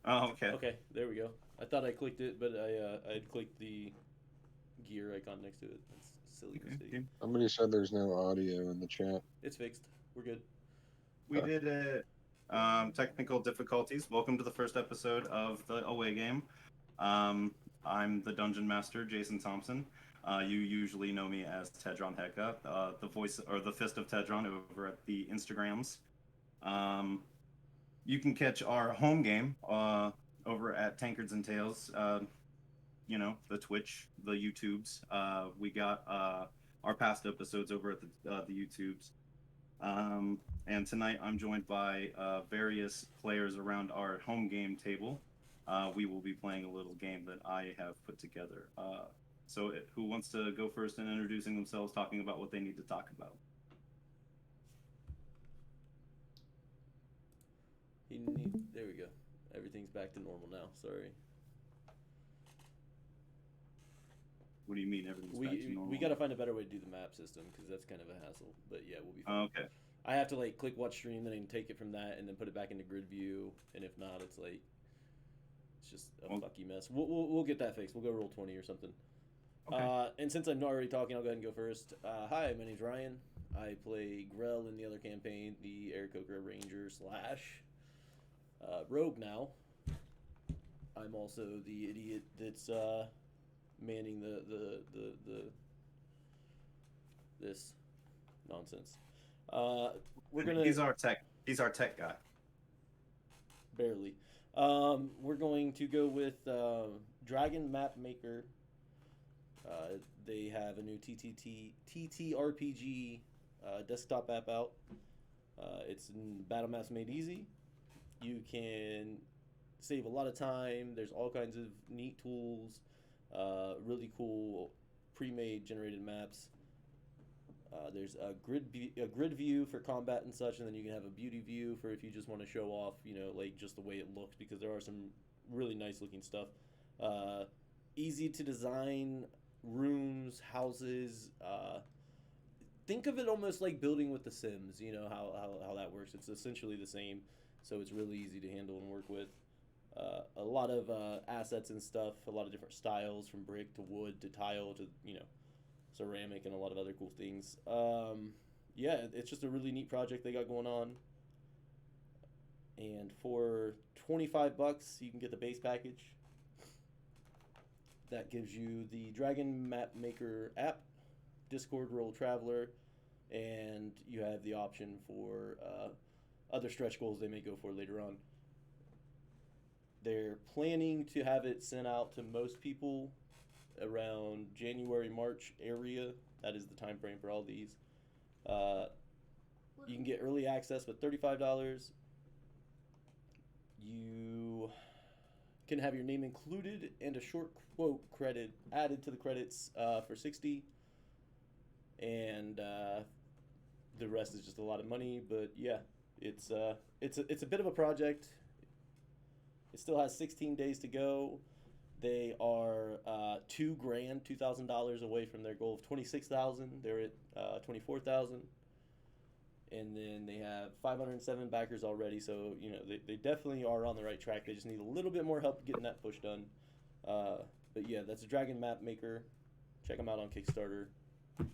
Oh, okay. Okay, there we go. I thought I clicked it, but I had clicked the gear icon next to it. That's silly Okay. mistake. Okay. Somebody said there's no audio in the chat. It's fixed. We're good. We Huh. did it. Technical difficulties. Welcome to the first episode of the away game. I'm the dungeon master, Jason Thompson. You usually know me as Tedron Heka, the voice or the fist of Tedron over at the Instagrams. Um, you can catch our home game over at Tankards and Tales. The Twitch, the YouTubes. We got our past episodes over at the YouTubes. And tonight I'm joined by various players around our home game table. We will be playing a little game that I have put together. Who wants to go first in introducing themselves, talking about what they need to talk about? There we go. Everything's back to normal now. Sorry. What do you mean everything's back to We normal? got to find a better way to do the map system because that's kind of a hassle. But yeah, we'll be fine. Okay. I have to like click watch stream, then I can take it from that, and then put it back into grid view. And if not, it's just a Well, fucky mess. We'll get that fixed. We'll go roll 20 or something. okay. And since I'm not already talking, I'll go ahead and go first. Hi, my name's Ryan. I play Grell in the other campaign, the Aarakocra Ranger slash Rogue now. I'm also the idiot that's manning the this nonsense. We're gonna He's our tech. He's our tech guy. barely. We're going to go with Dragon Map Maker. They have a new TTRPG desktop app out. It's battle maps made easy. You can save a lot of time. There's all kinds of neat tools, really cool pre-made generated maps. There's a grid view for combat and such, and then you can have a beauty view for if you just want to show off, like just the way it looks, because there are some really nice looking stuff. Uh, Easy to design rooms, houses. Think of it almost like building with The Sims. You know how that works. It's essentially the same, so it's really easy to handle and work with. A lot of assets and stuff, a lot of different styles from brick to wood to tile to ceramic and a lot of other cool things. Yeah, it's just a really neat project they got going on. And for $25, you can get the base package. That gives you the Dragon Map Maker app, Discord Roll Traveler, and you have the option for other stretch goals they may go for later on. They're planning to have it sent out to most people around January, March area. That is the time frame for all these. Uh, you can get early access with $35. You can have your name included and a short quote credit added to the credits for 60, and the rest is just a lot of money. But yeah, it's a bit of a project. It still has 16 days to go. They are $2,000 away from their goal of 26,000. They're at 24,000, and then they have 507 backers already. So they definitely are on the right track. They just need a little bit more help getting that push done. But yeah, that's a Dragon Map Maker. Check them out on Kickstarter.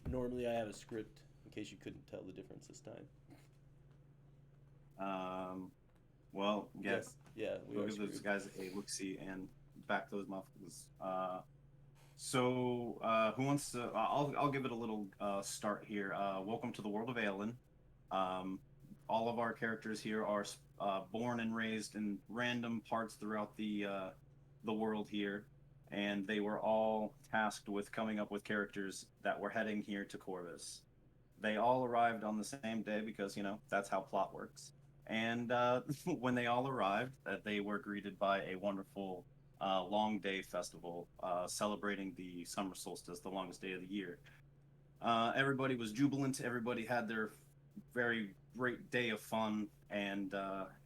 Normally, I have a script in case you couldn't tell the difference this time. Well, Yes, yes. yeah, we We'll are give those screwed. guys a look see and back those muffins. Who wants to? I'll give it a little start here. Welcome to the world of Aelin. Um, all of our characters here are born and raised in random parts throughout the world here, and they were all tasked with coming up with characters that were heading here to Corvus. They all arrived on the same day because that's how plot works. And when they all arrived, they were greeted by a wonderful long day festival celebrating the summer solstice, the longest day of the year. Everybody was jubilant. Everybody had their very great day of fun, and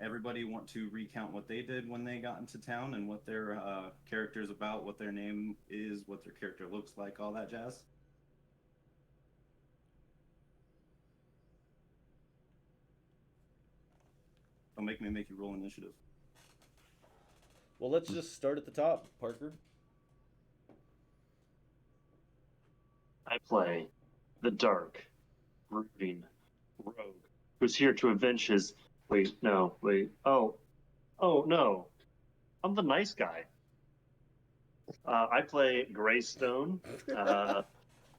everybody want to recount what they did when they got into town and what their character is about, what their name is, what their character looks like, all that jazz. Don't make me make you roll initiative. Well, let's just start at the top, Parker. I play the dark, brooding rogue who's here to avenge his. Wait, no, wait. Oh no. I'm the nice guy. I play Greystone. Uh,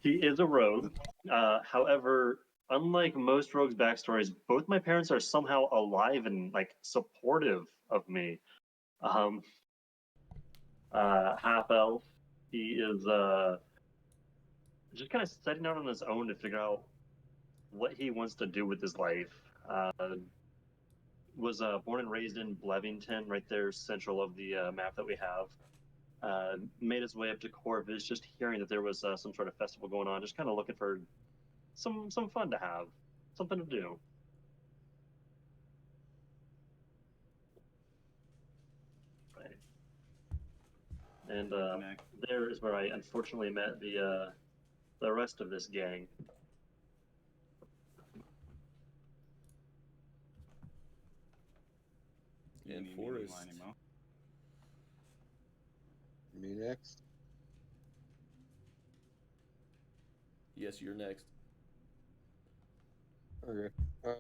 he is a rogue. However, unlike most rogues' backstories, both my parents are somehow alive and like supportive of me. Um, Half elf. He is just kind of setting out on his own to figure out what he wants to do with his life. Was born and raised in Blevington, right there, central of the map that we have. Made his way up to Corvus, just hearing that there was some sort of festival going on, just kind of looking for some fun to have, something to do. Right. And Next. there is where I unfortunately met the rest of this gang. And Eeny, meeny, Forrest. miny, moe. Me next. Yes, you're next. Okay. I'm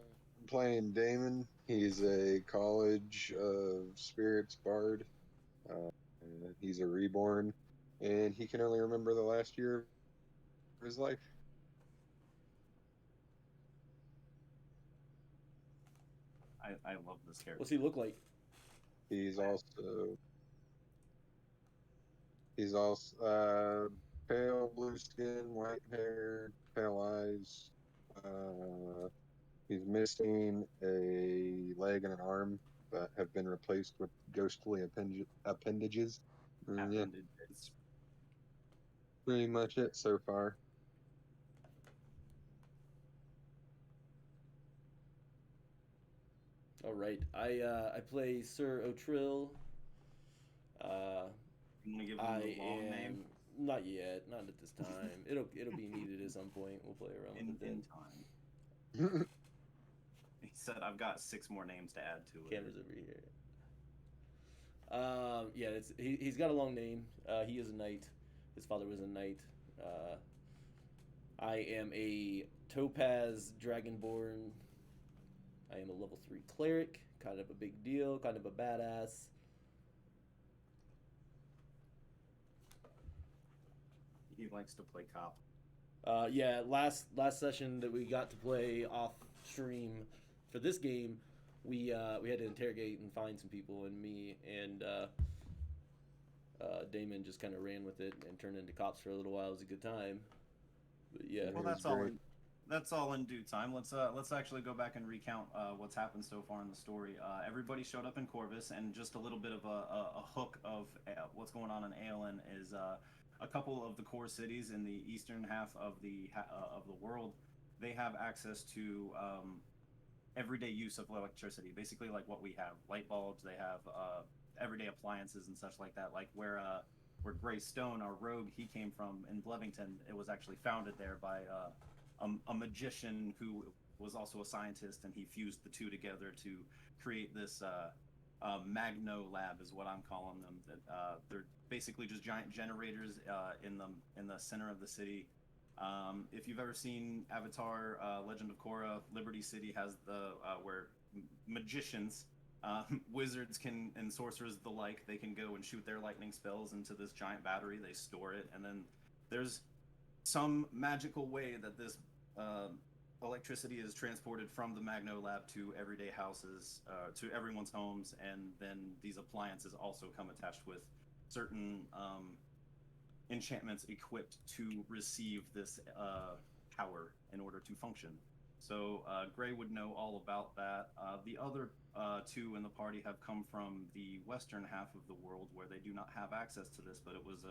playing Damon. He's a college of spirits bard. He's a reborn, and he can only remember the last year of his life. I love this character. What's he look like? He's also pale blue skin, white hair, pale eyes. He's missing a leg and an arm that have been replaced with ghostly appendages. Yeah, Happened. It's pretty much it so far. All right, I play Sir Otrill. I'm gonna give him I the long am name not yet, not at this time. It'll be needed at some point. We'll play around in with it then. time. He said, "I've got 6 more names to add to it." Cameras over here. Yeah, he's got a long name. He is a knight. His father was a knight. I am a Topaz Dragonborn. I am a level 3 cleric. Kind of a big deal. Kind of a badass. He likes to play cop. Yeah, last session that we got to play off stream for this game, we had to interrogate and find some people, and me and Damon just kind of ran with it and turned into cops for a little while. It was a good time. But yeah. Well, It was great. that's all in due time. Let's actually go back and recount what's happened so far in the story. Everybody showed up in Corvus, and just a little bit of a hook of what's going on in Aelin is a couple of the core cities in the eastern half of the world. They have access to everyday use of electricity, basically like what we have: light bulbs. They have everyday appliances and such like that. Like where Gray Stone, our rogue, he came from in Blevington. It was actually founded there by a magician who was also a scientist, and he fused the two together to create this Magno lab, is what I'm calling them. That they're basically just giant generators in the center of the city. If you've ever seen Avatar: Legend of Korra, Liberty City has the where magicians, wizards can and sorcerers the like, they can go and shoot their lightning spells into this giant battery. They store it, and then there's some magical way that this uh, electricity is transported from the Magno lab to everyday houses, to everyone's homes, and then these appliances also come attached with certain enchantments equipped to receive this power in order to function. So Gray would know all about that. The other two in the party have come from the western half of the world, where they do not have access to this, but it was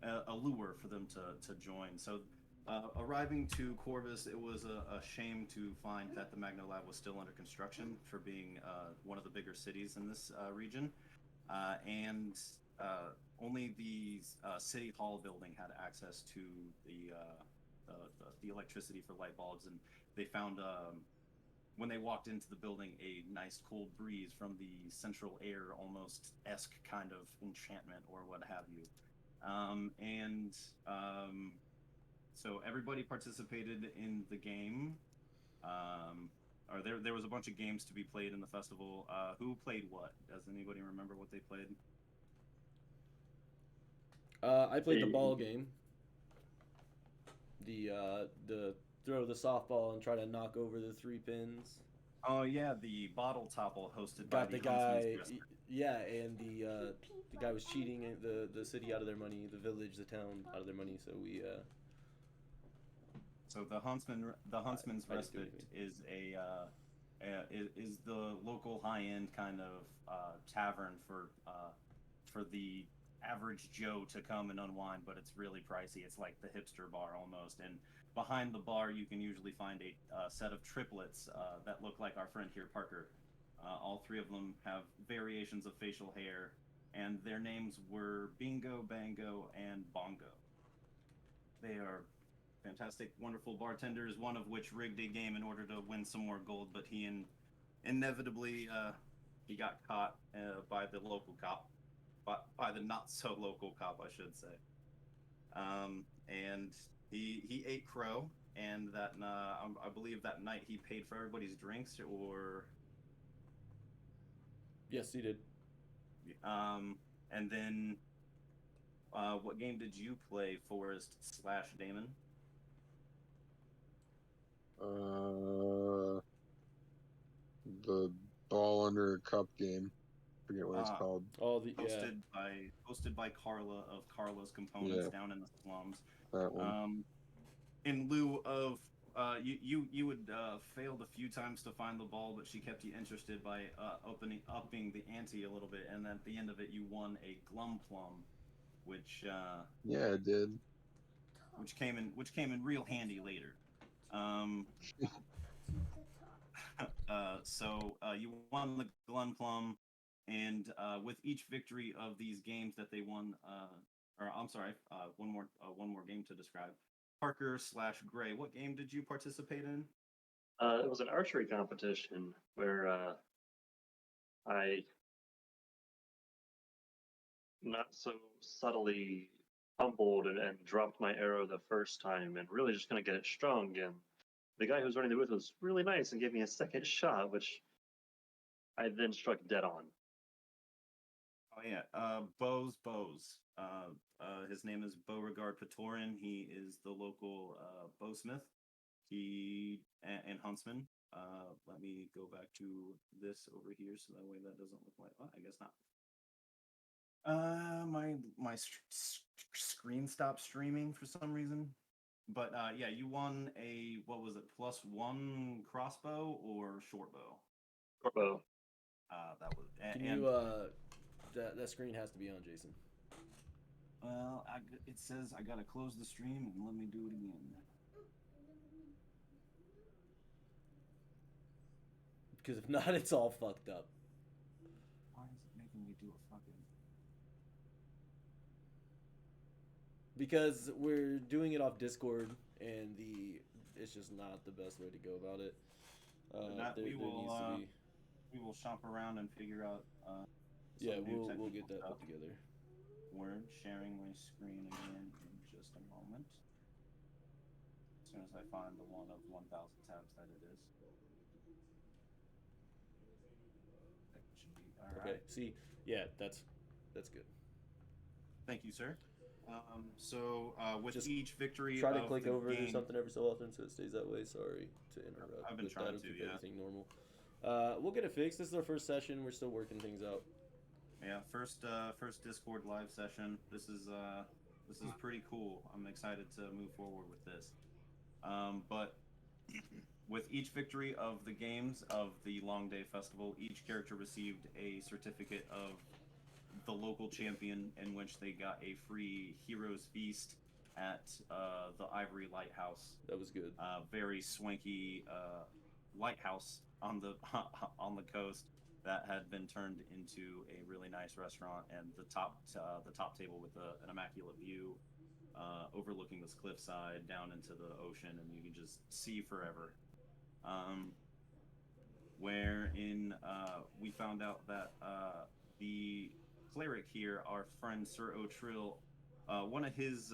a lure for them to join. So arriving to Corvus, it was a shame to find that the Magno Lab was still under construction, for being one of the bigger cities in this region. And only the city hall building had access to the electricity for light bulbs, and they found when they walked into the building, a nice cold breeze from the central air, almost esque kind of enchantment or what have you. And so everybody participated in the game. Or there was a bunch of games to be played in the festival. Who played what? Does anybody remember what they played? I played the ball game. The throw the softball and try to knock over the 3 pins. Oh yeah, the bottle topple hosted Got by the the Huntsman's guy, Wrestler. yeah, and the guy was cheating the city out of their money, the village, the town out of their money. So we So the Huntsman's I didn't do Respite anything. is the local high-end kind of tavern for the average Joe to come and unwind, but it's really pricey. It's like the hipster bar almost. And behind the bar, you can usually find a set of triplets that look like our friend here, Parker. All 3 of them have variations of facial hair, and their names were Bingo, Bango, and Bongo. They are fantastic, wonderful bartenders, one of which rigged a game in order to win some more gold, but inevitably he got caught by the local cop, by the not so local cop, I should say. And he ate crow, and I believe that night he paid for everybody's drinks, or yes, he did. and then what game did you play, Forrest / Damon? The ball under a cup game. Forget what it's Uh, called. Oh, the yeah. hosted by Carla of Carla's Components Yeah, down in the slums. that one. In lieu of you would failed a few times to find the ball, but she kept you interested by upping the ante a little bit, and at the end of it, you won a glum plum, which Yeah, it did. which came in real handy later. Um, you won the glum plum, and with each victory of these games that they won, or I'm sorry, one more game to describe. Parker / Gray, what game did you participate in? It was an archery competition where I not so subtly fumbled and dropped my arrow the first time and really just going to get it strong again. The guy who was running the booth was really nice and gave me a second shot, which I then struck dead on. Oh yeah, Bose. His name is Beauregard Patorin. He is the local bowsmith. And Huntsman. Let me go back to this over here, so that way that doesn't look like. Oh, I guess not. My screen stopped streaming for some reason. But yeah, you won a, what was it, +1 crossbow or short bow? Short bow. That was Can and you that screen has to be on, Jason. well, it says I gotta close the stream and let me do it again. Because if not, it's all fucked up. Why is it making me do a fucking? Because we're doing it off Discord, and it's just not the best way to go about it. There needs to be. We will shop around and figure out. Yeah, Some new we'll get technical that stuff. put together. Word, sharing my screen again in just a moment. As soon as I find the one of 1,000 tabs that it is. That should be all right. Okay. See, yeah, that's good. Thank you, sir. With Just each victory Try to of click the over it or game, something every so often so it stays that way. Sorry to interrupt. I've been With trying that'll to, keep yeah. everything normal. We'll get it fixed. This is our first session. We're still working things out. Yeah, first Discord live session. This is pretty cool. I'm excited to move forward with this. But with each victory of the games of the Long Day Festival, each character received a certificate of the local champion, in which they got a free Heroes Feast at the Ivory Lighthouse. That was good. Very swanky lighthouse on the on the coast that had been turned into a really nice restaurant, and the top table with an immaculate view overlooking this cliffside down into the ocean, and you can just see forever. wherein we found out that the cleric here, our friend Sir O'Trill, one of his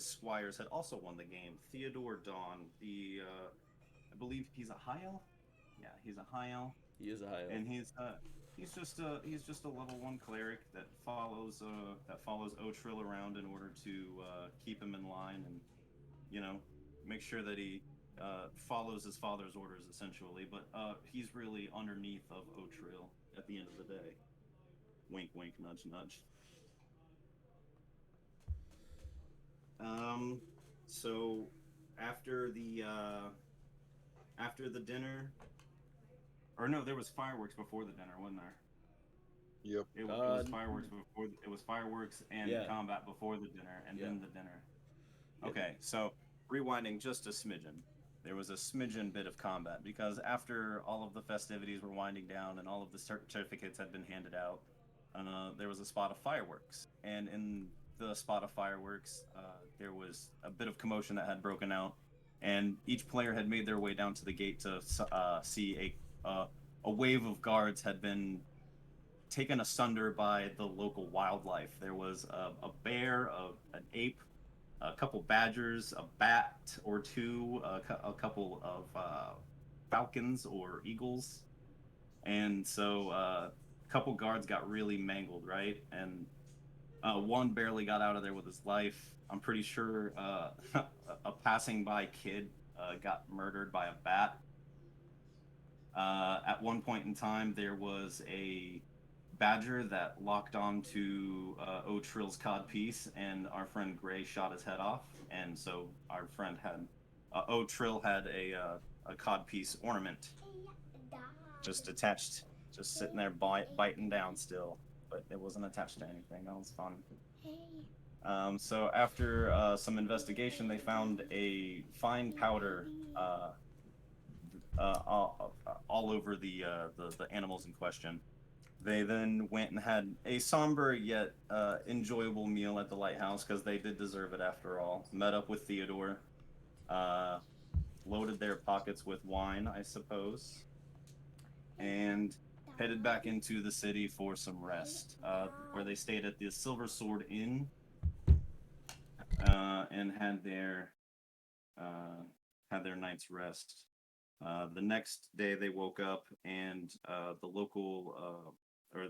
squires had also won the game. Theodore Dawn, I believe he's a high elf. Yeah, he's a high elf, He is a high elf. and he's just a level one cleric that follows O'Trill around in order to keep him in line and you know make sure that he follows his father's orders essentially. But he's really underneath of O'Trill at the end of the day. Wink, wink, nudge, nudge. Um, so after the dinner, or no, there was fireworks before the dinner, wasn't there? Yep. It was fireworks before. It was fireworks and Yeah. combat before the dinner, and Yeah. then the dinner. Yeah. Okay, so rewinding just a smidgen, there was a smidgen bit of combat because after all of the festivities were winding down and all of the certificates had been handed out, there was a spot of fireworks, and in the spot of fireworks, there was a bit of commotion that had broken out, and each player had made their way down to the gate to see a wave of guards had been taken asunder by the local wildlife. There was a bear, an ape, a couple badgers, a bat or two, a couple of falcons or eagles, and so a couple guards got really mangled, right? And one barely got out of there with his life. I'm pretty sure a passing by kid got murdered by a bat. At one point in time, there was a badger that locked on to O'Trill's codpiece, and our friend Gray shot his head off. And so our friend had O'Trill had a codpiece ornament just attached, just sitting there biting down still, but it wasn't attached to anything. That was fun. So after some investigation, they found a fine powder all over the animals in question. They then went and had a somber yet enjoyable meal at the lighthouse because they did deserve it after all. Met up with Theodore, loaded their pockets with wine, I suppose, and headed back into the city for some rest, where they stayed at the Silver Sword Inn and had their night's rest. The next day, they woke up and the local or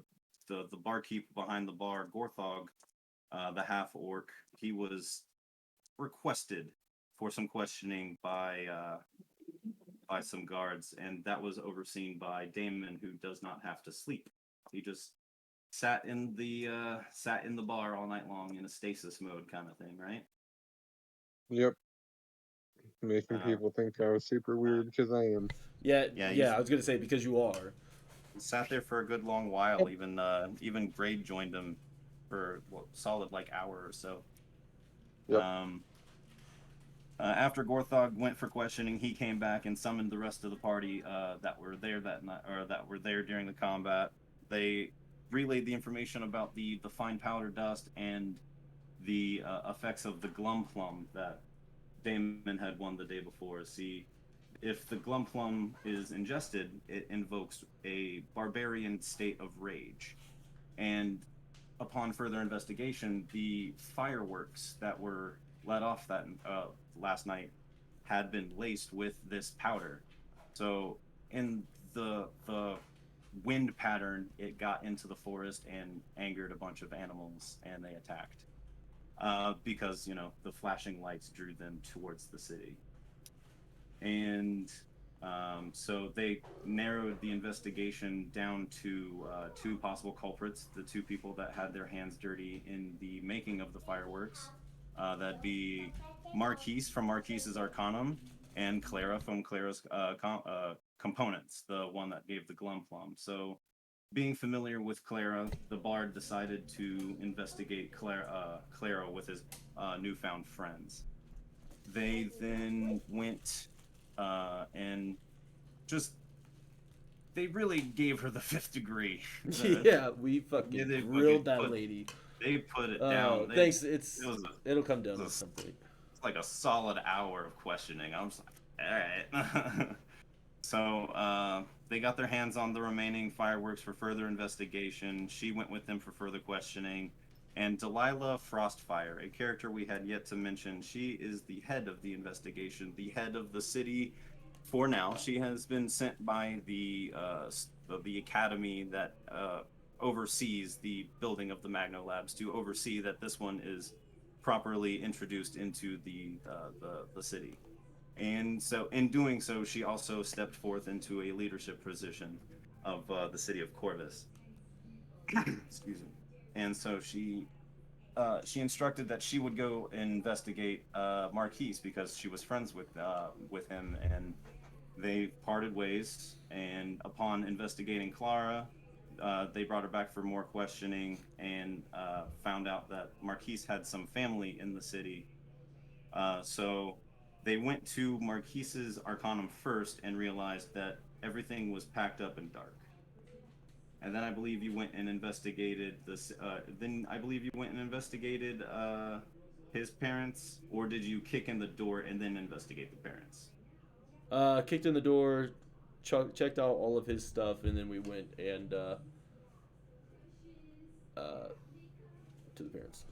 the barkeep behind the bar, Gorthog, the half orc, he was requested for some questioning by some guards, and that was overseen by Damon, who does not have to sleep. He just sat in the bar all night long in a stasis mode kind of thing, right? Yep. Making people think I was super weird because I am. Yeah, Yeah, yeah. I was gonna say because you are. He sat there for a good long while. Even Grade joined him for solid like hour or so. Yep. After Gorthog went for questioning, he came back and summoned the rest of the party that were there that night, or that were there during the combat. They relayed the information about the fine powder dust and the effects of the glum plum that Damon had won the day before. See, if the glum plum is ingested, it invokes a barbarian state of rage. And upon further investigation, the fireworks that were let off that last night had been laced with this powder. So in the wind pattern, it got into the forest and angered a bunch of animals, and they attacked. Because the flashing lights drew them towards the city, and so they narrowed the investigation down to two possible culprits: the two people that had their hands dirty in the making of the fireworks. That'd be Marquise from Marquise's Arcanum, and Clara from Clara's components, the one that gave the glum plum. So, being familiar with Clara, the bard decided to investigate Clara with his newfound friends. They then went and just they really gave her the fifth degree. Yeah, we fucking they grilled that put- lady. They put it Oh, down. thanks. It was It'll come down it at was- some point. it's like a solid hour of questioning. I was like, all right. So they got their hands on the remaining fireworks for further investigation. She went with them for further questioning. And Delilah Frostfire, a character we had yet to mention, she is the head of the investigation, the head of the city. For now, she has been sent by the academy that oversees the building of the Magno Labs to oversee that this one is properly introduced into the city. And so, in doing so, she also stepped forth into a leadership position of the city of Corvus. Excuse me. And so she instructed that she would go investigate Marquise because she was friends with him, and they parted ways. And upon investigating Clara, they brought her back for more questioning and found out that Marquise had some family in the city. So they went to Marquise's Arcanum first and realized that everything was packed up and dark. And then I believe you went and investigated this. Then I believe you went and investigated his parents, or did you kick in the door and then investigate the parents? Kicked in the door, checked out all of his stuff, and then we went and uh, to the parents.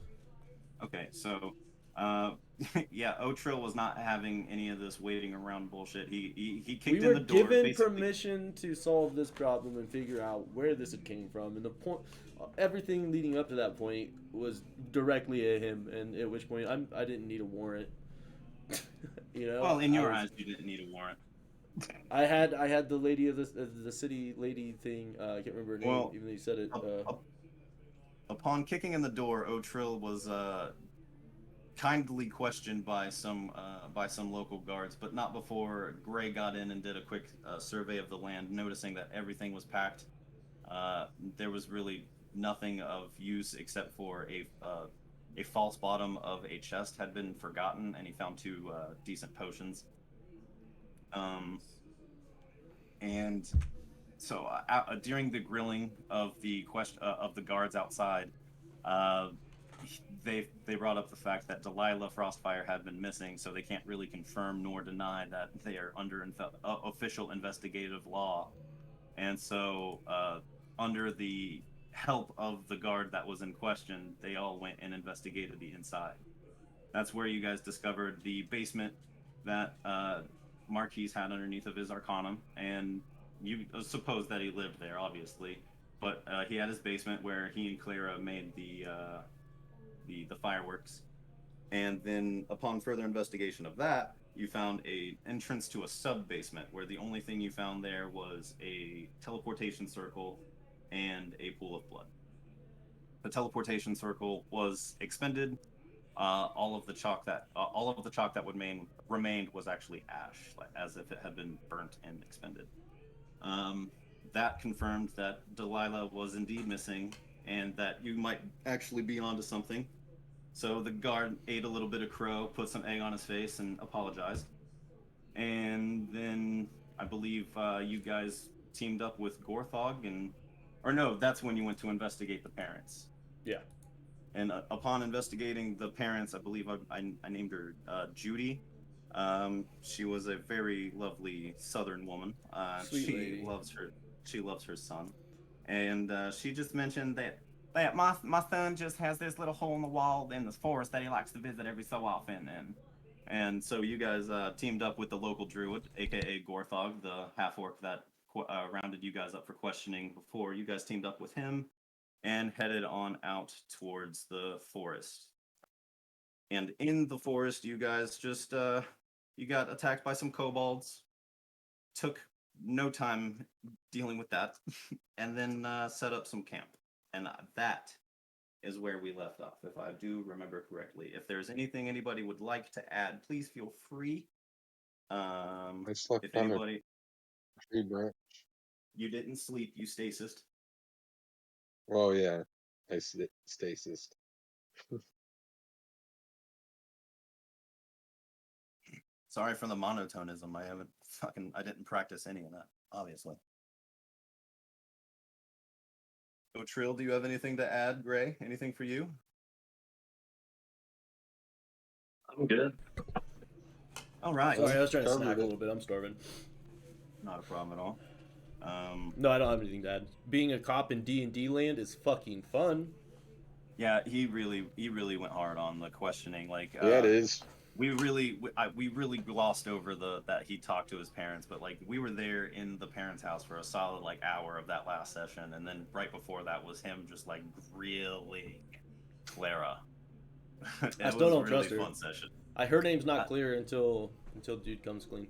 Okay, so uh, yeah, Otrill was not having any of this waiting around bullshit. He We kicked were in the door, given basically. permission to solve this problem and figure out where this had came from, and the point, everything leading up to that point was directly at him. And at which point, I didn't need a warrant. You know, Well, in your eyes, you didn't need a warrant. I had the lady of the city lady thing. I can't remember her name, Well, even though you said it. upon kicking in the door, Otrill was kindly questioned by some local guards, but not before Gray got in and did a quick survey of the land, noticing that everything was packed. There was really nothing of use except for a false bottom of a chest had been forgotten, and he found two decent potions. Um, and so during the grilling of the of the guards outside, uh, they brought up the fact that Delilah Frostfire had been missing, so they can't really confirm nor deny that they are under official investigative law. And so, under the help of the guard that was in question, they all went and investigated the inside. That's where you guys discovered the basement that Marquise had underneath of his Arcanum, and you suppose that he lived there, obviously. But he had his basement where he and Clara made the fireworks. And then, upon further investigation of that, you found a entrance to a sub basement where the only thing you found there was a teleportation circle and a pool of blood. The teleportation circle was expended. All of the chalk that would remained was actually ash, like, as if it had been burnt and expended. Um, that confirmed that Delilah was indeed missing, and that you might actually be onto something. So the guard ate a little bit of crow, put some egg on his face, and apologized. And then I believe you guys teamed up with Gorthog, or no, that's when you went to investigate the parents. Yeah. And upon investigating the parents, I believe I named her Judy. She was a very lovely Southern woman. Sweet She lady. loves her son, and she just mentioned that my son just has this little hole in the wall in the forest that he likes to visit every so often, and so you guys teamed up with the local druid, aka Gorthog, the half orc that rounded you guys up for questioning before. You guys teamed up with him and headed on out towards the forest. And in the forest, you guys just you got attacked by some kobolds. Took no time dealing with that, and then set up some camp. And that is where we left off, if I do remember correctly. If there's anything anybody would like to add, please feel free. I slept If on anybody, a tree branch. you didn't sleep, you stasis. Well, yeah, stasis. Sorry for the monotonism. I didn't practice any of that, obviously. Otrill, do you have anything to add? Gray, anything for you? I'm good. All right. Sorry, I was trying to Covered snack a it. little bit. I'm starving. Not a problem at all. No, I don't have anything to add. Being a cop in D&D land is fucking fun. Yeah, he really went hard on the questioning. Like, Yeah, it is. we really glossed over the that he talked to his parents, but like we were there in the parents' house for a solid like hour of that last session, and then right before that was him just like grilling Clara. I It still was a don't really trust her. fun session. Her name's Uh, not clear until dude comes clean.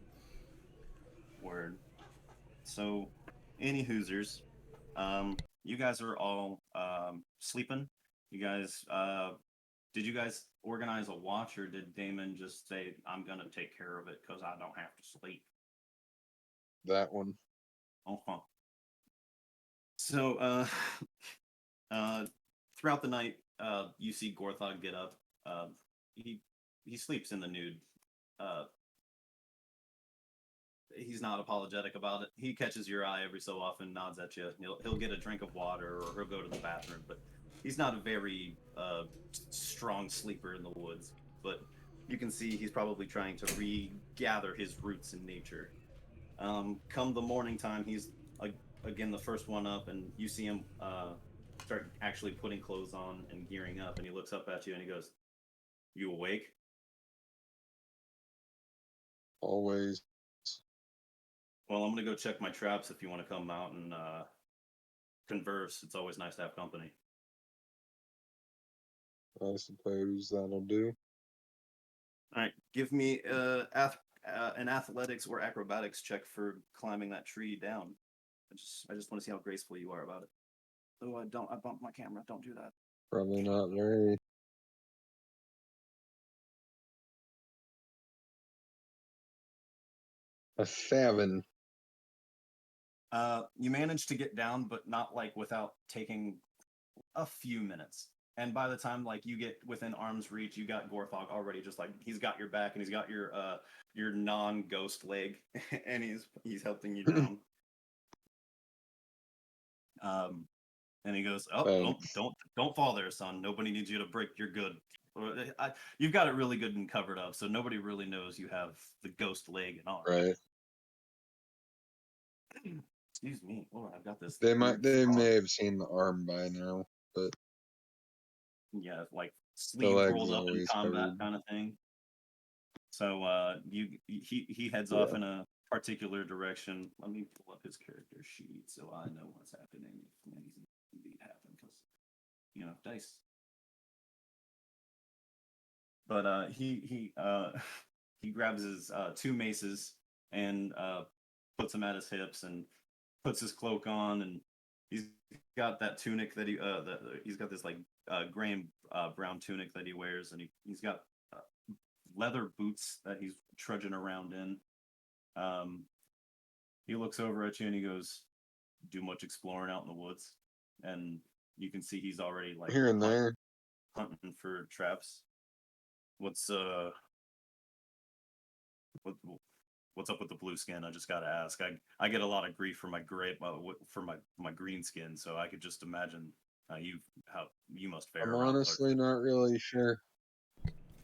Word. So, any Hoosers, you guys are all sleeping. You guys, did you guys organize a watch, or did Damon just say, "I'm gonna take care of it because I don't have to sleep"? That one. Uh-huh. So, uh, throughout the night, you see Gorthog get up. He he sleeps in the nude. Uh, he's not apologetic about it. He catches your eye every so often, nods at you. He'll get a drink of water or he'll go to the bathroom, but he's not a very strong sleeper in the woods. But you can see he's probably trying to regather his roots in nature. Come the morning time, he's again the first one up, and you see him start actually putting clothes on and gearing up, and he looks up at you and he goes, "You awake?" Always. Well, I'm gonna go check my traps if you want to come out and converse. It's always nice to have company. I suppose that'll do. All right, give me an athletics or acrobatics check for climbing that tree down. I just want to see how graceful you are about it. Oh, I bumped my camera. Don't do that. Probably not very. A 7. You managed to get down, but not like without taking a few minutes. And by the time like you get within arm's reach, you got Gorthog already just like he's got your back and he's got your non-ghost leg and he's helping you down. Um and he goes, "Oh, Thanks. don't fall there, son. Nobody needs you to break. You're good. You've got it really good and covered up, so nobody really knows you have the ghost leg and arm." Right. Excuse me. Oh, I've got this They weird they frog. may have seen the arm by now, but Yeah, like the sleeves leg's rolled up in always combat covered. kind of thing. So he heads Yeah. off in a particular direction. Let me pull up his character sheet so I know what's happening if anything indeed happened, because dice. But he grabs his two maces and puts them at his hips and puts his cloak on, and he's got that tunic he's got this like gray and brown tunic that he wears, and he's got uh, leather boots that he's trudging around in. Um, he looks over at you and he goes, "Do much exploring out in the woods?" And you can see he's already like Here and there. hunting for traps. What's what, what's up with the blue skin? I just gotta ask. I get a lot of grief for my gray for my green skin, so I could just imagine how you must fare I'm around Clark. honestly not really sure.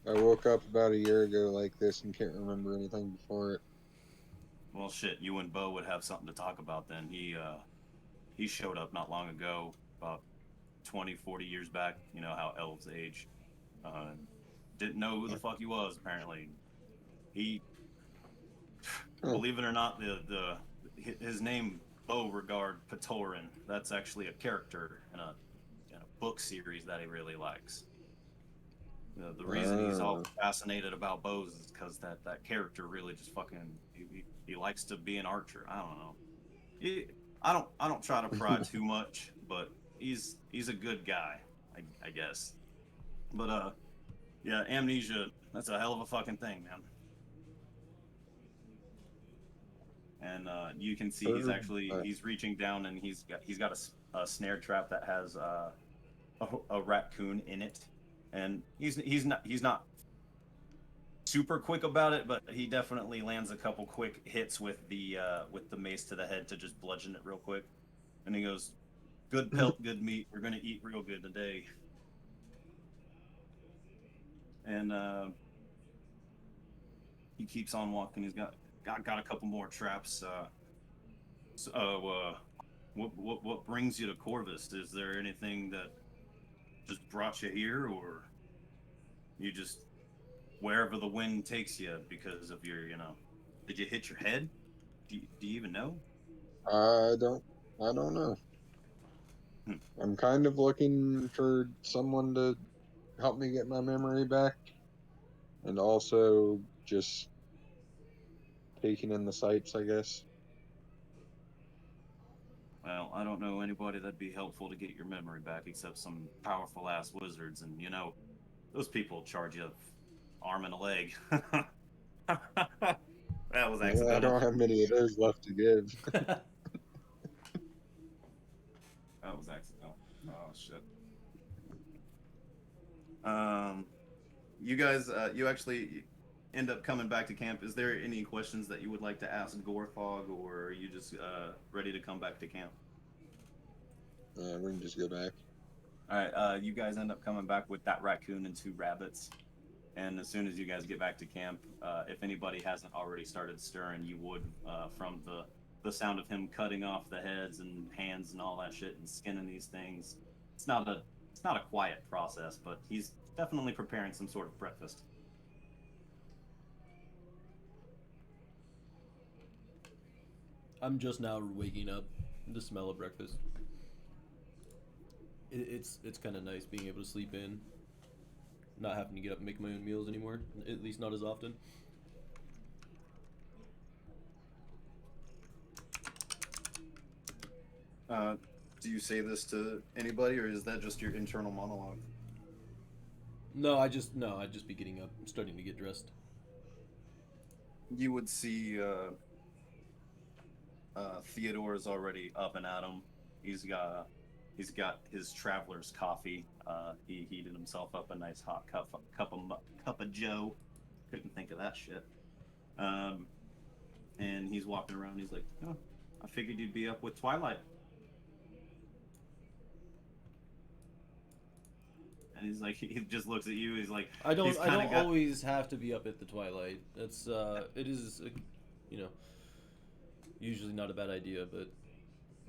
I woke up about a year ago like this and can't remember anything before it. Well, shit, you and Bo would have something to talk about then. He showed up not long ago, about 20, 40 years back. You know how elves age. Uh, didn't know who the fuck he was. Apparently, he, Huh. believe it or not, his name Beauregard Patorin. That's actually a character in a book series that he really likes. The reason he's all Ah. fascinated about bows is because that character really just fucking he likes to be an archer. I don't know. He, I don't try to pry too much, but he's a good guy, I guess. But yeah, amnesia, that's a hell of a fucking thing, man. And you can see But he's reaching down and he's got a snare trap that has a raccoon in it, and he's not super quick about it, but he definitely lands a couple quick hits with the mace to the head to just bludgeon it real quick. And he goes, "Good pelt, good meat. We're gonna eat real good today." And he keeps on walking. He's got a couple more traps. So, what brings you to Corvus? Is there anything that just brought you here, or you just wherever the wind takes you because of your, did you hit your head? Do you even know? I don't, I don't know. Hmm. I'm kind of looking for someone to help me get my memory back, and also just taking in the sights, I guess. Well, I don't know anybody that'd be helpful to get your memory back except some powerful ass wizards, and those people charge you arm and a leg. That was Yeah, I accidental. don't have many of those left to give. That was accidental. Oh shit. Um, you guys, you actually end up coming back to camp. Is there any questions that you would like to ask Gorthog, or are you just ready to come back to camp? We can just go back. All right, you guys end up coming back with that raccoon and two rabbits. And as soon as you guys get back to camp, if anybody hasn't already started stirring, you would from the sound of him cutting off the heads and hands and all that shit and skinning these things. It's not a quiet process, but he's definitely preparing some sort of breakfast. I'm just now waking up. The smell of breakfast. It's kind of nice being able to sleep in, not having to get up and make my own meals anymore. At least not as often. Uh, do you say this to anybody, or is that just your internal monologue? No, I'd just be getting up, starting to get dressed. You would see Theodore is already up and at him. He's got he's got his traveler's coffee. He heated himself up a nice hot cup of Joe. Couldn't think of that shit. Um, and he's walking around. He's like, "Oh, I figured you'd be up with Twilight." And he's like, he just looks at you. He's like, he's I kind don't of got. always have to be up at the twilight. It is, you know, usually not a bad idea, but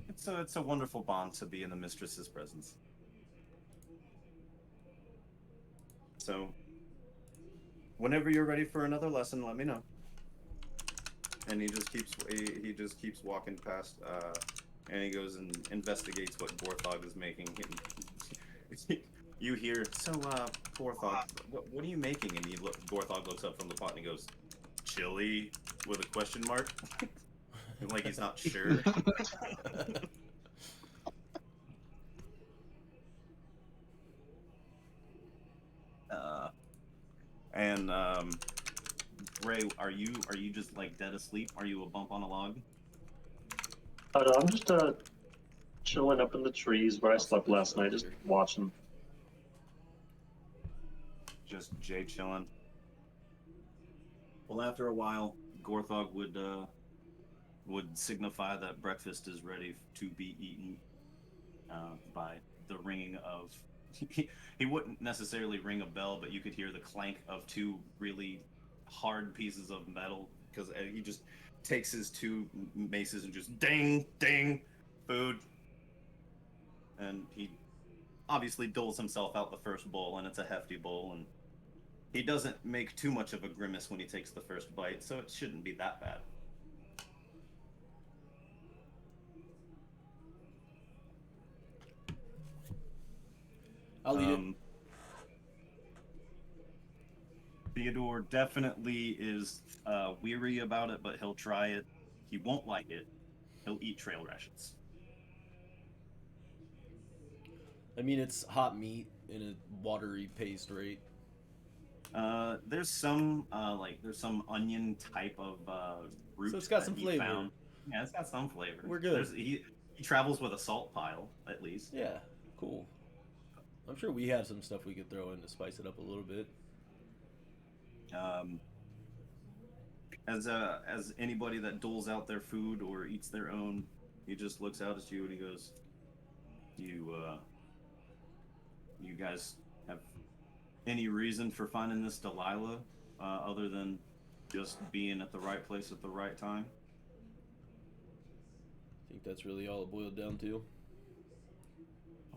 It's a wonderful bond to be in the mistress's presence. So whenever you're ready for another lesson, let me know. And he just keeps walking past, and he goes and investigates what Gorthog is making. You hear, so Gorthog, what are you making? And Gorthog looks up from the pot and he goes, chili with a question mark, like he's not sure. uh, and Ray, are you just like dead asleep? Are you a bump on a log? I'm just chilling up in the trees where I I'll set slept this shit last up night, just later. watching. Just Jay chilling. Well, after a while, Gorthog would signify that breakfast is ready to be eaten by the ringing of. He wouldn't necessarily ring a bell, but you could hear the clank of two really hard pieces of metal because he just takes his two maces and just ding, ding, food, and he obviously doles himself out the first bowl, and it's a hefty bowl, and he doesn't make too much of a grimace when he takes the first bite, so it shouldn't be that bad. I'll eat it. Um, Theodore definitely is weary about it, but he'll try it. He won't like it. He'll eat trail rations. I mean, it's hot meat in a watery paste, right? There's some onion type of So root it's got that some he flavor. found. Yeah, it's got some flavor. We're good. He travels with a salt pile at least. Yeah, cool. I'm sure we have some stuff we could throw in to spice it up a little bit. Um, as anybody that doles out their food or eats their own, he just looks out at you and he goes, "You guys have any reason for finding this Delilah, other than just being at the right place at the right time?" think that's really all it boiled down to.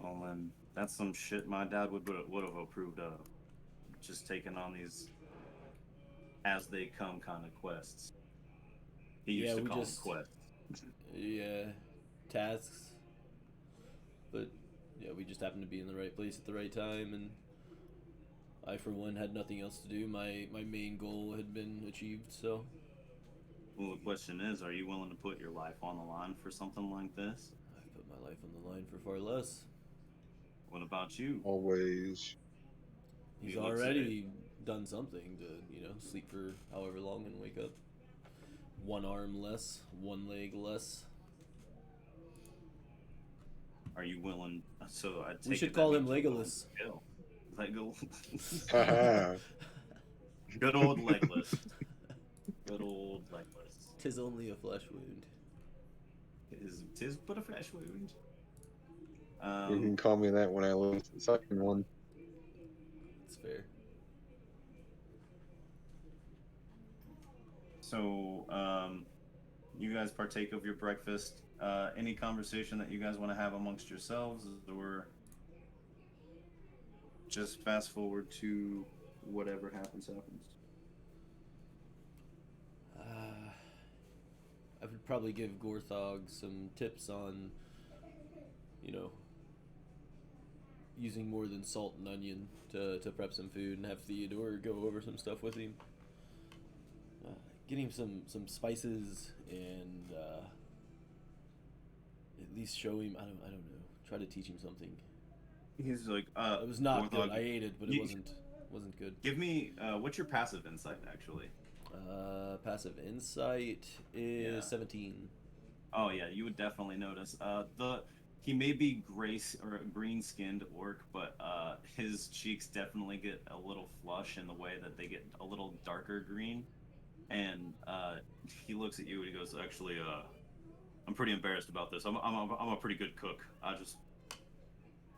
Oh man, that's some shit my dad would have approved of. Just taking on these as they come kind of quests. He Yeah, used to we call them just quests. yeah tasks, but yeah, we just happened to be in the right place at the right time, and I, for one, had nothing else to do. My main goal had been achieved, so Well, the question is, are you willing to put your life on the line for something like this? I've put my life on the line for far less. What about you? Always. He's He looks at it. already done something to, sleep for however long and wake up. One arm less, one leg less. Are you willing? So I take We should it that call him means you're willing Legolas. to kill. Legolas. Haha. Good old Legolas. Good old Legolas. Tis only a flesh wound. Tis but a flesh wound. You can call me that when I lose the second one. It's fair. So, you guys partake of your breakfast. Any conversation that you guys want to have amongst yourselves, or just fast forward to whatever happens? I would probably give Gorthog some tips on, using more than salt and onion to prep some food, and have Theodore go over some stuff with him. Getting some spices and at least show him. I don't know. Try to teach him something. He's like, It was not good. Gorthog, I ate it, but it wasn't good. give me, what's your passive insight actually? Passive insight is Yeah. 17. Oh yeah, you would definitely notice. He may be green skinned orc, but his cheeks definitely get a little flush in the way that they get a little darker green. And he looks at you and he goes, "Actually, I'm pretty embarrassed about this. I'm a pretty good cook. I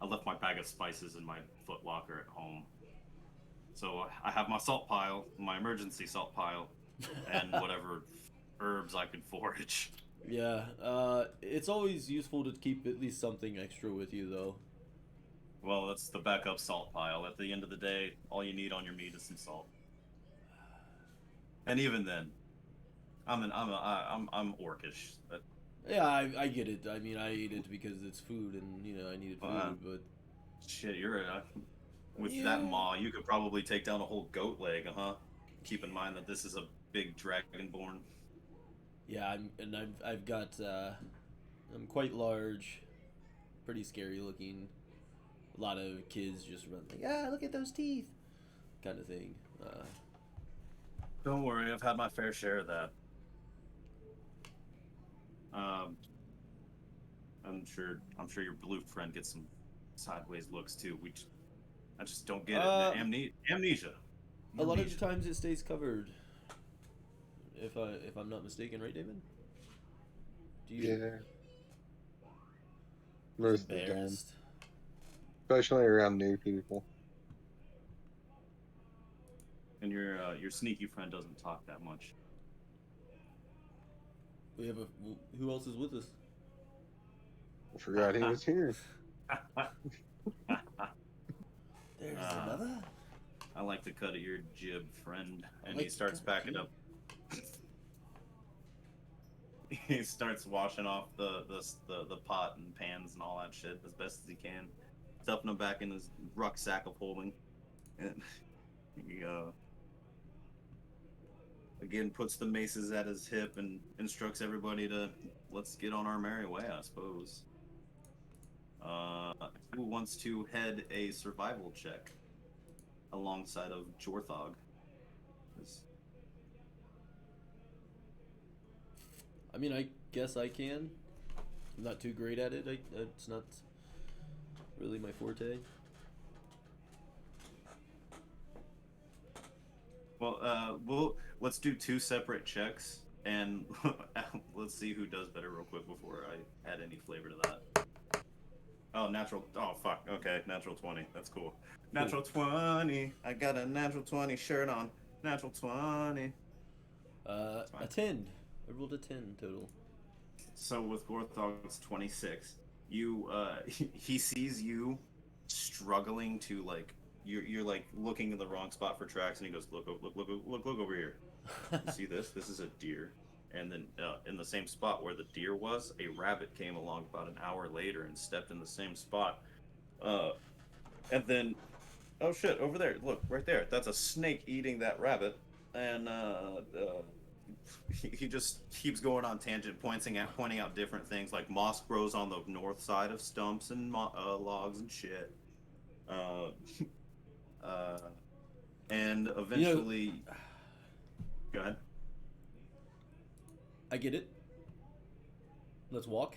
left my bag of spices in my foot locker at home. So I have my salt pile, my emergency salt pile, and whatever herbs I could forage." Yeah, it's always useful to keep at least something extra with you, though. Well, that's the backup salt pile. At the end of the day, all you need on your meat is some salt. And even then, I'm orcish. But Yeah, I get it. I mean, I ate it because it's food, and I needed food. But shit, with Yeah. that maw, you could probably take down a whole goat leg, huh? Keep in mind that this is a big dragonborn. yeah, I've got I'm quite large, pretty scary looking. A lot of kids just run like, look at those teeth, kind of thing. Don't worry, I've had my fair share of that. I'm sure your blue friend gets some sideways looks too. I just don't get it. Amnesia. A lot of the times it stays covered. If I'm not mistaken, right, David? Do you? Yeah. Most of the time. Embarrassed. Especially around new people. And your sneaky friend doesn't talk that much. We have who else is with us? I forgot he was here. There's another. I like to cut at your jib, friend, and like he starts to cut at backing you. up. He starts washing off the pot and pans and all that shit as best as he can, stuffing them back in his rucksack of holding, and he again puts the maces at his hip and instructs everybody to let's get on our merry way, I suppose. Who wants to head a survival check alongside of Jorthog? I mean, I guess I can. I'm not too great at it. It's not really my forte. Well, let's do two separate checks, and let's see who does better real quick before I add any flavor to that. Oh, natural. Oh, fuck. Okay, natural 20. That's cool. Natural 20. I got a natural 20 shirt on. Natural 20. A 10. I rolled a 10 total. So with Gorthog's 26, you he sees you struggling to like you're like looking in the wrong spot for tracks, and he goes, look over here. You see this? This is a deer. And then in the same spot where the deer was, a rabbit came along about an hour later and stepped in the same spot. Uh, and then, oh shit, over there, look, right there. That's a snake eating that rabbit. And he just keeps going on tangent, pointing out different things like moss grows on the north side of stumps and logs and shit. Uh, uh, and You know, eventually, go ahead. I get it. Let's walk.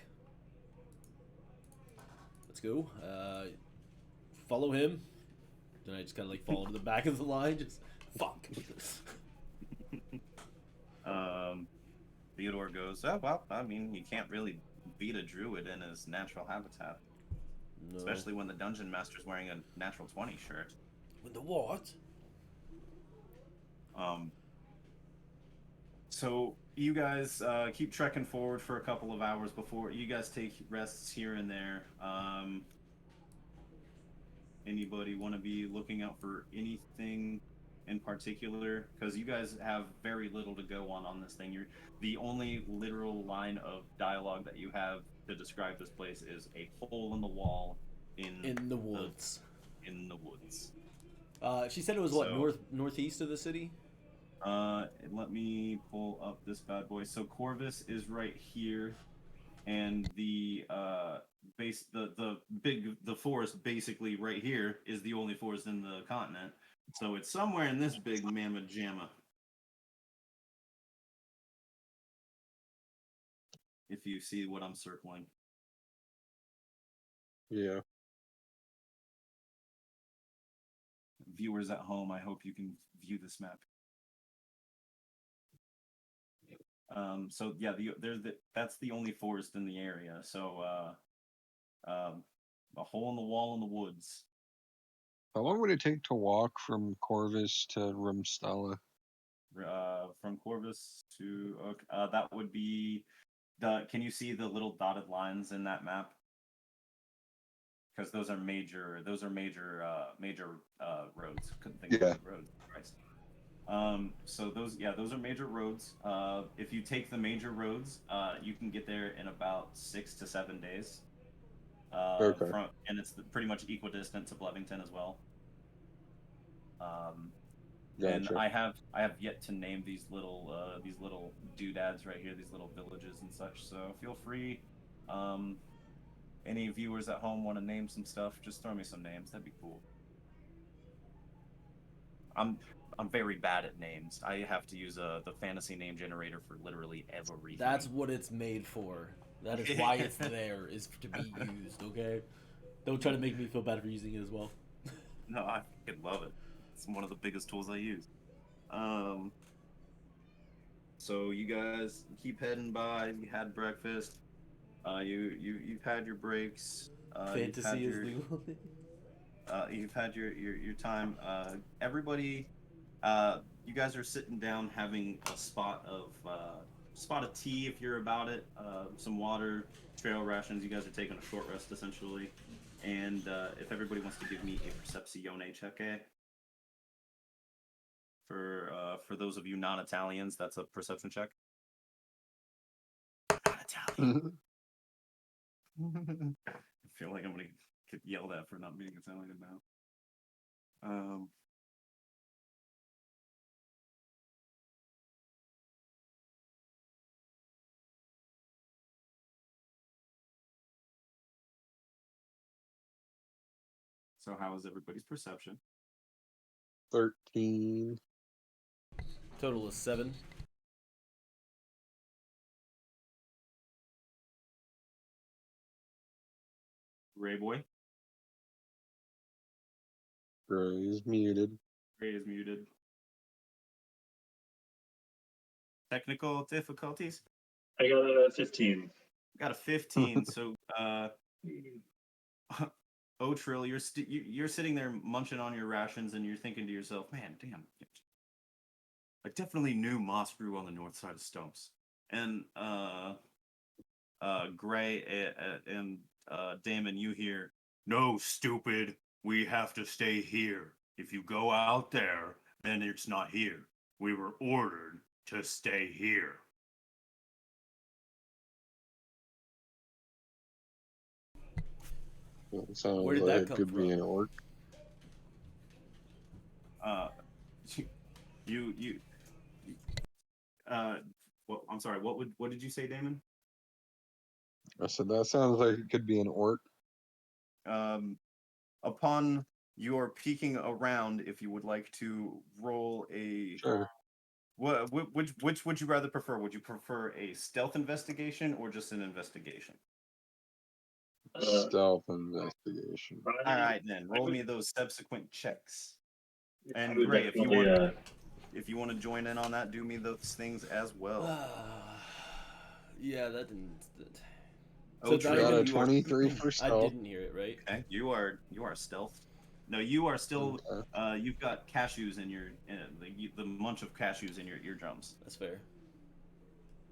Let's go. Follow him. Then I just kind of like fall to the back of the line. Just fuck. Um, Theodore goes, oh, well, I mean, you can't really beat a druid in his natural habitat, No. especially when the dungeon master's wearing a natural 20 shirt. With the what? Um, so you guys keep trekking forward for a couple of hours before you guys take rests here and there. Anybody want to be looking out for anything in particular? Because you guys have very little to go on this thing. You're the only literal line of dialogue that you have to describe this place is a hole in the wall in In the the woods. in the woods. She said it was what, So northeast of the city? let me pull up this bad boy. So Corvus is right here, and the base the forest basically right here is the only forest in the continent. So it's somewhere in this big mamma jamma. If you see what I'm circling. Yeah. Viewers at home, I hope you can view this map. So yeah, that's the only forest in the area. So a hole in the wall in the woods. How long would it take to walk from Corvus to Rumstala? From Corvus to that would be can you see the little dotted lines in that map? Because those are major roads. Couldn't think of Yeah. the road. Christ. So those are major roads. If you take the major roads, you can get there in about 6 to 7 days. Okay. And it's pretty much equidistant to Blevington as well. And Gotcha. I have yet to name these little doodads right here, these little villages and such. So feel free. Any viewers at home want to name some stuff? Just throw me some names. That'd be cool. I'm I'm very bad at names. I have to use the fantasy name generator for literally everything. That's what it's made for. That is why it's there, is to be used, okay? Don't try to make me feel bad for using it as well. No, I fucking love it. It's one of the biggest tools I use. So you guys keep heading by. You had breakfast. You've had your breaks. Fantasy is the You've had your time. Everybody, you guys are sitting down having a spot of tea if you're about it. Some water, trail rations. You guys are taking a short rest essentially. And if everybody wants to give me a percepzione check, for those of you non-Italians, that's a perception check. Not Italian. I feel like I'm gonna get yelled at for not being Italian now. So how is everybody's perception? 13. total is 7. Ray boy, Ray is muted. Ray is muted. Technical difficulties. I got a 15. Got a 15. So Otrill, you're sitting there munching on your rations, and you're thinking to yourself, "Man, damn, I definitely knew moss grew on the north side of stumps." And Gray and Damon, you hear, "No, stupid. We have to stay here. If you go out there, then it's not here. We were ordered to stay here." It sounds Where did like that it come could be from? an orc. Uh, you well, I'm sorry. What did you say, Damon? I said that sounds like it could be an orc. Um, upon your peeking around, if you would like to roll a Sure. which would you rather prefer? Would you prefer a stealth investigation or just an investigation? Stealth investigation. All I, right, then I roll would, me those subsequent checks. I And would Gray, definitely. if you want to join in on that, do me those things as well. Yeah, that didn't. Oh, So not Got Trey, a even. you are 23 for I stealth. didn't hear it right. okay. You are stealth. No, you are still. Okay. You've got cashews in your the munch of cashews in your eardrums. That's fair.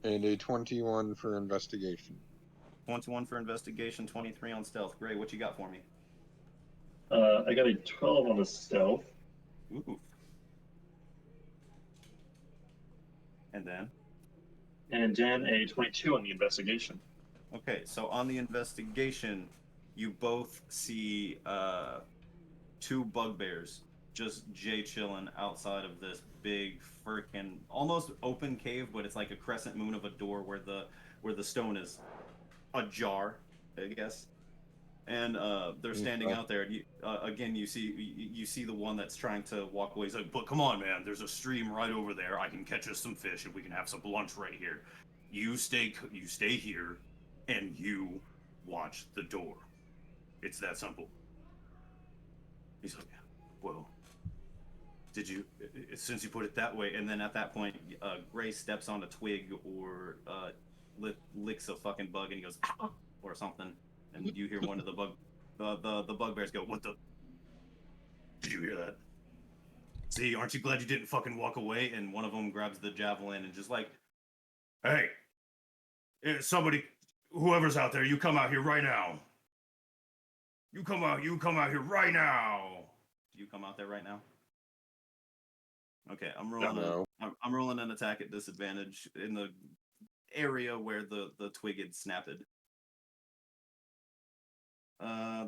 And a 21 for investigation. 21 for investigation, 23 on stealth. Gray, what you got for me? I got a 12 on the stealth. Ooh. And then, And then a 22 on the investigation. okay, so on the investigation, you both see two bugbears just jay chilling outside of this big freaking almost open cave, but it's like a crescent moon of a door where the stone is ajar, I guess. And they're standing Okay. out there. And again, you see the one that's trying to walk away. He's like, "But come on, man! There's a stream right over there. I can catch us some fish, and we can have some lunch right here. You stay here, and you watch the door. It's that simple." He's like, "Well, did you? Since you put it that way." And then at that point, Gray steps on a twig or licks a fucking bug, and he goes, "Ah," or something, and you hear one of the bugbears go, "What the? Did you hear that? See, aren't you glad you didn't fucking walk away?" And one of them grabs the javelin and just like, "Hey, somebody, whoever's out there, you come out here right now. You come out here right now. Do you come out there right now?" Okay, No. I'm rolling an attack at disadvantage in the area where the twig had snapped.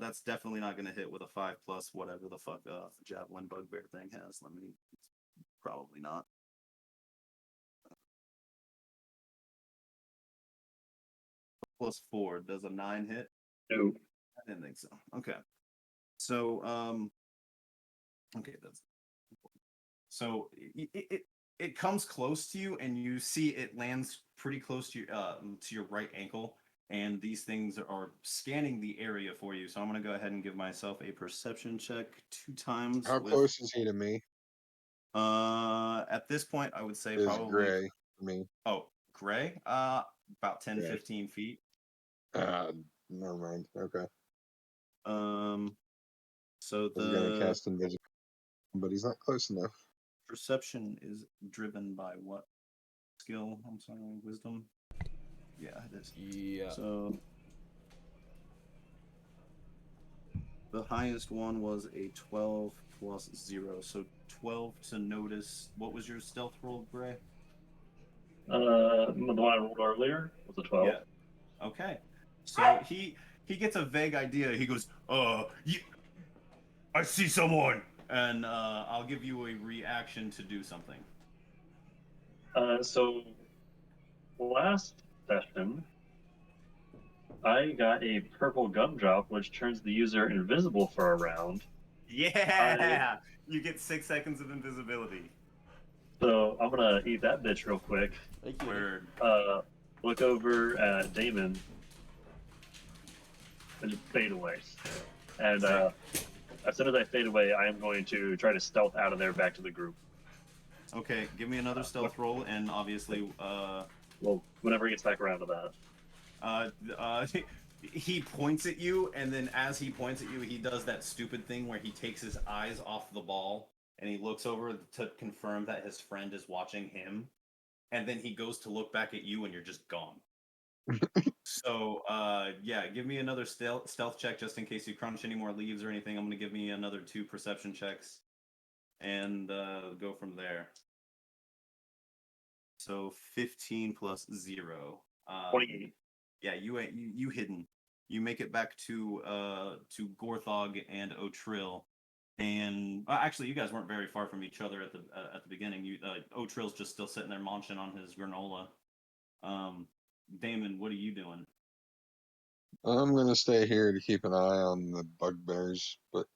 That's definitely not gonna hit with a 5+ whatever the fuck javelin bugbear thing has. Let me probably not. +4 does a 9 hit? No. I didn't think so. Okay, so okay, that's so it comes close to you, and you see it lands pretty close to your right ankle, and these things are scanning the area for you. So I'm gonna go ahead and give myself a perception check 2 times How with close is he to me? at this point I would say Is probably Gray to me? oh Gray about 10 Yeah. 15 feet. Never mind. Okay. Um so I was gonna the cast invisible, but he's not close enough. perception is driven by what skill? I'm sorry, wisdom. Yeah, it is. Yeah. So the highest one was a 12 plus 0, so 12 to notice. What was your stealth roll, Gray? The one I rolled earlier was a 12. Yeah. Okay. So he gets a vague idea. He goes, I see someone, and I'll give you a reaction to do something." So last session, I got a purple gumdrop, which turns the user invisible for a round. Yeah, you get 6 seconds of invisibility. So I'm gonna eat that bitch real quick. Thank you. Word. Look over at Damon and just fade away. And as soon as I fade away, I am going to try to stealth out of there back to the group. Okay, give me another stealth roll, and obviously, Well, whenever he gets back around to that. he points at you, and then as he points at you, he does that stupid thing where he takes his eyes off the ball, and he looks over to confirm that his friend is watching him, and then he goes to look back at you, and you're just gone. So, yeah, give me another stealth check just in case you crunch any more leaves or anything. I'm gonna give me another 2 perception checks, and go from there. So 15 plus 0. 28. Yeah, you hidden. You make it back to Gorthog and Otrill, and actually, you guys weren't very far from each other at the beginning. Otrill's just still sitting there munching on his granola. Um, Damon, what are you doing? I'm gonna stay here to keep an eye on the bugbears, but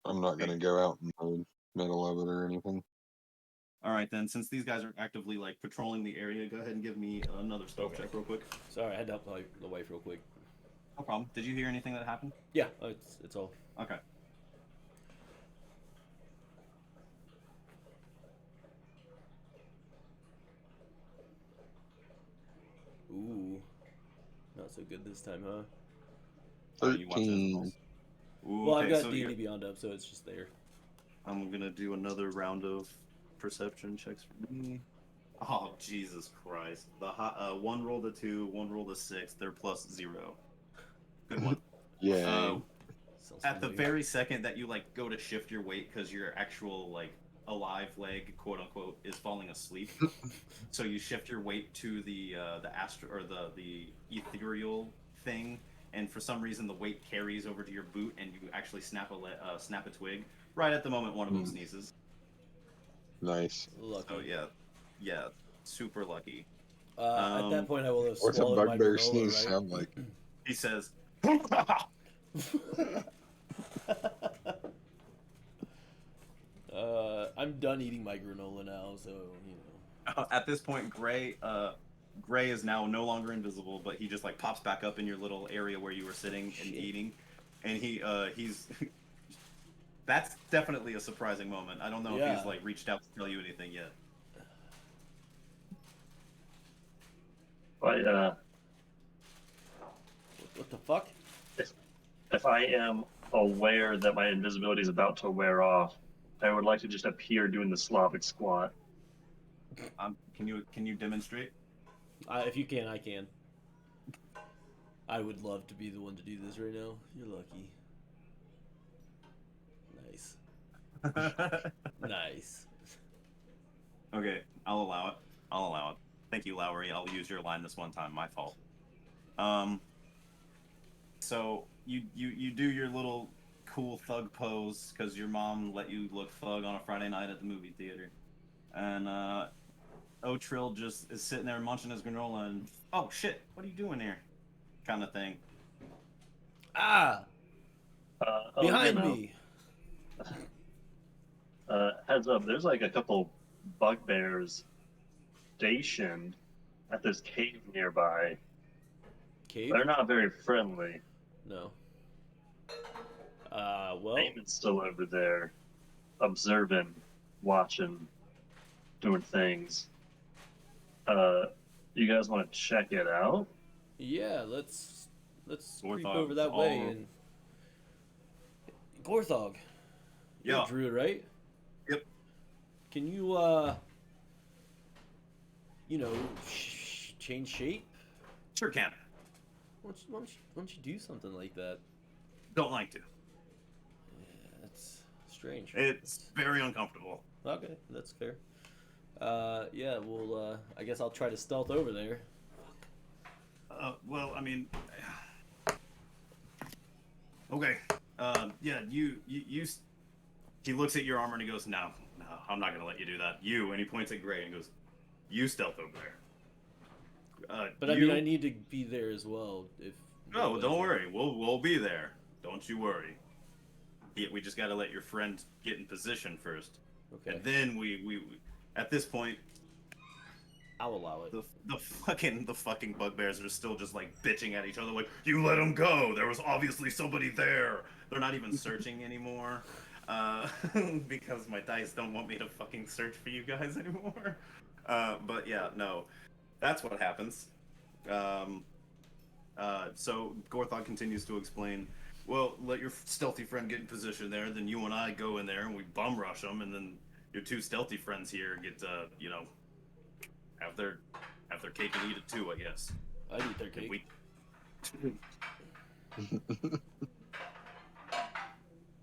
I'm not gonna go out in the middle of it or anything. All right, then. Since these guys are actively like patrolling the area, go ahead and give me another stealth check real quick. Sorry, I had to help the wife real quick. No problem. Did you hear anything that happened? Yeah, it's all. Okay. Ooh, not so good this time, huh? You watch those 13. rolls. Ooh, Well, I've okay, got so D&D Beyond up, so it's just there. I'm gonna do another round of perception checks for me. Oh Jesus Christ! One rolled a 2, one rolled a 6. They're plus 0. Good one. Yay. Sounds At the familiar. very second that you like go to shift your weight because your actual like alive leg, quote unquote, is falling asleep, so you shift your weight to the astro or the ethereal thing, and for some reason the weight carries over to your boot, and you actually snap a twig right at the moment one of them sneezes. Nice. Lucky. So yeah, super lucky. At that point, I will have What's a swallowed my bugbear granola, sneeze right? sound like? He says, I'm done eating my granola now, so you know. at this point, Gray is now no longer invisible, but he just like pops back up in your little area where you were sitting and eating, and he's that's definitely a surprising moment. I don't know if Yeah. he's like reached out to tell you anything yet. What the fuck? If I am aware that my invisibility is about to wear off, I would like to just appear doing the Slavic squat. Can you demonstrate? If you can, I can. I would love to be the one to do this right now. You're lucky. Nice. Nice. Okay, I'll allow it. I'll allow it. Thank you, Lowry. I'll use your line this one time. My fault. So you do your little cool thug pose because your mom let you look thug on a Friday night at the movie theater, and Otrill just is sitting there munching his granola and oh shit, what are you doing here? Kind of thing. Ah! Behind me! Heads up, there's like a couple bugbears stationed at this cave nearby. Cave? They're not very friendly. No. Well. Damon's still over there, observing, watching, doing things. You guys want to check it out? Yeah, let's creep Gorthog's over that way and. Gorthog. You're Yeah. a druid, right? Yep. Can you, change shape? Sure can. Why don't you do something like that? Don't like to. Yeah, that's strange. It's very uncomfortable. Okay, that's fair. Yeah, well, I guess I'll try to stealth over there. Well, I mean, okay. Yeah, you. He looks at your armor and he goes, "No, I'm not gonna let you do that." And he points at Gray and goes, "You stealth over there." But I mean, I need to be there as well. If no, don't worry. We'll be there. Don't you worry. We just got to let your friend get in position first, Okay. and then we at this point. I'll allow it. The fucking bugbears are still just like bitching at each other, like you let him go. There was obviously somebody there. They're not even searching anymore, because my dice don't want me to fucking search for you guys anymore. But yeah, no, that's what happens. So Gorthog continues to explain. Well, let your stealthy friend get in position there, then you and I go in there and we bum rush them, and then your two stealthy friends here get have their Have their cake and eat it too, I guess. I eat their And cake. we.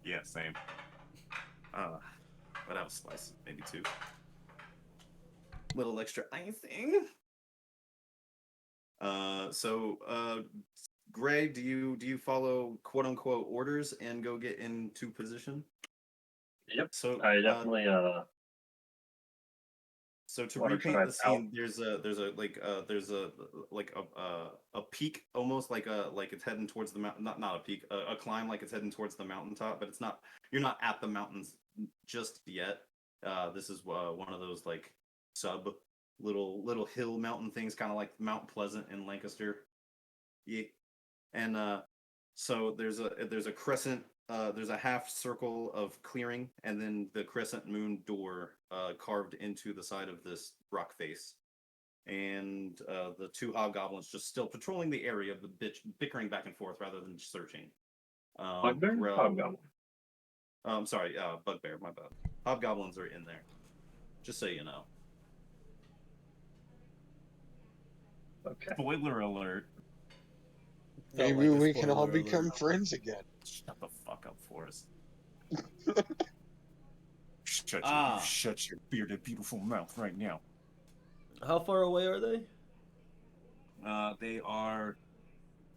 Yeah, same. But have a slice, maybe two. Little extra icing. Gray, do you follow quote unquote orders and go get into position? Yep. So I definitely So to want to repaint try the it out. scene, there's a peak, almost like it's heading towards the mountain. Not a peak, a climb like it's heading towards the mountaintop, but it's not. You're not at the mountains just yet. This is one of those like sub little hill mountain things, kind of like Mount Pleasant in Lancaster. Yeah, and so there's a crescent, there's a half circle of clearing, and then the crescent moon door carved into the side of this rock face. And the two hobgoblins just still patrolling the area, but bickering back and forth rather than searching. Bugbear? Grell, Hobgoblin. sorry, Bugbear, my bad. Hobgoblins are in there, just so you know. Okay. Spoiler alert. Felt Maybe like a we can all spoiler become alert. friends again. Shut the fuck up, Forrest. Ah. Shut your bearded, beautiful mouth right now. How far away are they? They are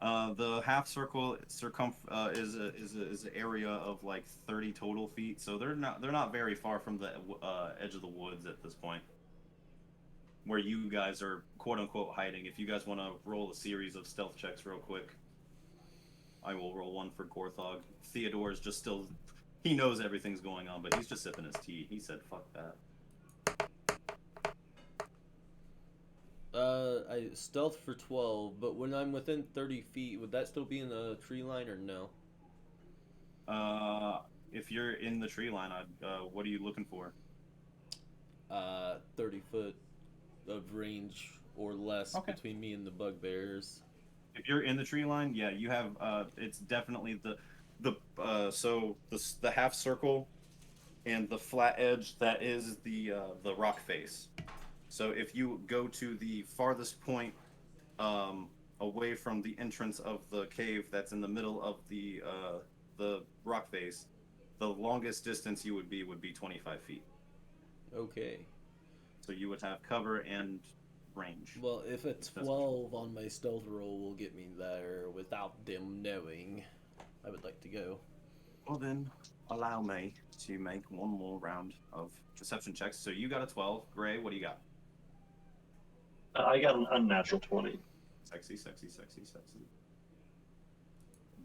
the half circle is an area of like 30 total feet, so they're not very far from the edge of the woods at this point, where you guys are quote unquote hiding. If you guys want to roll a series of stealth checks real quick, I will roll one for Gorthog. Theodore is just still, he knows everything's going on, but he's just sipping his tea. He said, "Fuck that." I stealth for 12, but when I'm within 30 feet, would that still be in the tree line or no? If you're in the tree line, what are you looking for? 30 foot of range or less Okay. between me and the bugbears. If you're in the tree line, yeah, you have. It's definitely the half circle and the flat edge that is the rock face. So if you go to the farthest point away from the entrance of the cave that's in the middle of the rock face, the longest distance you would be 25 feet. Okay. So you would have cover and range. Well, if a If that's what you're 12 looking for. on my stealth roll will get me there without them knowing, I would like to go. Well then, allow me to make one more round of perception checks. So you got a 12. Gray, what do you got? I got an unnatural 20. Sexy, sexy, sexy, sexy.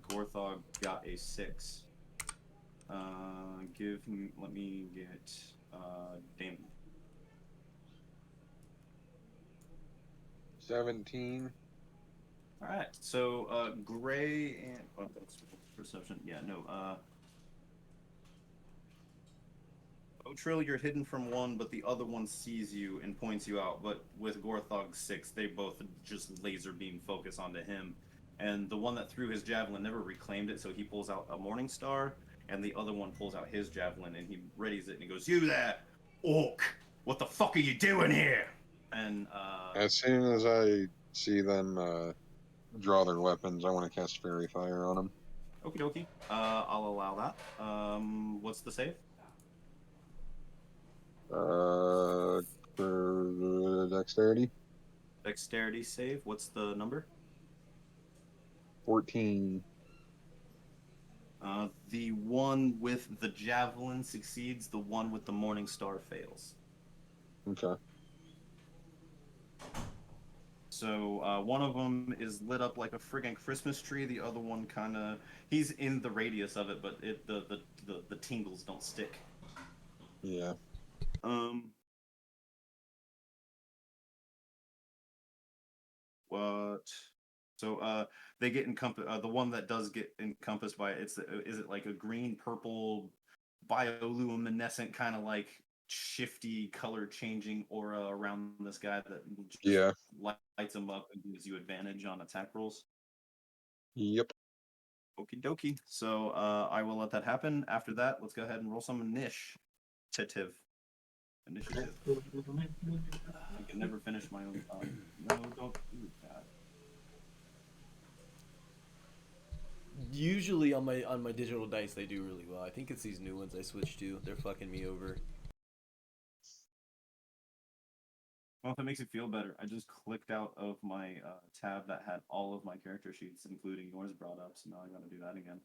Gorthog got a 6. Let me get Damon. 17. All right. So Gray and that's perception. Yeah, no. Otrill, you're hidden from one, but the other one sees you and points you out. But with Gorthog 6, they both just laser beam focus onto him. And the one that threw his javelin never reclaimed it, so he pulls out a Morning Star, and the other one pulls out his javelin and he readies it and he goes, "You there, orc! What the fuck are you doing here?" And As soon as I see them draw their weapons, I want to cast Fairy Fire on them. okie dokie. I'll allow that. What's the save? For dexterity, Dexterity save. What's the number? 14. The one with the javelin succeeds. The one with the Morning Star fails. Okay. So one of them is lit up like a friggin' Christmas tree. The other one kind of, he's in the radius of it, but the tingles don't stick. Yeah. What? So they get encompassed. The one that does get encompassed by it, is it like a green purple bioluminescent kind of like shifty color changing aura around this guy that just Yeah. lights him up and gives you advantage on attack rolls. Yep. Okie dokie. So I will let that happen. After that, let's go ahead and roll some initiative. Initiative. I can never finish my own. No, don't do that. Usually on my digital dice they do really well. I think it's these new ones I switched to. They're fucking me over. Well, if it makes you feel better, I just clicked out of my tab that had all of my character sheets, including yours, brought up. So now I got to do that again.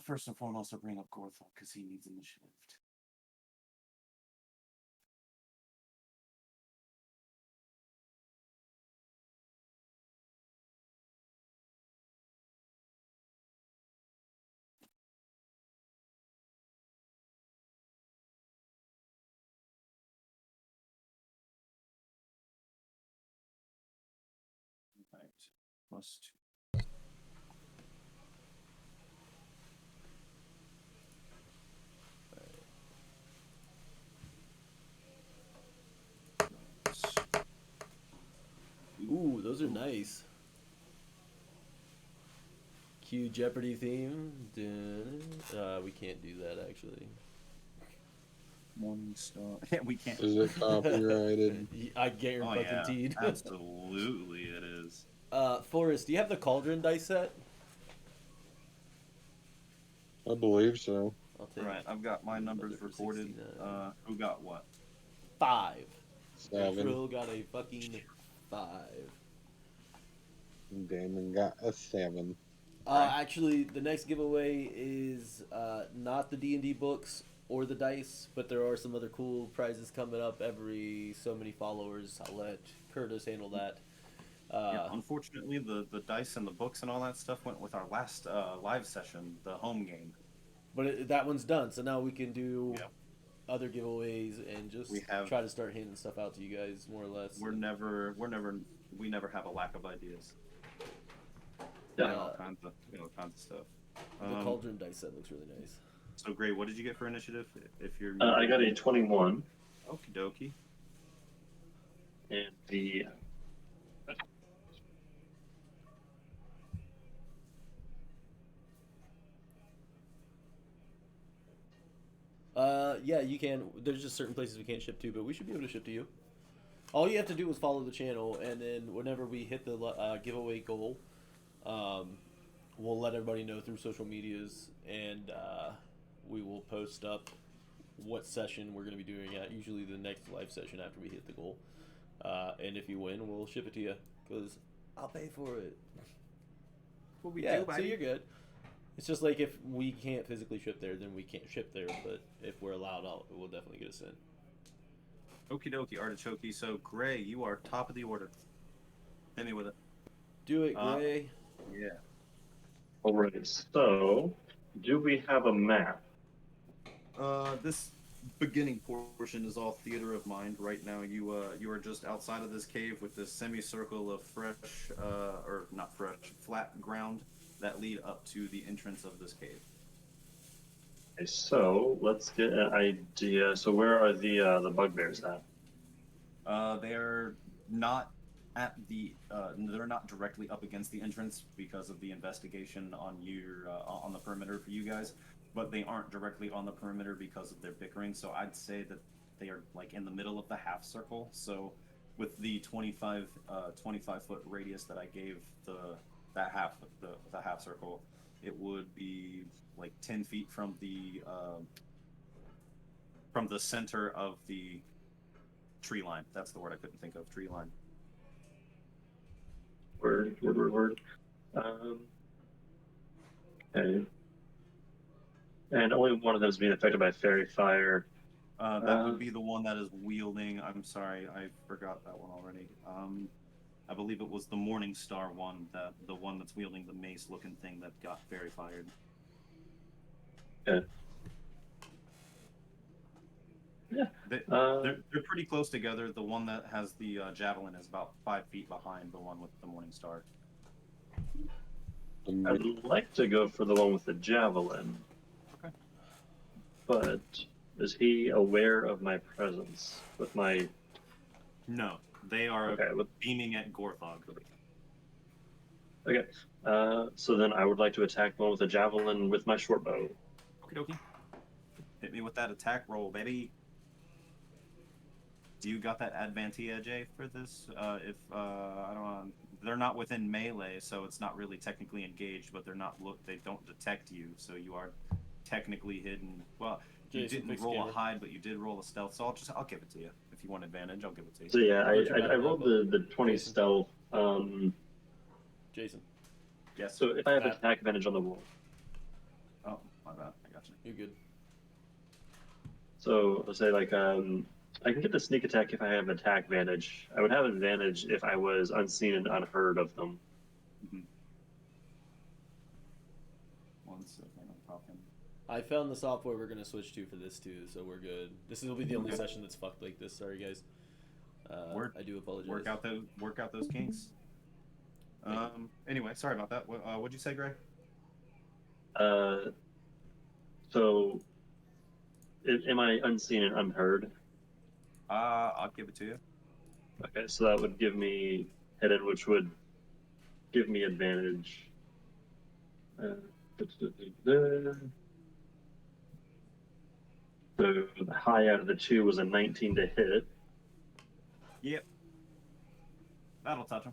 First and foremost, I'll bring up Gorthal because he needs initiative. Right. +2. Ooh, those are nice. Cue Jeopardy theme. We can't do that actually. Morningstar. Yeah, we can't. Is it copyrighted? I guaranteed. Absolutely, it is. Forrest, do you have the Cauldron dice set? I believe so. I'll All right, I've got my numbers for recorded. 69. Who got what? 5. 7. Frill got a fucking 5. Damon got a 7. Actually, the next giveaway is not the D&D books or the dice, but there are some other cool prizes coming up every so many followers. I'll let Curtis handle that. Yeah, unfortunately, the dice and the books and all that stuff went with our last live session, the home game. But that one's done, so now we can do other giveaways and just try to start handing stuff out to you guys more or less. We never have a lack of ideas. Yeah. All kinds of stuff. The Cauldron dice set looks really nice. So, Gray, what did you get for initiative? If you're I got a 21. Okie dokie. And the yeah, you can. There's just certain places we can't ship to, but we should be able to ship to you. All you have to do is follow the channel, and then whenever we hit the giveaway goal, we'll let everybody know through social medias, and we will post up what session we're going to be doing at. Usually the next live session after we hit the goal. And if you win, we'll ship it to you, because I'll pay for it. What we Yeah, do, so baby. you're good. It's just like if we can't physically ship there, then we can't ship there. But if we're allowed, we'll definitely get us in. Okie dokie, Artichoke. So, Gray, you are top of the order. Hit me with it. Do it, Gray. Yeah. Alright, so do we have a map? This beginning portion is all theater of mind. Right now, you are just outside of this cave with this semicircle of fresh, or not fresh, flat ground that lead up to the entrance of this cave. Okay, so let's get an idea. So where are the bugbears at? They're not at the. They're not directly up against the entrance because of the investigation on on the perimeter for you guys, but they aren't directly on the perimeter because of their bickering. So I'd say that they are like in the middle of the half circle. So with the 25 foot radius that I gave the half circle, it would be like 10 feet from the center of the tree line. That's the word I couldn't think of. Tree line. Word. Okay. And only one of them is being affected by fairy fire. That would be the one that is wielding. I'm sorry, I forgot that one already. I believe it was the Morning Star one, the one that's wielding the mace-looking thing that got fairy fired. Okay. Yeah. They're pretty close together. The one that has the javelin is about 5 feet behind the one with the Morning Star. I'd like to go for the one with the javelin. Okay. But is he aware of my presence with my? No, they are beaming at Gorthog. Okay. So then I would like to attack the one with the javelin with my short bow. Okie dokie. Hit me with that attack roll, baby. Do you got that advantage for this? If I don't know, they're not within melee, so it's not really technically engaged, but they're not they don't detect you, so you are technically hidden. Well, you Jason, didn't fix roll camera. a hide, but you did roll a stealth, so I'll give it to you. If you want advantage, I'll give it to you. So yeah, What's your I battle rolled map, the 20 Jason? stealth. Jason, Yes. So if I have Matt. attack advantage on the roll, Oh, my bad. I got you. you're good. so let's say like I can get the sneak attack if I have attack advantage. I would have advantage if I was unseen and unheard of them. Mm-hmm. 1 second, I'm talking. I found the software we're gonna switch to for this too, so we're good. This will be the only Okay. session that's fucked like this. Sorry, guys. I do apologize. Work out those kinks. Anyway, sorry about that. What'd you say, Gray? So am I unseen and unheard? I'll give it to you. Okay, so that would give me hidden, which would give me advantage. So the high out of the two was a 19 to hit. Yep. That'll touch him.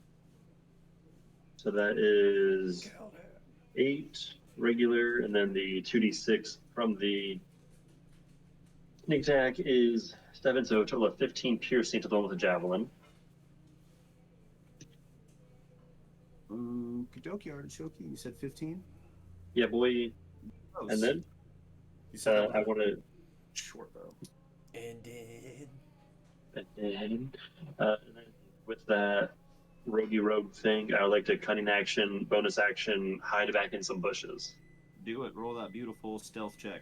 So that is 8 regular, and then the 2d6 from the sneak attack is 7, so a total of 15 piercing to the one with the javelin. Kadoki Artichoke, you said 15? Yeah, boy. Close. And then You said that I was want to. short bow. And then And then with that rogue thing, I would like to cunning action, bonus action, hide back in some bushes. Do it. Roll that beautiful stealth check.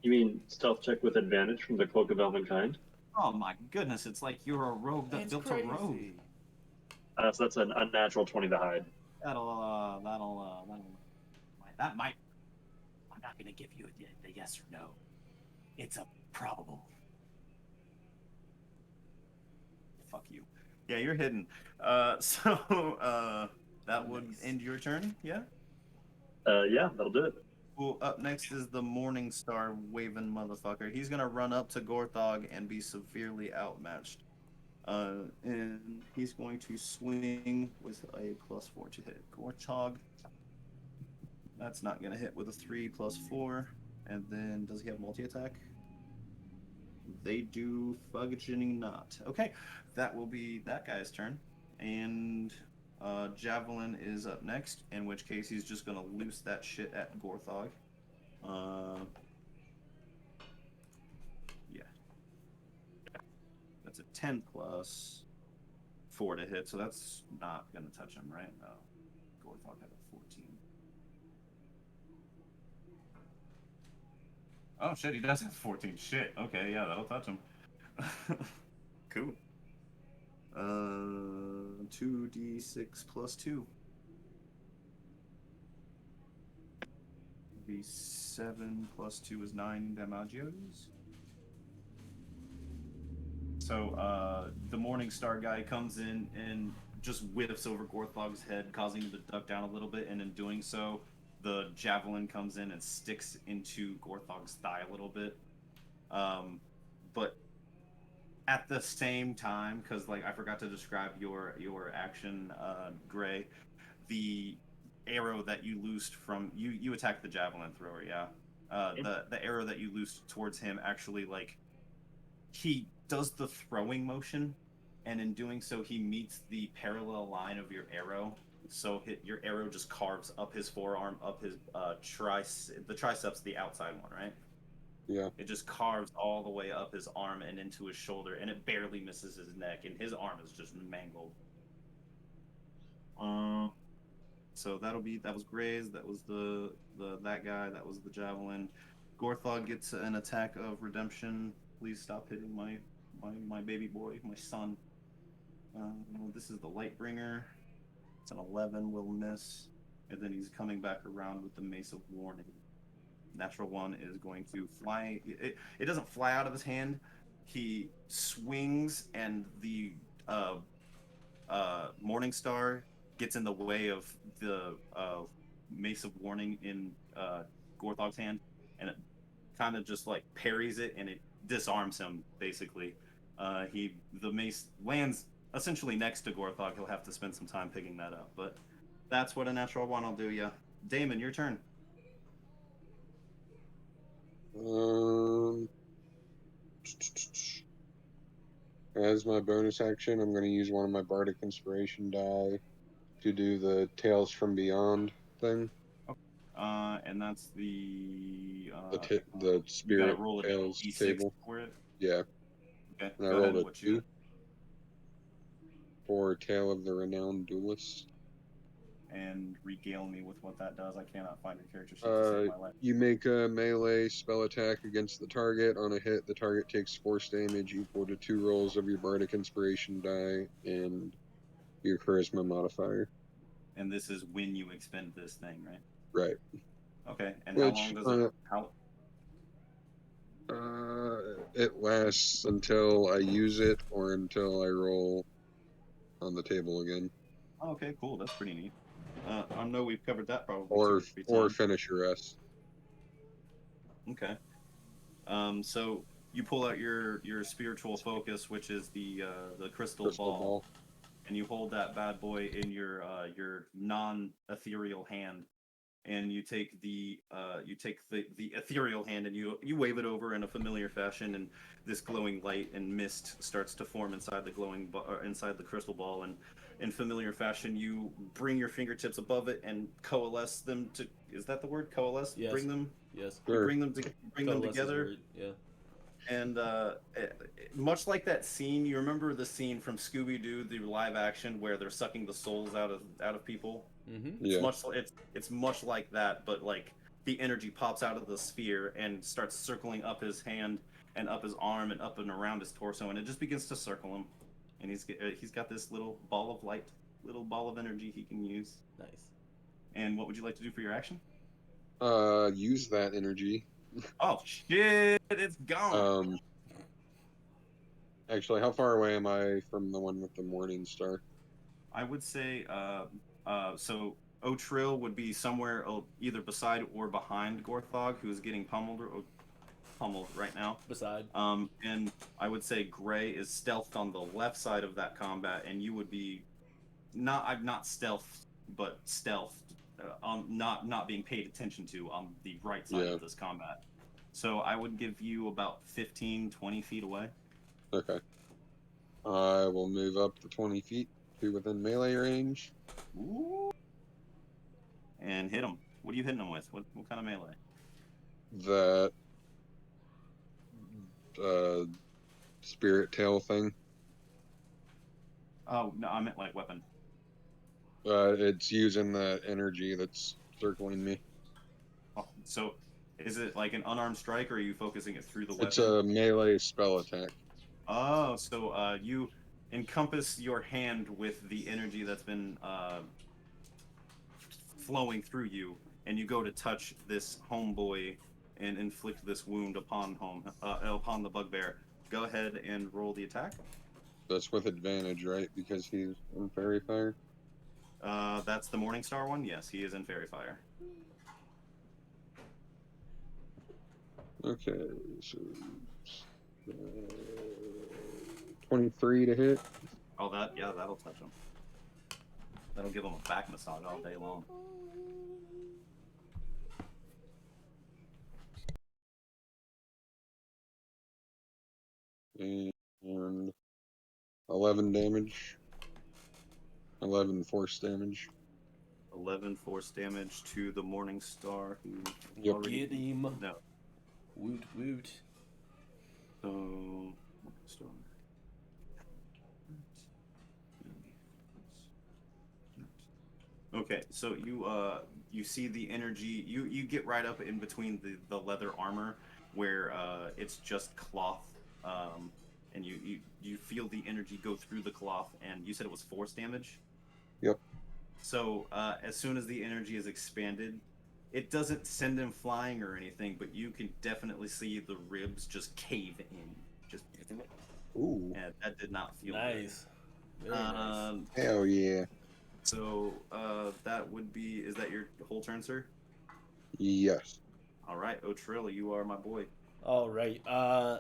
You mean stealth check with advantage from the Cloak of Elvenkind? Oh my goodness! It's like you're a rogue that it's built crazy. a rogue. So that's an unnatural 20 to hide. That might. I'm not gonna give you the yes or no. It's a probable. Fuck you. Yeah, you're hidden. That would end your turn. Yeah. Yeah, that'll do it. Well, up next is the Morning Star waving motherfucker. He's gonna run up to Gorthog and be severely outmatched. And he's going to swing with a +4 to hit Gorthog. That's not gonna hit with a 3 + 4. And then does he have multi-attack? They do functioning not. Okay, that will be that guy's turn. And Javelin is up next, in which case he's just gonna loose that shit at Gorthog. Yeah. That's a 10 + 4 to hit, so that's not gonna touch him, right? No. Gorthog had a 14. Oh shit, he does have 14. Shit. Okay, yeah, that'll touch him. Cool. 2d6 + 2. Be 7 + 2 is 9 damages. So the Morning Star guy comes in and just whiffs over Gorthog's head, causing him to duck down a little bit, and in doing so, the javelin comes in and sticks into Gorthog's thigh a little bit. But at the same time, because like I forgot to describe your action, Gray, the arrow that you loosed from you attacked the javelin thrower, yeah. The arrow that you loosed towards him actually like he does the throwing motion, and in doing so, he meets the parallel line of your arrow. So your arrow just carves up his forearm, up his the triceps, the outside one, right? Yeah. It just carves all the way up his arm and into his shoulder, and it barely misses his neck, and his arm is just mangled. So that was Gray's. That was that guy. That was the javelin. Gorthog gets an attack of redemption. Please stop hitting my baby boy, my son. This is the Lightbringer. It's an 11, will miss, and then he's coming back around with the Mace of Warning. Natural one is going to fly. It doesn't fly out of his hand. He swings, and the Morning Star gets in the way of the Mace of Warning in Gorthog's hand, and it kind of just like parries it, and it disarms him basically. The mace lands essentially next to Gorthog. He'll have to spend some time picking that up, but that's what a natural one will do. Yeah, Damon, your turn. Um, as my bonus action, I'm going to use one of my Bardic Inspiration die to do the Tales from Beyond thing. And that's the The you got to Spirit roll a Tales d6 table. for it. Yeah, Okay, and I go ahead. rolled a What you 2 got? for Tale of the Renowned Duelist. And regale me with what that does. I cannot find a character sheet to save my life. You make a melee spell attack against the target. On a hit, the target takes force damage equal to 2 rolls of your Bardic Inspiration die and your Charisma modifier. And this is when you expend this thing, right? Right. Okay. And how Which long does it? it lasts until I use it or until I roll on the table again, Oh, okay, cool. That's pretty neat. I know we've covered that probably or 2 or 3 or times. finish your rest. Okay. So you pull out your spiritual focus, which is the crystal ball, and you hold that bad boy in your non-ethereal hand, and you take the ethereal hand and you wave it over in a familiar fashion, and this glowing light and mist starts to form inside the inside the crystal ball, and in familiar fashion you bring your fingertips above it and coalesce them to, is that the word, coalesce? Yes. Bring them. Yes. You Sure. bring them together. Yeah. And much like that scene, you remember the scene from Scooby-Doo, the live action, where they're sucking the souls out of people. Mm-hmm. Yeah. It's much like that, but like the energy pops out of the sphere and starts circling up his hand and up his arm and up and around his torso, and it just begins to circle him. And he's got this little ball of light, little ball of energy he can use. Nice. And what would you like to do for your action? Use that energy. Oh shit! It's gone. Actually, how far away am I from the one with the morning star? I would say, so Otrill would be somewhere either beside or behind Gorthog, who is getting pummeled right now. Beside. And I would say Gray is stealthed on the left side of that combat, and you would be not stealth, but stealth, not being paid attention to on the right side of this combat. So I would give you about 15, 20 feet away. Okay. I will move up to 20 feet to within melee range. Ooh. And hit him. What are you hitting him with? What kind of melee? That spirit tail thing. Oh no, I meant like weapon. It's using the energy that's circling me. Oh, so is it like an unarmed strike, or are you focusing it through the weapon? It's a melee spell attack. Oh, so you encompass your hand with the energy that's been flowing through you, and you go to touch this homeboy and inflict this wound upon the bugbear. Go ahead and roll the attack. That's with advantage, right? Because he's in fairy fire. That's the Morningstar one. Yes, he is in fairy fire. Okay, so 23 to hit. Oh, that'll touch him. That'll give him a back massage all day long. And 11 damage. 11 force damage. 11 force damage to the Morningstar, who Yep. Get him. No. Woot woot. So Morningstar. Okay, so you see the energy. You get right up in between the leather armor where it's just cloth, and you feel the energy go through the cloth. And you said it was force damage. Yep. So as soon as the energy is expanded, it doesn't send him flying or anything, but you can definitely see the ribs just cave in. Just Ooh. yeah, that did not feel Nice. good. Very nice. Hell yeah. So that would be, is that your whole turn, sir? Yes. All right, Otrilla, you are my boy. All right.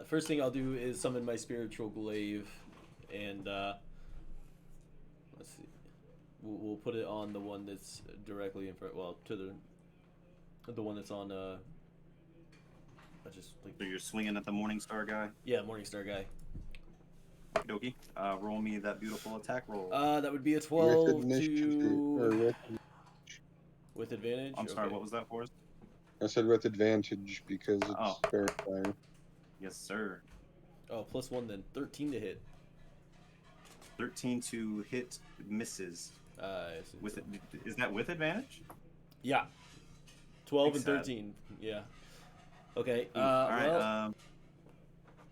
First thing I'll do is summon my spiritual glaive, and let's see. We'll put it on the one that's directly in front. Well, to the one that's on. I just like. So you're swinging at the Morningstar guy. Yeah, Morningstar guy. Okie dokie. Roll me that beautiful attack roll. That would be a With 12 initiative, or to with, with advantage. I'm sorry, Okay. what was that for? I said with advantage because Oh, it's fair fire. yes, sir. Oh, +1 then. 13 to hit. 13 to hit misses. I assume With so. it, is that with advantage? Yeah. 12 and Makes sense. 13. Yeah. Okay. All right. Well,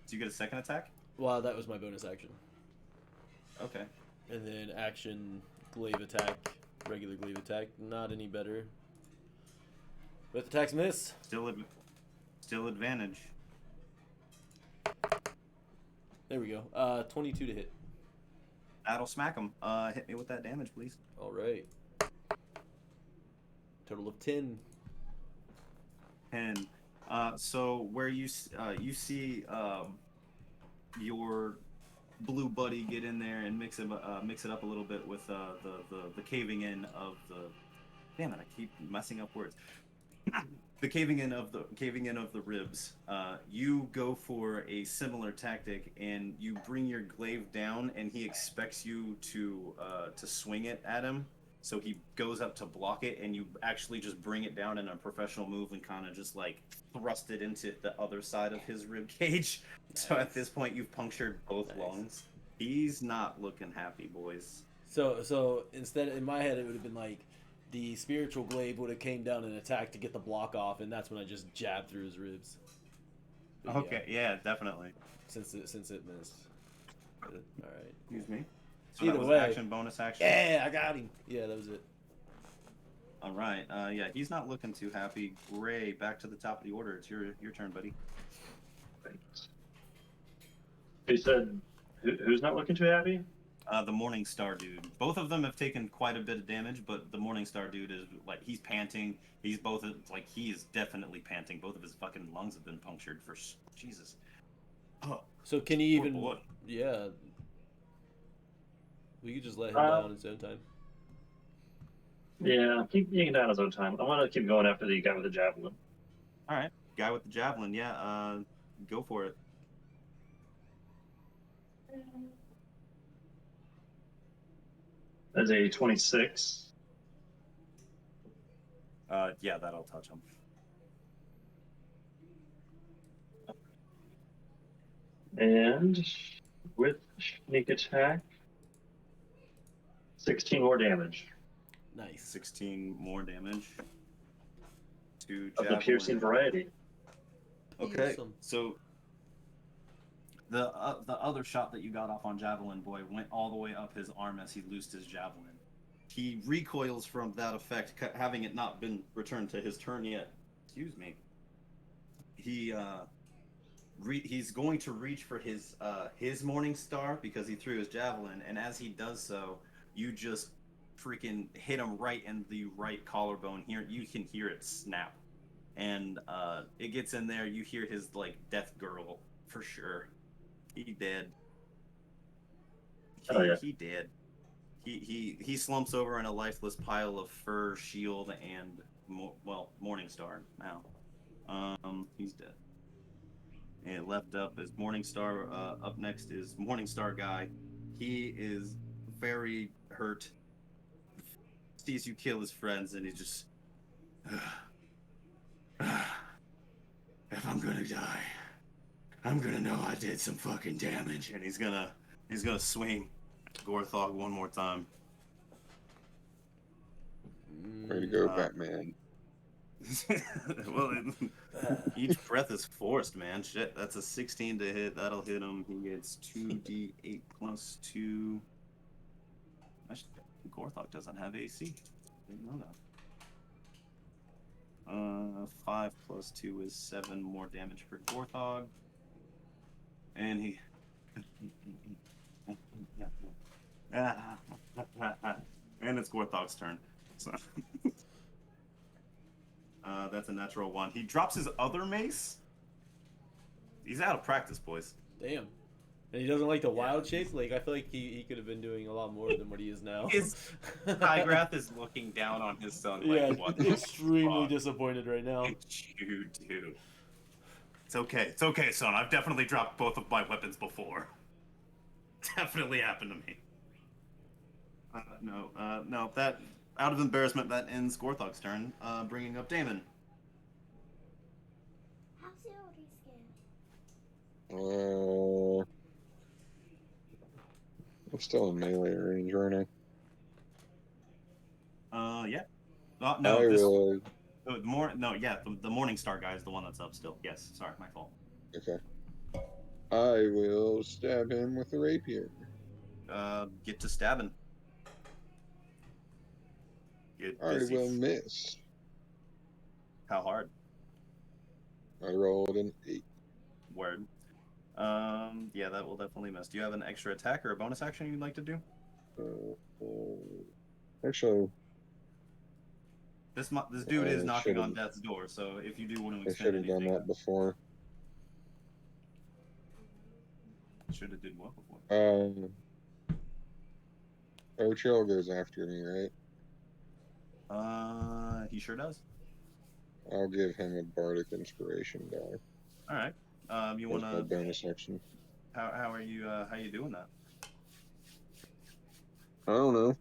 Do you get a second attack? well, that was my bonus action. Okay. And then action, glaive attack, regular glaive attack. Not any better. Both attacks miss. Still advantage. There we go. 22 to hit. That'll smack him. Hit me with that damage, please. All right. Total of 10. 10. So where you see your blue buddy get in there and mix it up a little bit with the caving in of the. Damn it! I keep messing up words. The caving in of the ribs. You go for a similar tactic, and you bring your glaive down, and he expects you to swing it at him. So he goes up to block it, and you actually just bring it down in a professional move and kind of just like thrust it into the other side of his rib cage. So at this point, you've punctured both Nice. lungs. He's not looking happy, boys. So instead, in my head, it would have been like the spiritual glaive would have came down and attacked to get the block off, and that's when I just jabbed through his ribs. But Okay, yeah, definitely. Since it missed. All right. Excuse me. So Either that was way. action, bonus action. Yeah, I got him. Yeah, that was it. All right. Yeah, he's not looking too happy. Gray, back to the top of the order. It's your turn, buddy. Thanks. He said, who's not looking too happy? The Morningstar dude. Both of them have taken quite a bit of damage, but the Morningstar dude is like he's panting. He is definitely panting. Both of his fucking lungs have been punctured for Jesus. Oh, So can he poor even? boy. Yeah. We could just let him die on his own time. Yeah, keep being down his own time. I want to keep going after the guy with the javelin. All right, guy with the javelin. Yeah, go for it. That's a 26. Yeah, that'll touch him. And with sneak attack, 16 more damage. Nice. 16 more damage. To Of the javelin. piercing variety. Okay, Awesome. so the other shot that you got off on Javelin Boy went all the way up his arm as he loosed his javelin. He recoils from that effect, having it not been returned to his turn yet. Excuse me. He's going to reach for his Morning Star because he threw his javelin, and as he does so, you just freaking hit him right in the right collarbone. Here, you can hear it snap, and it gets in there. You hear his like death gurgle for sure. He dead. Oh, yeah. He dead. He slumps over in a lifeless pile of fur, shield, and Morningstar now. He's dead. And left up is Morningstar. Up next is Morningstar guy. He is very hurt. Sees you kill his friends, and he just. If I'm gonna die, I'm gonna know I did some fucking damage, and he's gonna swing Gorthog one more time. Way to go, Batman. Well, each breath is forced, man. Shit, that's a 16 to hit. That'll hit him. He gets 2d8 plus 2. Gorthog doesn't have AC. Didn't know that. 5 plus 2 is 7 more damage for Gorthog. And he. And it's Gorthog's turn. So. That's a natural one. He drops his other mace. He's out of practice, boys. Damn. And he doesn't like the wild he's- shape? Like, I feel like he could have been doing a lot more than what he is now. His Tygrath is looking down on his son Yeah, like, what the extremely fuck disappointed right now. did you do? It's okay. It's okay, son. I've definitely dropped both of my weapons before. Definitely happened to me. No. That out of embarrassment, that ends Gorthog's turn. Bringing up Damon. How's the oldies skin? I'm still in melee range right now. Yeah. I No, this will. the Morning Star guy is the one that's up still. Yes, sorry, my fault. Okay. I will stab him with a rapier. Get to stabbing. Get I busy. will miss. How hard? I rolled an 8. Word. Yeah, that will definitely miss. Do you have an extra attack or a bonus action you'd like to do? Actually, This dude is knocking on should've- death's door, so if you do want to I extend should have done anything, that before. should have did what before. Ochill goes after me, right? He sure does. I'll give him a bardic inspiration die. All right. You That's my wanna? bonus action. How are you? How you doing that? I don't know.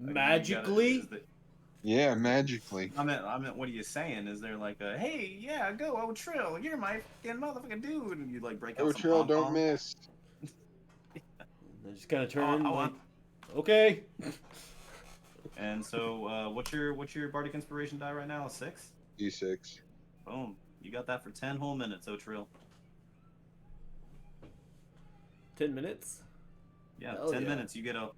Magically? Yeah, magically. I meant, what are you saying? Is there like a, hey, yeah, go, Trill, you're my fucking motherfucking dude, and you like break out some Ochill, don't pom-pom? miss. I just kind of turn. I like, want. okay. And so, what's your bardic inspiration die right now? A 6? D6. Boom. You got that for 10 whole minutes, Trill. 10 minutes? Yeah, Hell 10 yeah. minutes. You get a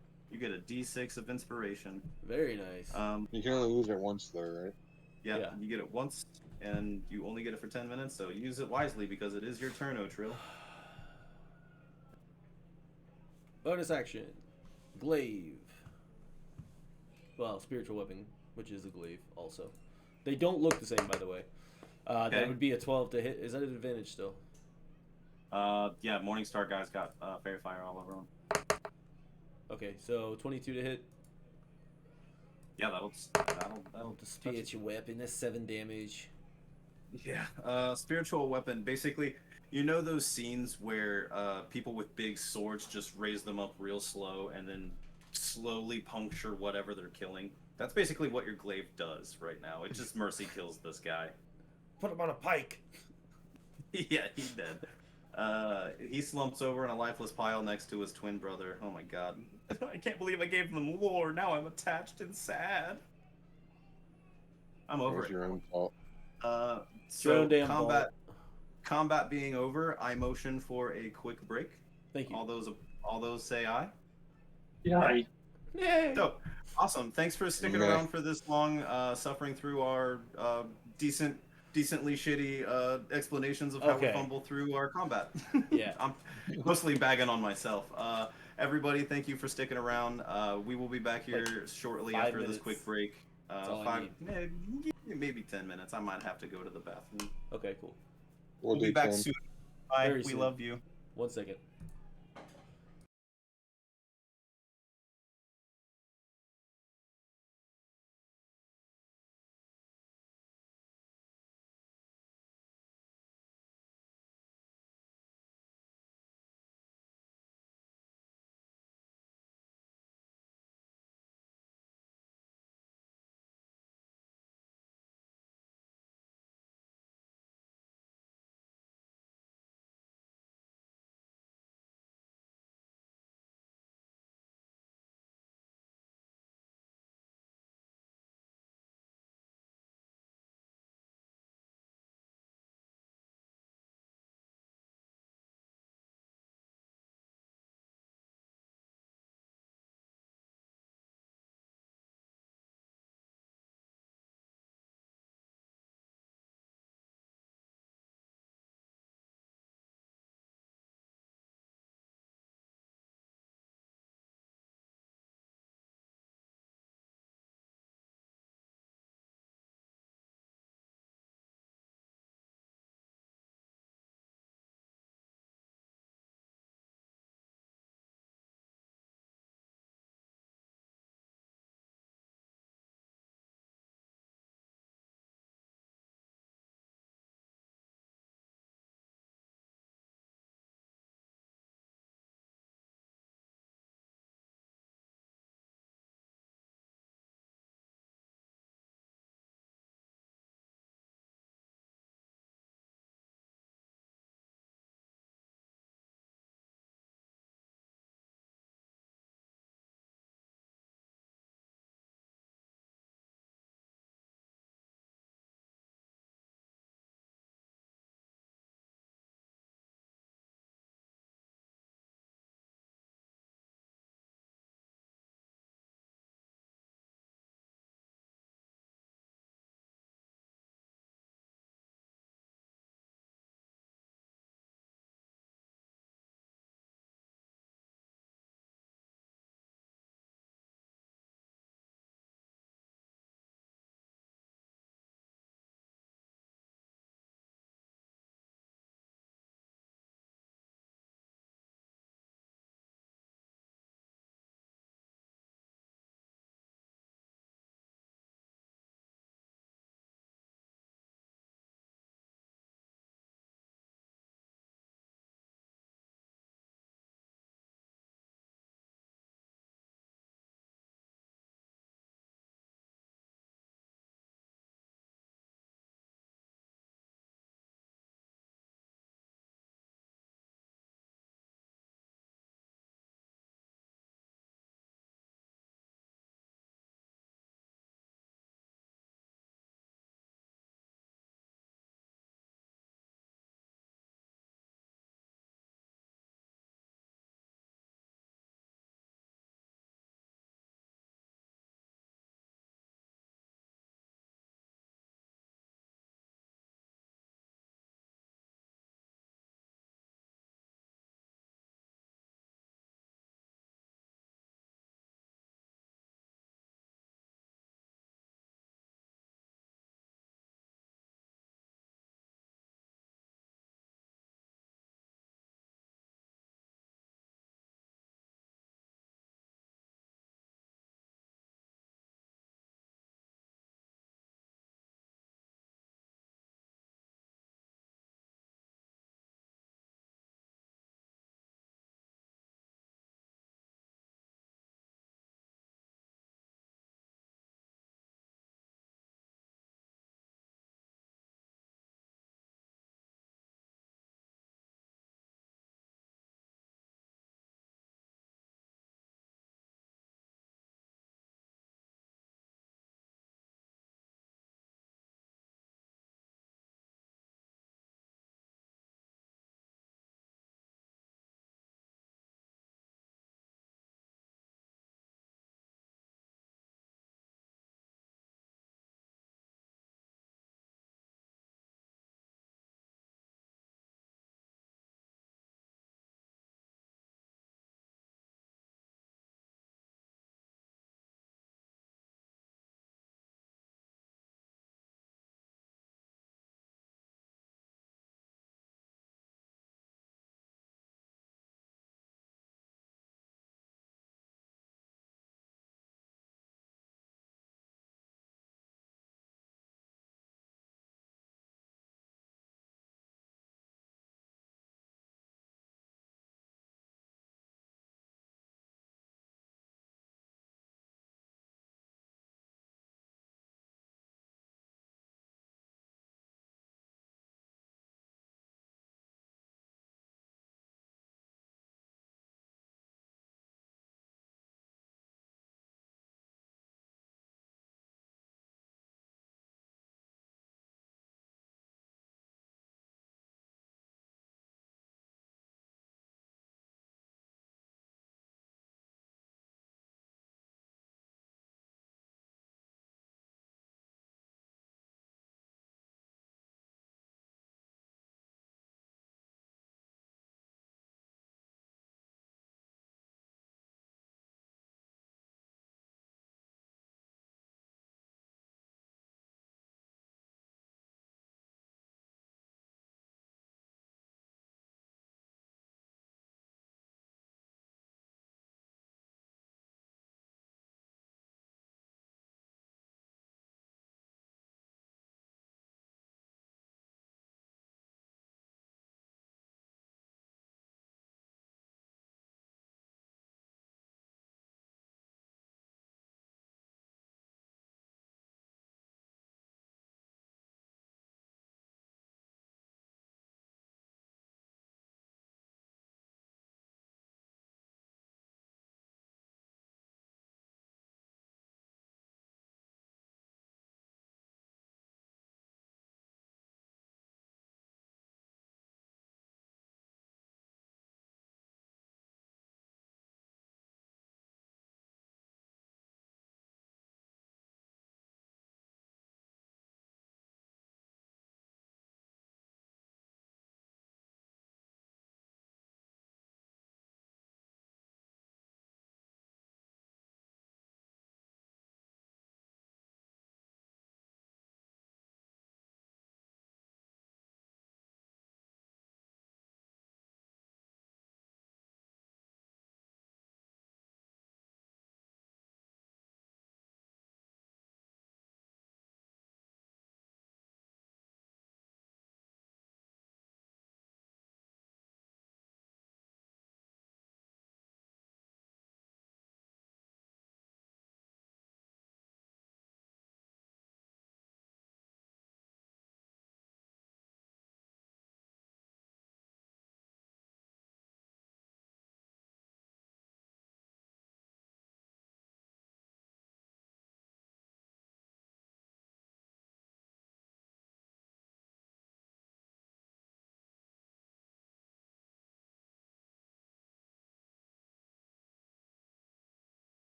D6 of inspiration. Very nice. You can only use it once, though, right? Yeah, you get it once, and you only get it for 10 minutes. So use it wisely because it is your turn, Trill. Bonus action. Glaive. Well, spiritual weapon, which is a glaive also. They don't look the same, by the way. Okay. That would be a 12 to hit. Is that an advantage still? Yeah, Morningstar guy's got fairy fire all over him. Okay, so 22 to hit. Yeah, that'll The spiritual weapon, that's 7 damage. Yeah, spiritual weapon. Basically, you know those scenes where people with big swords just raise them up real slow and then slowly puncture whatever they're killing? That's basically what your glaive does right now. It just mercy kills this guy. Put him on a pike. Yeah, he's dead. He slumps over in a lifeless pile next to his twin brother. Oh my god. I can't believe I gave them lore. Now I'm attached and sad. I'm That over was it. your own fault. Your So own damn combat being over, I motion for a quick break. Thank you. All those say aye. Yeah. Yay! So awesome. Thanks for sticking Meh. around for this long, suffering through our decently shitty explanations of how we Okay. fumble through our combat. Yeah. I'm mostly bagging on myself. Everybody, thank you for sticking around. We will be back here shortly 5 after this minutes. quick break. all I Maybe 10 minutes. I might have to go to the bathroom. Okay, cool. We'll We'll be do back 10. soon. Bye. Very We soon. love you. 1 second.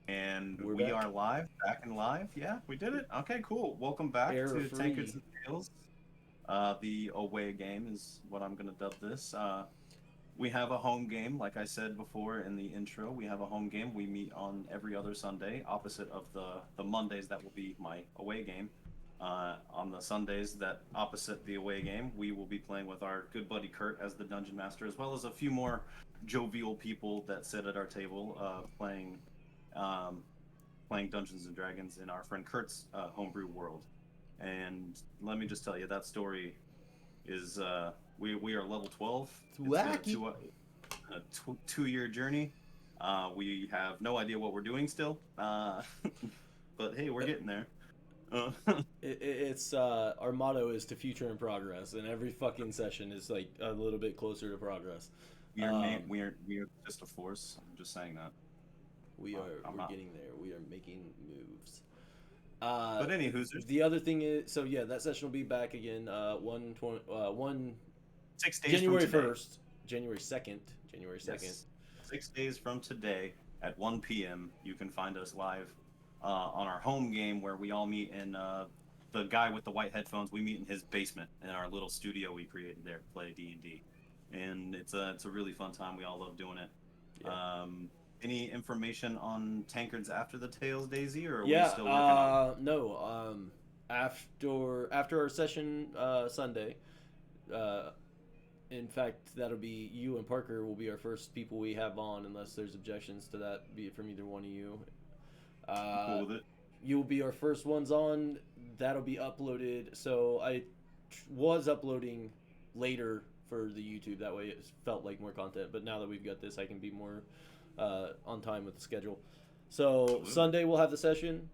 And We're we back. are live, back and live. Yeah, we did it. Okay, cool. Welcome back Error to free. Tankards and Tales. The away game is what I'm going to dub this. We have a home game, like I said before in the intro. We have a home game. We meet on every other Sunday, opposite of the Mondays that will be my away game. On the Sundays that opposite the away game, we will be playing with our good buddy Kurt as the dungeon master, as well as a few more jovial people that sit at our table um, playing Dungeons and Dragons in our friend Kurt's homebrew world. And let me just tell you, that story is we are level 12. It's wacky. A 2 year journey. We have no idea what we're doing still, but hey, we're getting there. It's our motto is to future in progress, and every fucking session is like a little bit closer to progress. We are just a force. I'm just saying that. We're not. getting there. We are making moves. But anywho, the other thing is, so yeah, that session will be back again. 6 days January from today. 1st, January 2nd, January 2nd. Yes. 6 days from today at 1 p.m. You can find us live on our home game where we all meet in the guy with the white headphones. We meet in his basement in our little studio we created there to play D&D, and it's a really fun time. We all love doing it. Yeah. Any information on Tankards After the Tales, Daisy, or are Yeah, we still working on? no. After our session Sunday, in fact, that'll be you and Parker will be our first people we have on, unless there's objections to that, be it from either one of you. Cool with it. You'll be our first ones on. That'll be uploaded. So I was uploading later for the YouTube. That way it felt like more content. But now that we've got this, I can be more on time with the schedule. So Absolutely. Sunday we'll have the session.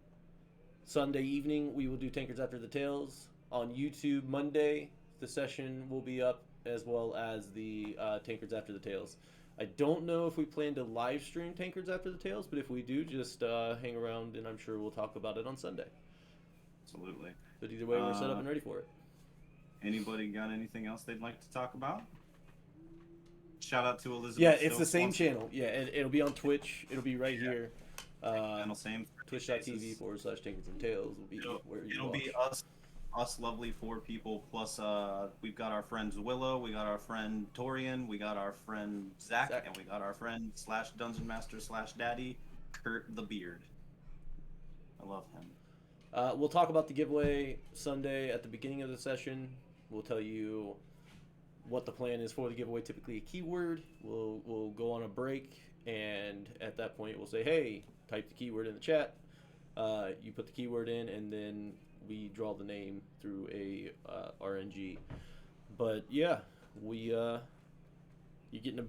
Sunday evening we will do Tankards After the Tales on YouTube. Monday the session will be up, as well as the Tankards After the Tales. I don't know if we plan to live stream Tankards After the Tales, but if we do, just hang around and I'm sure we'll talk about it on Sunday. Absolutely. But either way, we're set up and ready for it. Anybody got anything else they'd like to talk about? Shout out to Elizabeth. Yeah, it's the same channel. Yeah, it'll be on Twitch. It'll be right here. Same. Twitch.tv/Tankards and Tales will be where you It'll watch. be us lovely 4 people, plus we've got our friends Willow, we got our friend Torian, we got our friend Zach. And we got our friend / Dungeon Master / Daddy, Kurt the Beard. I love him. We'll talk about the giveaway Sunday at the beginning of the session. We'll tell you what the plan is for the giveaway, typically a keyword. We'll go on a break, and at that point we'll say, hey, type the keyword in the chat. You put the keyword in, and then we draw the name through a RNG. But yeah, you're getting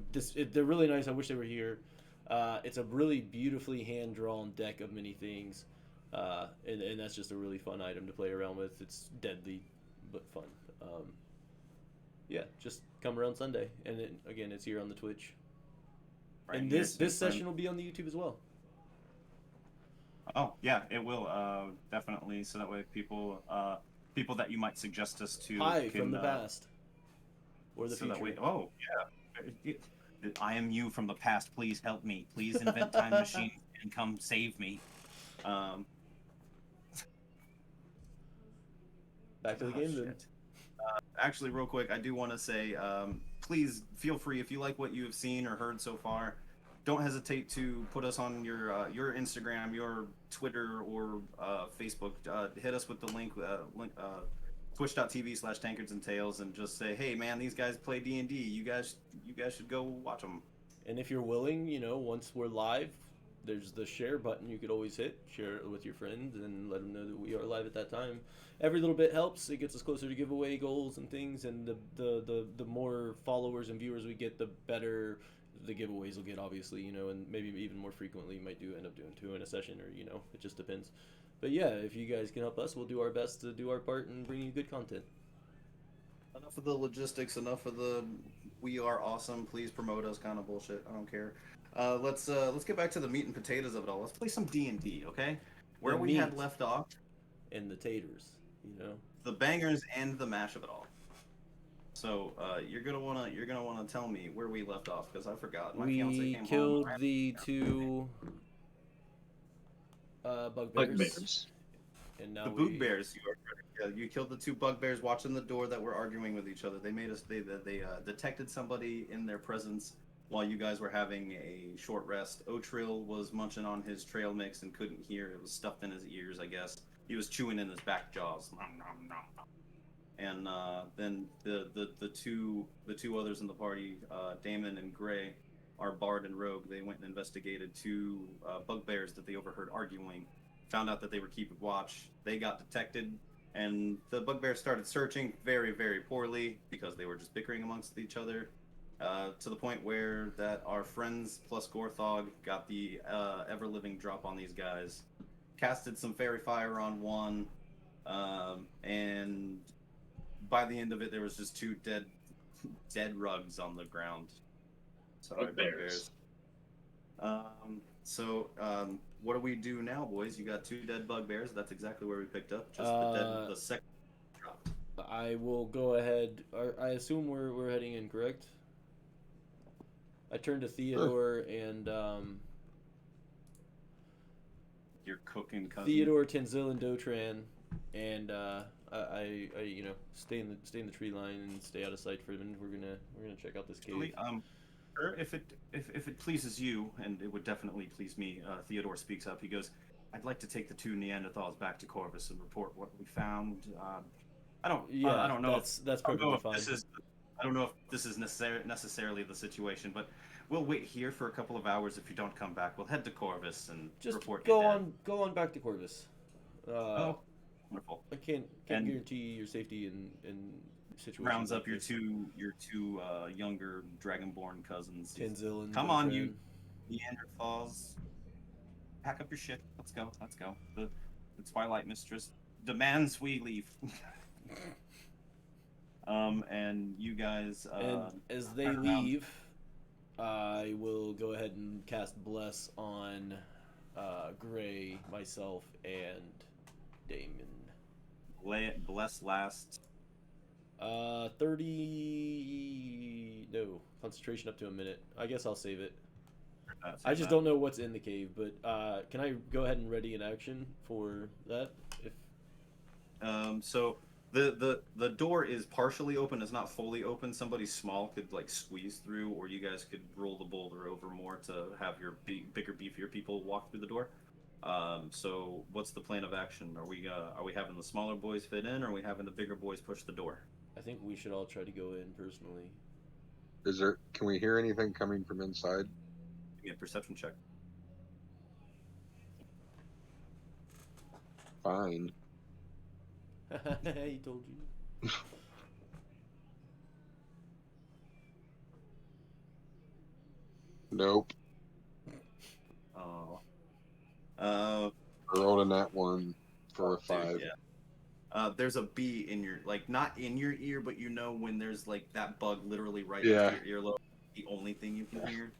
they're really nice. I wish they were here. It's a really beautifully hand-drawn deck of many things, and that's just a really fun item to play around with. It's deadly but fun. Yeah, just come around Sunday, and then again, it's here on the Twitch. Right and here, this session will be on the YouTube as well. Oh yeah, it will definitely. So that way, people that you might suggest us to from the past or the future. That way, oh yeah, I am you from the past. Please help me. Please invent time machines and come save me. Back to the game then. Actually, real quick, I do want to say, please feel free if you like what you have seen or heard so far. Don't hesitate to put us on your Instagram, your Twitter, or Facebook. Hit us with the link, twitch.tv/Tankards and Tales, and just say, hey man, these guys play D&D. You guys should go watch them. And if you're willing, once we're live, there's the share button you could always hit. Share it with your friends and let them know that we are live at that time. Every little bit helps. It gets us closer to giveaway goals and things, and the more followers and viewers we get, the better the giveaways will get, obviously, and maybe even more frequently. You might end up doing 2 in a session, or it just depends. But yeah, if you guys can help us, we'll do our best to do our part and bring you good content. Enough of the logistics, enough of the we are awesome, please promote us kind of bullshit. I don't care. Let's get back to the meat and potatoes of it all. Let's play some D&D, okay? Where we had left off. And the taters, The bangers and the mash of it all. So you're gonna wanna tell me where we left off, because I forgot. My fiance we came killed home. the 2 Bugbears. Bugbears. And now The bugbears. You are correct. Yeah, you killed the two bugbears watching the door that were arguing with each other. They made us. They detected somebody in their presence while you guys were having a short rest. Otrill was munching on his trail mix and couldn't hear. It was stuffed in his ears, I guess. He was chewing in his back jaws. Nom, nom, nom, nom. And then the two others in the party, Damon and Gray, are Bard and Rogue. They went and investigated two bugbears that they overheard arguing. Found out that they were keeping watch. They got detected, and the bugbears started searching very, very poorly because they were just bickering amongst each other. To the point where that our friends plus Gorthog got the ever living drop on these guys, casted some fairy fire on one, and by the end of it, there was just two dead rugs on the ground. Sorry, Bugbears. What do we do now, boys? You got two dead bugbears. That's exactly where we picked up. Just the second dropped. I will go ahead. I assume we're heading in, correct? I turned to Theodore and Your cooking cousin. Theodore, Tenzil, and Dotran, and I stay in the tree line and stay out of sight for a minute. We're gonna check out this cave. If it pleases you, and it would definitely please me, Theodore speaks up. He goes, "I'd like to take the two Neanderthals back to Corvus and report what we found. I don't know. That's perfectly fine. I don't know if this is necessarily the situation, but we'll wait here for a couple of hours. If you don't come back, we'll head to Corvus and Just report go you dead." go on back to Corvus. Wonderful. I can't guarantee your safety in situations. Rounds like up your this. two younger dragonborn cousins. Tenzil and Come on, Dotran. you Neanderthals. Pack up your shit. Let's go. The Twilight Mistress demands we leave. And you guys. And as they turn around. leave, I will go ahead and cast Bless on Gray, myself, and Damon. Bless last. 30. No, concentration up to a minute. I guess I'll save it. I just don't know what's in the cave, but can I go ahead and ready an action for that? So the door is partially open. It's not fully open. Somebody small could like squeeze through, or you guys could roll the boulder over more to have your bigger, beefier people walk through the door. So what's the plan of action? Are we having the smaller boys fit in, or are we having the bigger boys push the door? I think we should all try to go in personally. Can we hear anything coming from inside? Give me a perception check. Fine. He told you. Nope. Oh. I rolled a nat 1 for a 5. Yeah. There's a bee in your, like, not in your ear, but you know when there's like that bug literally right next to your earlobe. The only thing you can hear.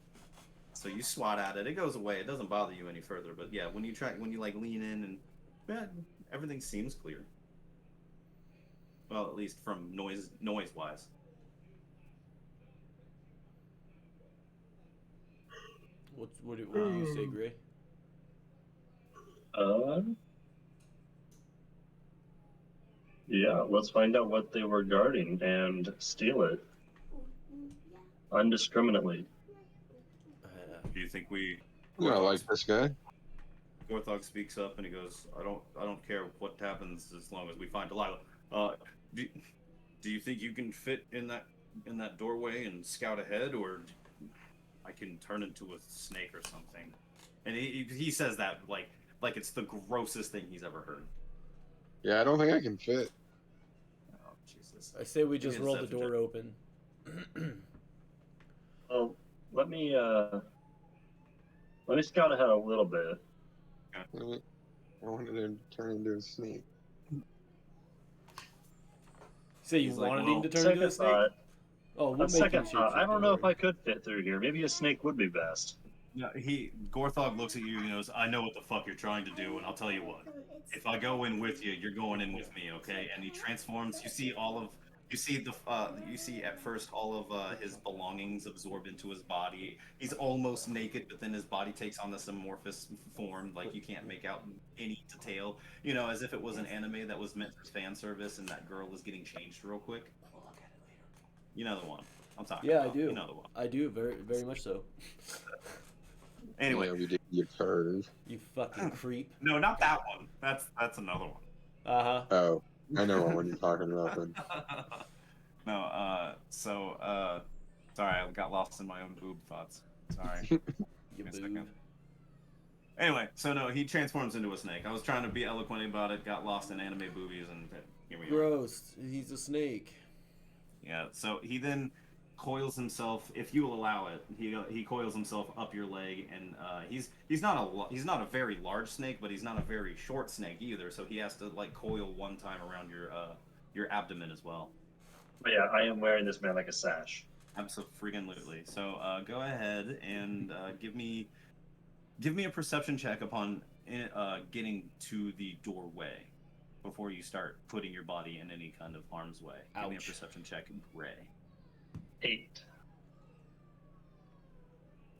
So you swat at it. It goes away. It doesn't bother you any further. But yeah, when you like lean in and everything seems clear. Well, at least from noise wise. What do you say, Gray? Yeah, let's find out what they were guarding and steal it undiscriminately. Do you think we? Yeah, I like this guy. Gorthog speaks up and he goes, "I don't care what happens as long as we find Delilah. Do you think you can fit in that doorway and scout ahead, or I can turn into a snake or something?" And he says that like it's the grossest thing he's ever heard. Yeah, I don't think I can fit. Oh Jesus! I say we just roll the door open. Well, let me scout ahead a little bit. I wanted to turn into a snake. Say you He's like, wanted well, him to turn Second into a snake? thought. Oh, we'll make Second you thought. I shapeshift, don't know if I worry. could fit through here. Maybe a snake would be best. No, Gorthog looks at you and goes, "I know what the fuck you're trying to do, and I'll tell you what. If I go in with you, you're going in with me, okay?" And he transforms. You see all of You see at first all of his belongings absorb into his body. He's almost naked, but then his body takes on this amorphous form, like you can't make out any detail. You know, as if it was an anime that was meant for fan service, and that girl was getting changed real quick. We'll look at it later. You know the one I'm talking Yeah, I about. do. You know the one. I do, very, very much so. Anyway, Yeah, we did your curve. You fucking creep. no, not that one. That's another one. Uh-huh. Oh, I know what one you're talking about then. No, sorry, I got lost in my own boob thoughts. Sorry. You Give me a boob. second. Anyway, so no, he transforms into a snake. I was trying to be eloquent about it, got lost in anime boobies, and here we are. Gross. He's a snake. Yeah, so he then coils himself, if you will allow it. He coils himself up your leg, and he's not a very large snake, but he's not a very short snake either. So he has to like coil one time around your abdomen as well. But yeah, I am wearing this man like a sash. Absolutely. So go ahead and give me a perception check upon getting to the doorway before you start putting your body in any kind of harm's way. Give me a Ouch. perception check, Gray. 8.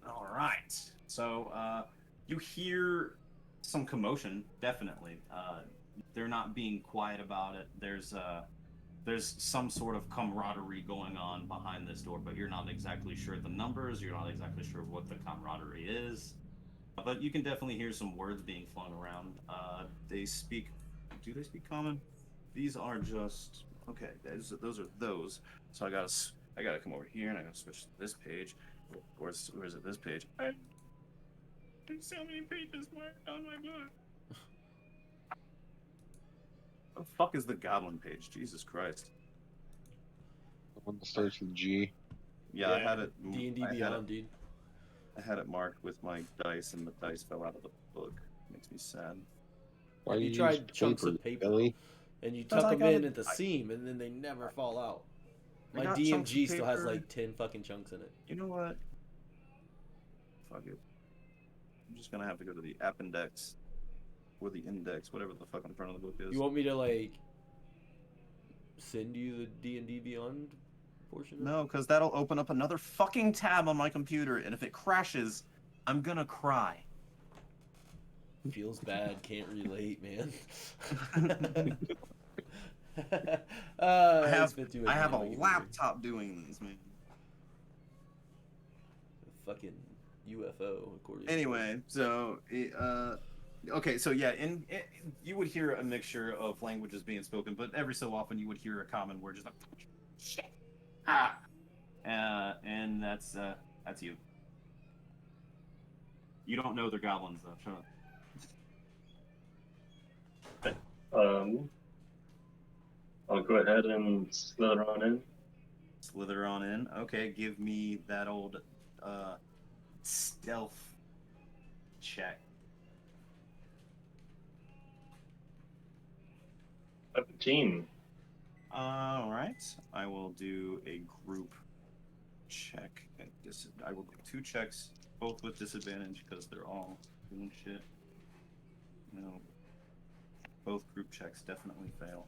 All right. So you hear some commotion, definitely. They're not being quiet about it. There's some sort of camaraderie going on behind this door, but you're not exactly sure the numbers. You're not exactly sure what the camaraderie is. But you can definitely hear some words being flung around. They speak. Do they speak common? These are just okay. Those are those. So I gotta come over here and I gotta switch to this page. Where's it? This page. There's so many pages marked on my book. What the fuck is the goblin page? Jesus Christ. The one that starts with G. Yeah, I had it. D&D Beyond, dude. I had it marked with my dice, and the dice fell out of the book. Makes me sad. Why You use tried chunks of paper, Billy? and you Because tuck I them got in it- at the seam, and then they never fall out. I My got chunks of DMG still has paper. like 10 fucking chunks in it. You know what? Fuck it. I'm just gonna have to go to the appendix or the index, whatever the fuck in front of the book is. You want me to like send you the D&D Beyond portion? Of it? No, because that'll open up another fucking tab on my computer, and if it crashes, I'm gonna cry. Feels bad, can't relate, man. I have it's been too I much have a money making laptop doing this, man. a fucking UFO, according Anyway, so okay, so yeah, you would hear a mixture of languages being spoken, but every so often you would hear a common word, just like shit, and that's you. You don't know they're goblins though. Shut up. I'll go ahead and slither on in. Slither on in. Okay, give me that old stealth check. 17. All right, I will do a group check. I will do 2 checks, both with disadvantage because they're all doing shit. No, both group checks definitely fail.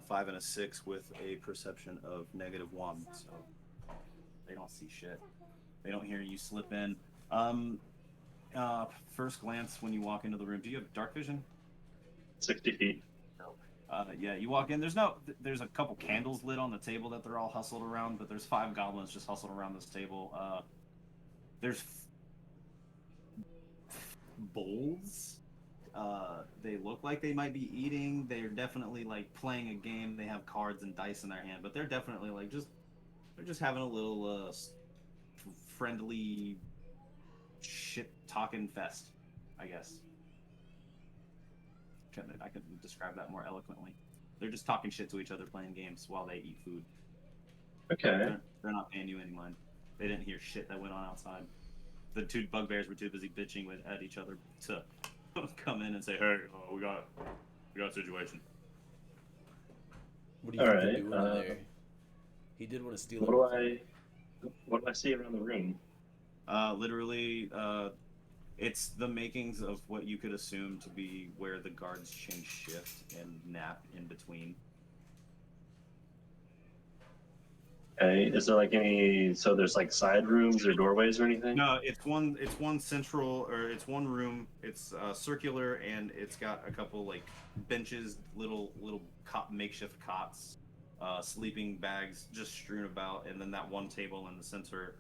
5 and a 6 with a perception of -1, so they don't see shit. They don't hear you slip in. First glance when you walk into the room, do you have dark vision? 60 feet. Yeah, you walk in. There's a couple candles lit on the table that they're all hustled around, but there's 5 goblins just hustled around this table. There's bowls. They look like they might be eating. They're definitely like playing a game. They have cards and dice in their hand, but they're definitely like they're just having a little friendly shit talking fest, I guess. I could describe that more eloquently. They're just talking shit to each other, playing games while they eat food. Okay. They're not paying you any mind. They didn't hear shit that went on outside. The 2 bugbears were too busy bitching at each other to come in and say, "Hey, we got a situation." What do you think they're Alright, doing in there? He did want to steal What it. do I see around the room? Literally, it's the makings of what you could assume to be where the guards change shift and nap in between. Okay. Is there like any? So there's like side rooms or doorways or anything? No, it's one central, or it's one room. It's circular, and it's got a couple like benches, little makeshift cots, sleeping bags just strewn about, and then that one table in the center,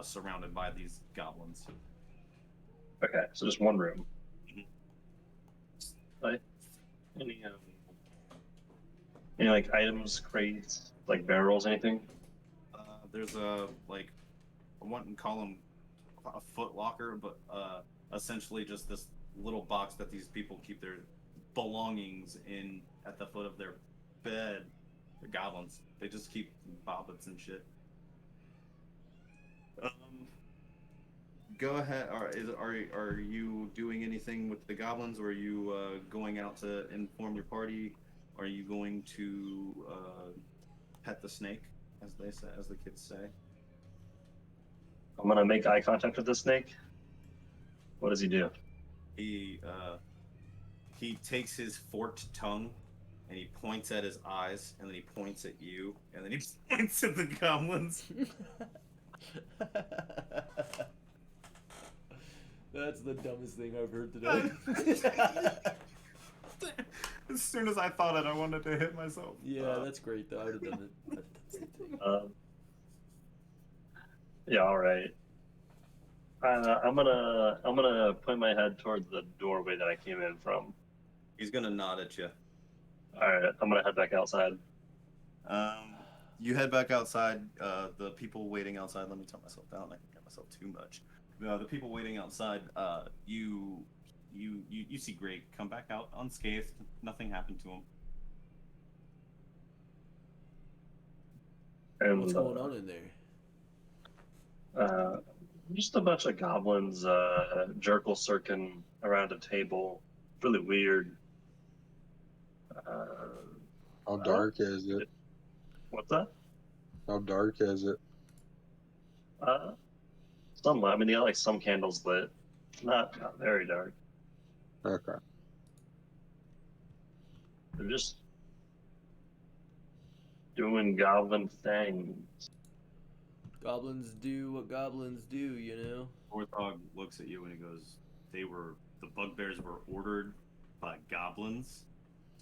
surrounded by these goblins. Okay, so just one room. Mhm. Like any like items, crates, like barrels, anything? There's a like I wouldn't call them a foot locker, but essentially just this little box that these people keep their belongings in at the foot of their bed. The goblins, they just keep bobbits and shit. Um, Go ahead. Are you doing anything with the goblins, or are you going out to inform your party? Are you going to pet the snake, as they say, as the kids say? I'm gonna make eye contact with the snake. What does he do? He he takes his forked tongue and he points at his eyes, and then he points at you, and then he points at the goblins. That's the dumbest thing I've heard today. As soon as I thought it, I wanted to hit myself. Yeah, that's great though. I would have done it. I'd have done the same thing. Yeah, all right. I'm gonna point my head towards the doorway that I came in from. He's gonna nod at you. All right, I'm gonna head back outside. You head back outside. The people waiting outside. Let me tell myself down. I can get myself too much. The people waiting outside. You see Greg come back out unscathed. Nothing happened to him. And What's going on in there? just a bunch of goblins jerkle circling around a table. Really weird. How dark is it? What's that? How dark is it? Some. I mean, they got like some candles lit. Not very dark. Okay. They're just doing goblin things. Goblins do what goblins do, you know? Orthog looks at you and he goes, the bugbears were ordered by goblins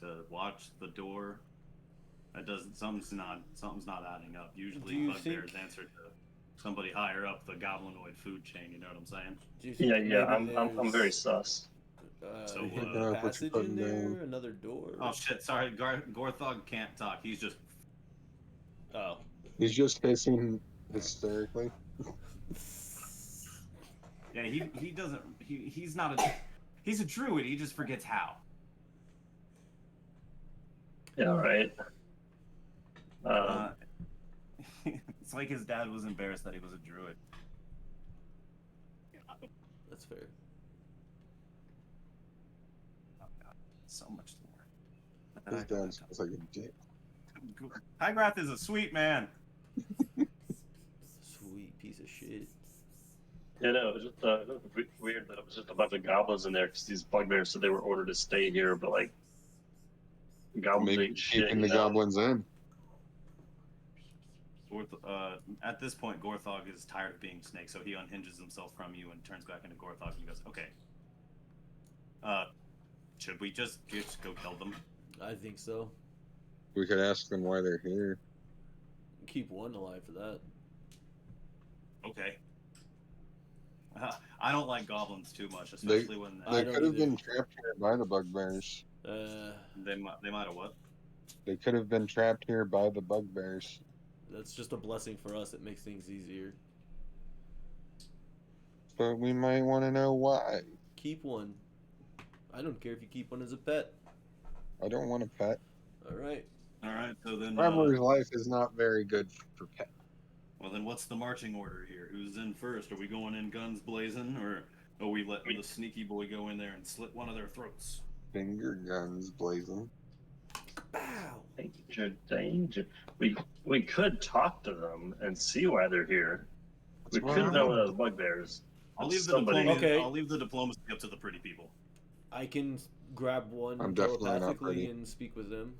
to watch the door. That doesn't, something's not adding up. Usually bugbears answer to somebody higher up the goblinoid food chain, you know what I'm saying? Do you think Yeah. maybe I'm very sus. So, a passage in there, another door? Oh shit, sorry, Gorthog can't talk. He's just Oh. He's just hissing hysterically. yeah, he doesn't he's not a he's a druid, he just forgets how. Yeah, right. It's like his dad was embarrassed that he was a druid. That's fair. Oh god, so much more. His dad sounds like a dick. Hygrath is a sweet man. Sweet piece of shit. Yeah, no, it was just weird that it was just a bunch of goblins in there because these bugbears said they were ordered to stay here, but like goblins Maybe ain't shit. keeping the goblins in. At this point, Gorthog is tired of being Snake, so he unhinges himself from you and turns back into Gorthog and goes, "Okay, should we just go kill them?" I think so. We could ask them why they're here. Keep one alive for that. Okay. I don't like goblins too much, especially when They could have been trapped here by the bugbears. they might have what? They could have been trapped here by the bugbears. That's just a blessing for us. It makes things easier. But we might want to know why. Keep one. I don't care if you keep one as a pet. I don't want a pet. All right. So then Traveler's life is not very good for pets. well, then what's the marching order here? Who's in first? Are we going in guns blazing, or are we letting the sneaky boy go in there and slit one of their throats? Finger guns blazing. Bow. Danger. We could talk to them and see why they're here. We What's could wrong? know those bugbears. I'll leave the Somebody- diplomacy. Okay. I'll leave the diplomacy up to the pretty people. I can grab one I'm definitely not telepathically ready. and speak with them.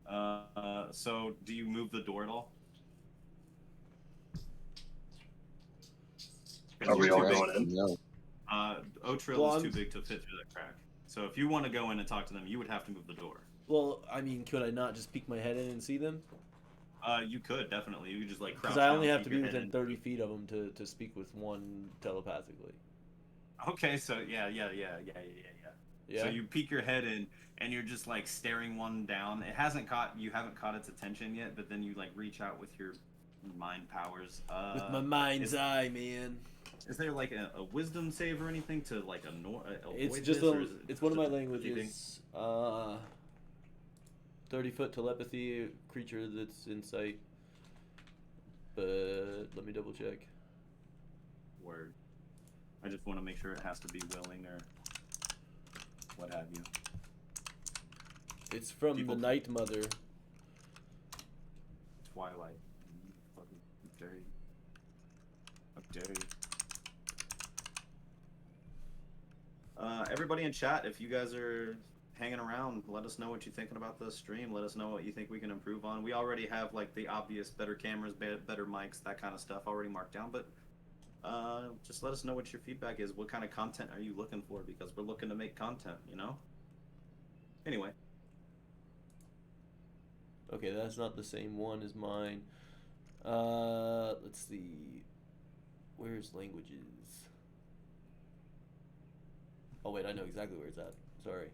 So do you move the door at all? Are Because we you're all too big. going in? No. Otrill Well, is I'm- too big to fit through that crack. So if you want to go in and talk to them, you would have to move the door. Well, I mean, could I not just peek my head in and see them? You could definitely. You could just like crouch Because I down, only have peek to be your head within in. 30 feet of them to speak with one telepathically. Okay, so yeah. Yeah. So you peek your head in, and you're just like staring one down. You haven't caught its attention yet, but then you like reach out with your mind powers. With my mind's eye, man. Is there like a wisdom save or anything to like It's avoid just this, or is it's one of my anything? languages. 30-foot telepathy, creature that's in sight. But let me double check. Word. I just want to make sure it has to be willing or what have you. It's from People- the Night Mother. Twilight. Fucking dirty. How dare you. Everybody in chat, if you guys are hanging around, let us know what you're thinking about the stream. Let us know what you think we can improve on. We already have like the obvious better cameras, better mics, that kind of stuff already marked down, but just let us know what your feedback is. What kind of content are you looking for? Because we're looking to make content, you know? Anyway. Okay, that's not the same one as mine. Let's see. Where's languages? Oh wait, I know exactly where it's at. Sorry.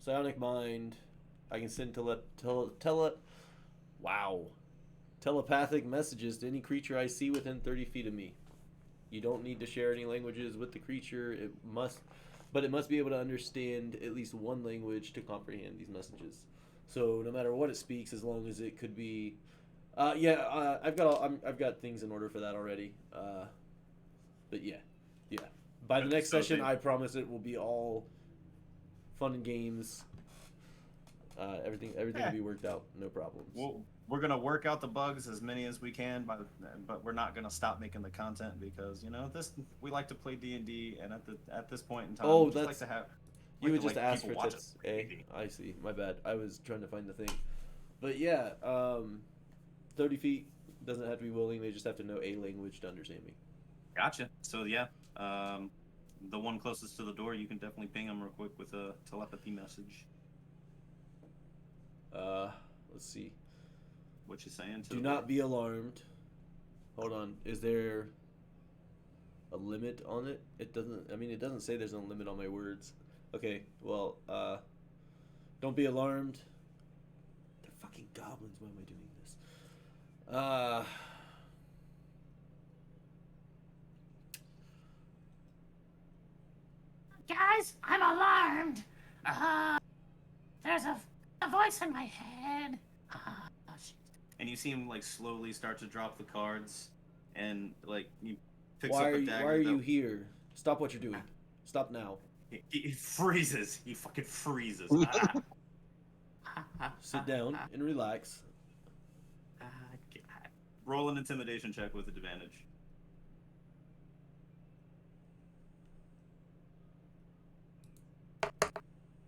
Psionic mind. I can send telepathic messages to any creature I see within 30 feet of me. You don't need to share any languages with the creature. But it must be able to understand at least one language to comprehend these messages. So no matter what it speaks, as long as it could be, I've got things in order for that already. But yeah. By the next session, I promise it will be all fun and games. Everything will be worked out, no problems. We're gonna work out the bugs as many as we can, but we're not gonna stop making the content because we like to play D&D, and at this point in time, we just like to have. You would just ask people for watch tips. us play Eh? D&D. I see. My bad. I was trying to find the thing. But yeah, 30 feet doesn't have to be willing. They just have to know a language to understand me. Gotcha. So yeah, the one closest to the door, you can definitely ping them real quick with a telepathy message. Let's see. What you saying? Do not be alarmed. Hold on. Is there a limit on it? It doesn't say there's no limit on my words. Okay, well, don't be alarmed. They're fucking goblins. Why am I doing this? Guys, I'm alarmed. There's a voice in my head. Shit. And you see him like slowly start to drop the cards, and like he picks Why up are a you, dagger. why are you here? Stop what you're doing. Stop now. He freezes. He fucking freezes. Sit down and relax. Roll an intimidation check with advantage.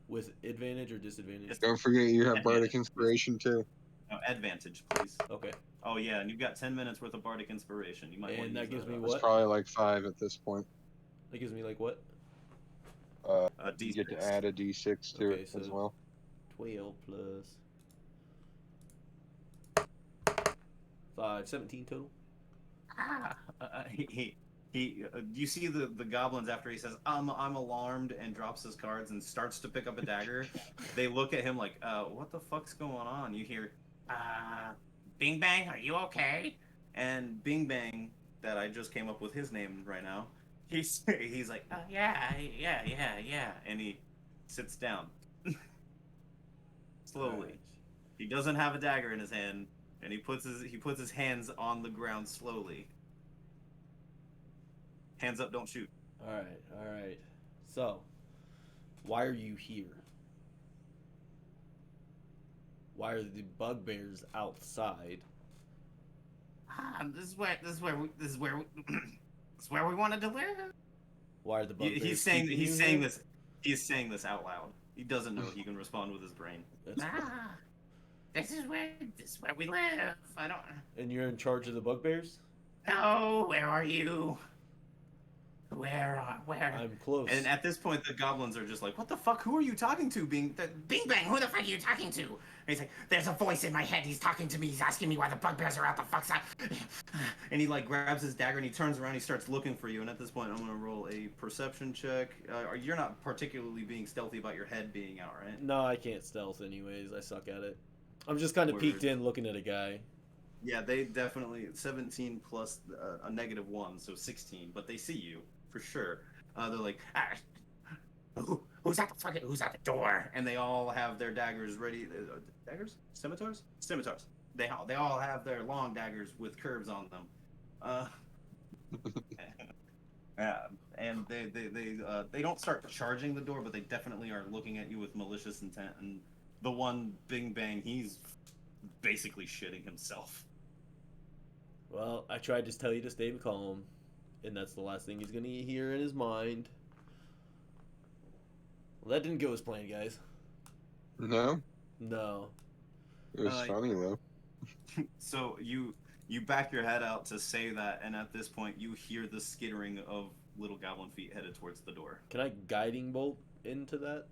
With advantage or disadvantage? Don't forget you have Bardic Inspiration too. No, advantage, please. Okay. Oh yeah, and you've got 10 minutes worth of bardic inspiration. You might want And to that gives me It's what? probably like 5 at this point. That gives me like what? You get to add a D6 to Okay, it so as well. 12 plus 5, 17 total. You see the goblins after he says I'm alarmed and drops his cards and starts to pick up a dagger. They look at him like, what the fuck's going on? You hear, Bing Bang, are you okay? And Bing Bang, that I just came up with his name right now, he's like, yeah, and he sits down slowly. Alright. He doesn't have a dagger in his hand, and he puts his hands on the ground slowly. Hands up, don't shoot. Alright. So, why are you here? Why are the bugbears outside? This is where we wanted to live. Why are the bugbears He's saying keeping you he's here? saying this He's saying this out loud. He doesn't know he can respond with his brain. That's Ah, this is where we live. I don't And you're in charge of the bugbears? know. Where are you? Where? I'm close. And at this point, the goblins are just like, "What the fuck? Who are you talking to?" Bing Bang, who the fuck are you talking to? And he's like, there's a voice in my head. He's talking to me. He's asking me why the bugbears are out. The fuck's out? And he like grabs his dagger and he turns around. He starts looking for you. And at this point, I'm gonna roll a perception check. You're not particularly being stealthy about your head being out, right? No, I can't stealth anyways. I suck at it. I'm just kind of Word. peeked in looking at a guy. Yeah, they definitely 17 plus a -1, so 16. But they see you for sure. They're like, Who's at the fucking? Who's at the door? and they all have their daggers ready. Daggers? Scimitars? Scimitars. They all have their long daggers with curves on them. Yeah, and they don't start charging the door, but they definitely are looking at you with malicious intent. And the one Bing Bang, he's basically shitting himself. Well, I tried to tell you to stay calm, and that's the last thing he's gonna hear in his mind. Well, that didn't go as planned, guys. No, No. it was funny though. So you back your head out to say that, and at this point you hear the skittering of little goblin feet headed towards the door. Can I guiding bolt into that?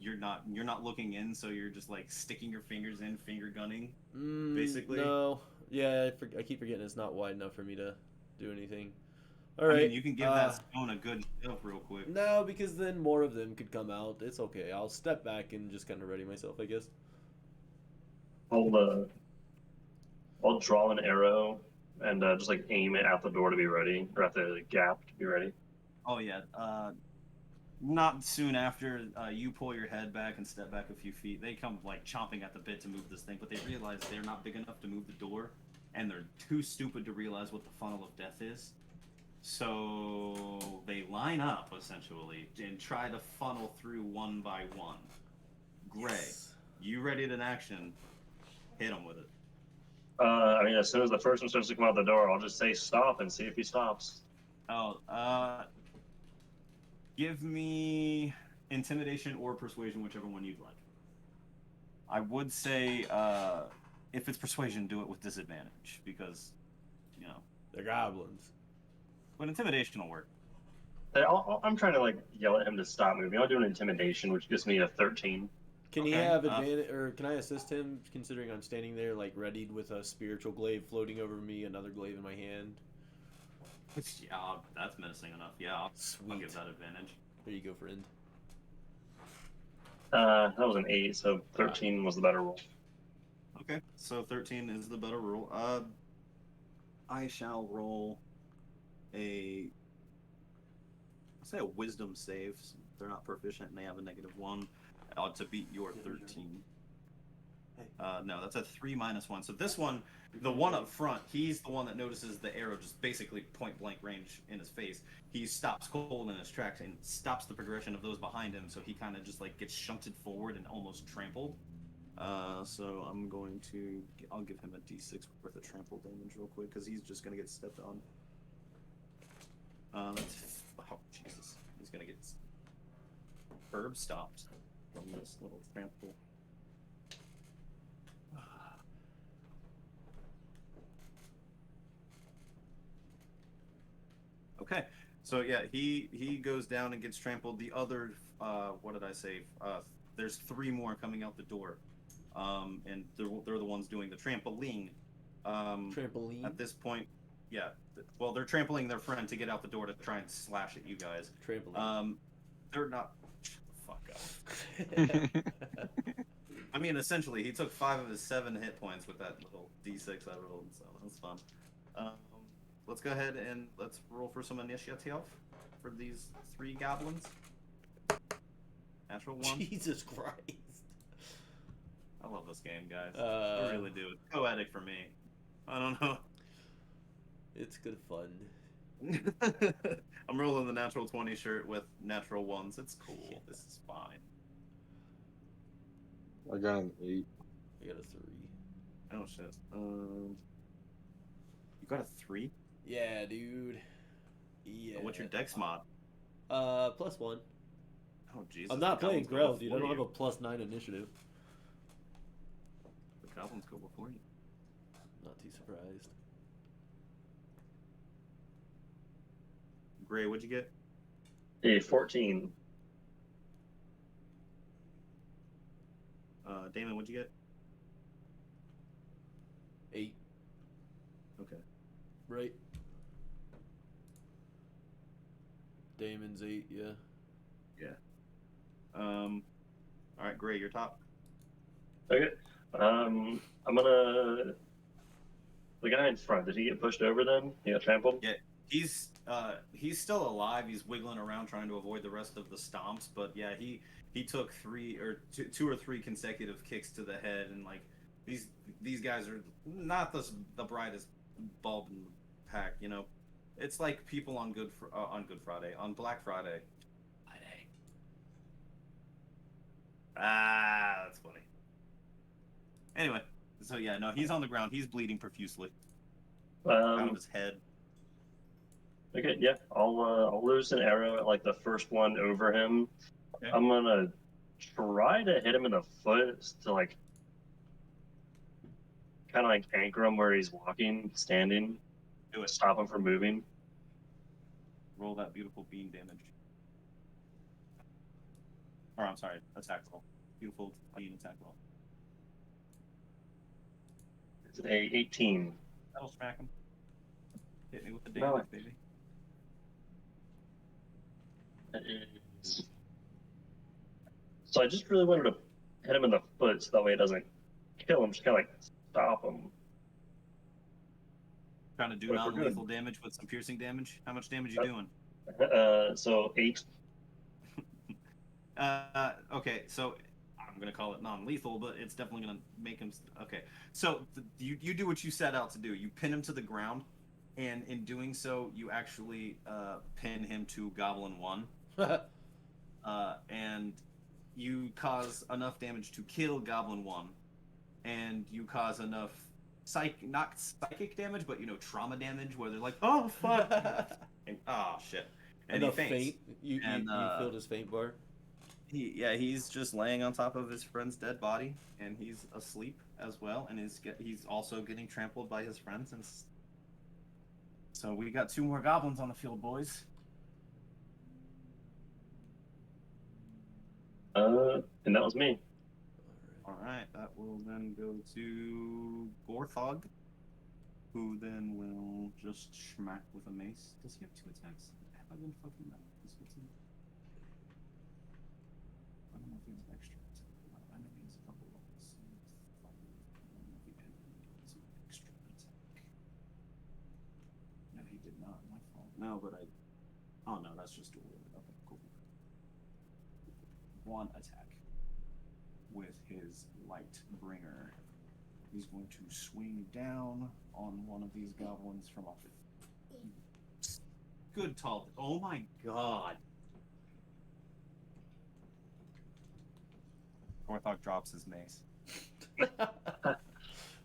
You're not looking in, so you're just like sticking your fingers in, finger gunning. Basically? No. Yeah, I keep forgetting it's not wide enough for me to do anything. All I right. mean, you can give that stone a good shove real quick. No, because then more of them could come out. It's okay. I'll step back and just kind of ready myself, I guess. I'll draw an arrow and just like aim it at the door to be ready, or at the gap to be ready. Oh yeah. Not soon after you pull your head back and step back a few feet, they come like chomping at the bit to move this thing, but they realize they're not big enough to move the door, and they're too stupid to realize what the funnel of death is. So they line up essentially and try to funnel through one by one. Gray, Yes. you ready to action? Hit him with it. I mean, as soon as the first one starts to come out the door, I'll just say stop and see if he stops. Oh, give me intimidation or persuasion, whichever one you'd like. I would say, if it's persuasion, do it with disadvantage because, you know. They're goblins. But intimidation will work. I'm trying to like yell at him to stop moving. I'll do an intimidation, which gives me a 13. Can he Okay, have advantage, or can I assist him, considering I'm standing there, like, readied with a spiritual glaive floating over me, another glaive in my hand? Yeah, that's menacing enough. Yeah, I'll Sweet. give that advantage. There you go, friend. That was an 8, so 13 was the better roll. Okay, so 13 is the better roll. I shall roll I'll say a wisdom save. They're not proficient and they have a -1 to beat your 13. No, that's a 3 - 1. So this one, the one up front, he's the one that notices the arrow just basically point blank range in his face. He stops cold in his tracks and stops the progression of those behind him. So he kind of just like gets shunted forward and almost trampled. So I'll give him a d6 worth of trample damage real quick because he's just gonna get stepped on. Oh Jesus, he's gonna get herb stopped from this little trample. Okay, so yeah, he goes down and gets trampled. The other, what did I say? There's 3 more coming out the door, and they're the ones doing the trampoline. Trampoline? At this point, yeah. Well, they're trampling their friend to get out the door to try and slash at you guys. Trampoline. They're not. Fuck up. I mean, essentially, he took 5 of his 7 hit points with that little d6 I rolled, so that's fun. Let's go ahead and let's roll for some initiative for these 3 goblins. Natural 1. Jesus Christ. I love this game, guys. I I really do. It's poetic for me. I don't know. It's good fun. I'm rolling the natural 20 shirt with natural 1s. It's cool. Yeah. This is fine. I got an 8. I got a 3. Oh shit. You got a 3? Yeah, dude. Yeah. What's your dex mod? +1. Oh Jesus! I'm not the playing goblins go Grell, dude. I before don't have you. a +9 initiative. The goblins go before you. Not too surprised. Gray, what'd you get? A 14. Damon, what'd you get? 8. Okay. Right. Damon's 8, yeah. Yeah. All right, Gray, you're top. Okay. I'm gonna. The guy in front, did he get pushed over then? He got trampled? Yeah, he's still alive. He's wiggling around trying to avoid the rest of the stomps, but yeah, he took two or three consecutive kicks to the head, and like these guys are not the brightest bulb in the pack, you know. It's like people on Good Friday, on Black Friday. Friday. Ah, that's funny. Anyway, so yeah, no, he's on the ground. He's bleeding profusely out of his head. Okay, yeah. I'll lose an arrow at like the first one over him. Okay. I'm gonna try to hit him in the foot to like kind of like anchor him where he's walking, standing. Do it. Stop him from moving. Roll that beautiful beam damage. Or I'm sorry, attack roll. Beautiful beam attack roll. It's a 18. That'll smack him. Hit me with the No. damage, baby. So I just really wanted to hit him in the foot so that way it doesn't kill him, just kind of like stop him. Trying to do But if we're non-lethal damage with some piercing damage. How much damage you doing? So 8. Okay, so I'm gonna call it non-lethal, but it's definitely gonna make him. Okay, so you do what you set out to do. You pin him to the ground, and in doing so, you actually pin him to Goblin 1, and you cause enough damage to kill Goblin 1, and you cause enough not psychic damage, but trauma damage, where they're like, oh fuck, and oh shit, and Enough he faints. faint. You filled his faint bar. He's just laying on top of his friend's dead body, and he's asleep as well, and he's also getting trampled by his friends, and so we got 2 more goblins on the field, boys. And that was me. All right, that will then go to Gorthog, who then will just smack with a mace. Does he have 2 attacks? Have I been fucking that? I don't know if he has extra attack. I know he has a couple of levels. I don't know if he has an extra attack. No, he did not. My fault. No, but I. Oh no, that's just dual. Okay, cool. 1 attack with his light bringer. He's going to swing down on one of these goblins from up. Good tall. Oh my god. Gorthog drops his mace.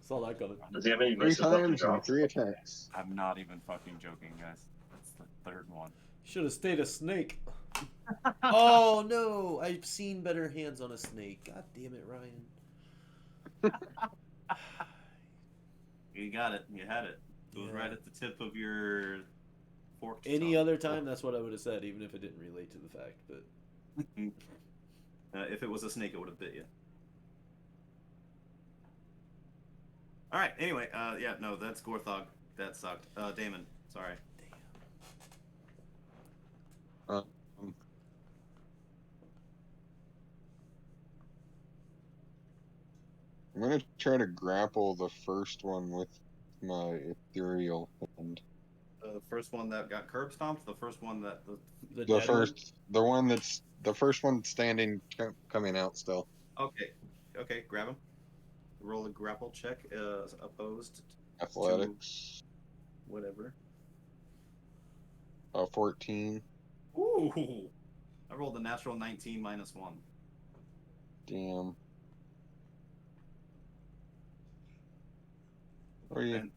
Saw that coming. Does he have any 3 misses left to times drop? and 3 attacks. I'm not even fucking joking, guys. That's the 3rd one. Should have stayed a snake. Oh no! I've seen better hands on a snake. God damn it, Ryan. You got it. You had it. It was right at the tip of your forked Any tongue. other time, that's what I would have said, even if it didn't relate to the fact. But if it was a snake, it would have bit you. All right. Anyway, yeah, no, that's Gorthog. That sucked. Damon, sorry. Um, I'm gonna try to grapple the first one with my ethereal hand. The first one that got curb stomped. The first one that the The dead first, the one that's the first one standing, coming out still. Okay, grab him. Roll a grapple check. Opposed. Athletics. To whatever. 14. Ooh. I rolled a natural 19 minus 1. Damn. What are you? And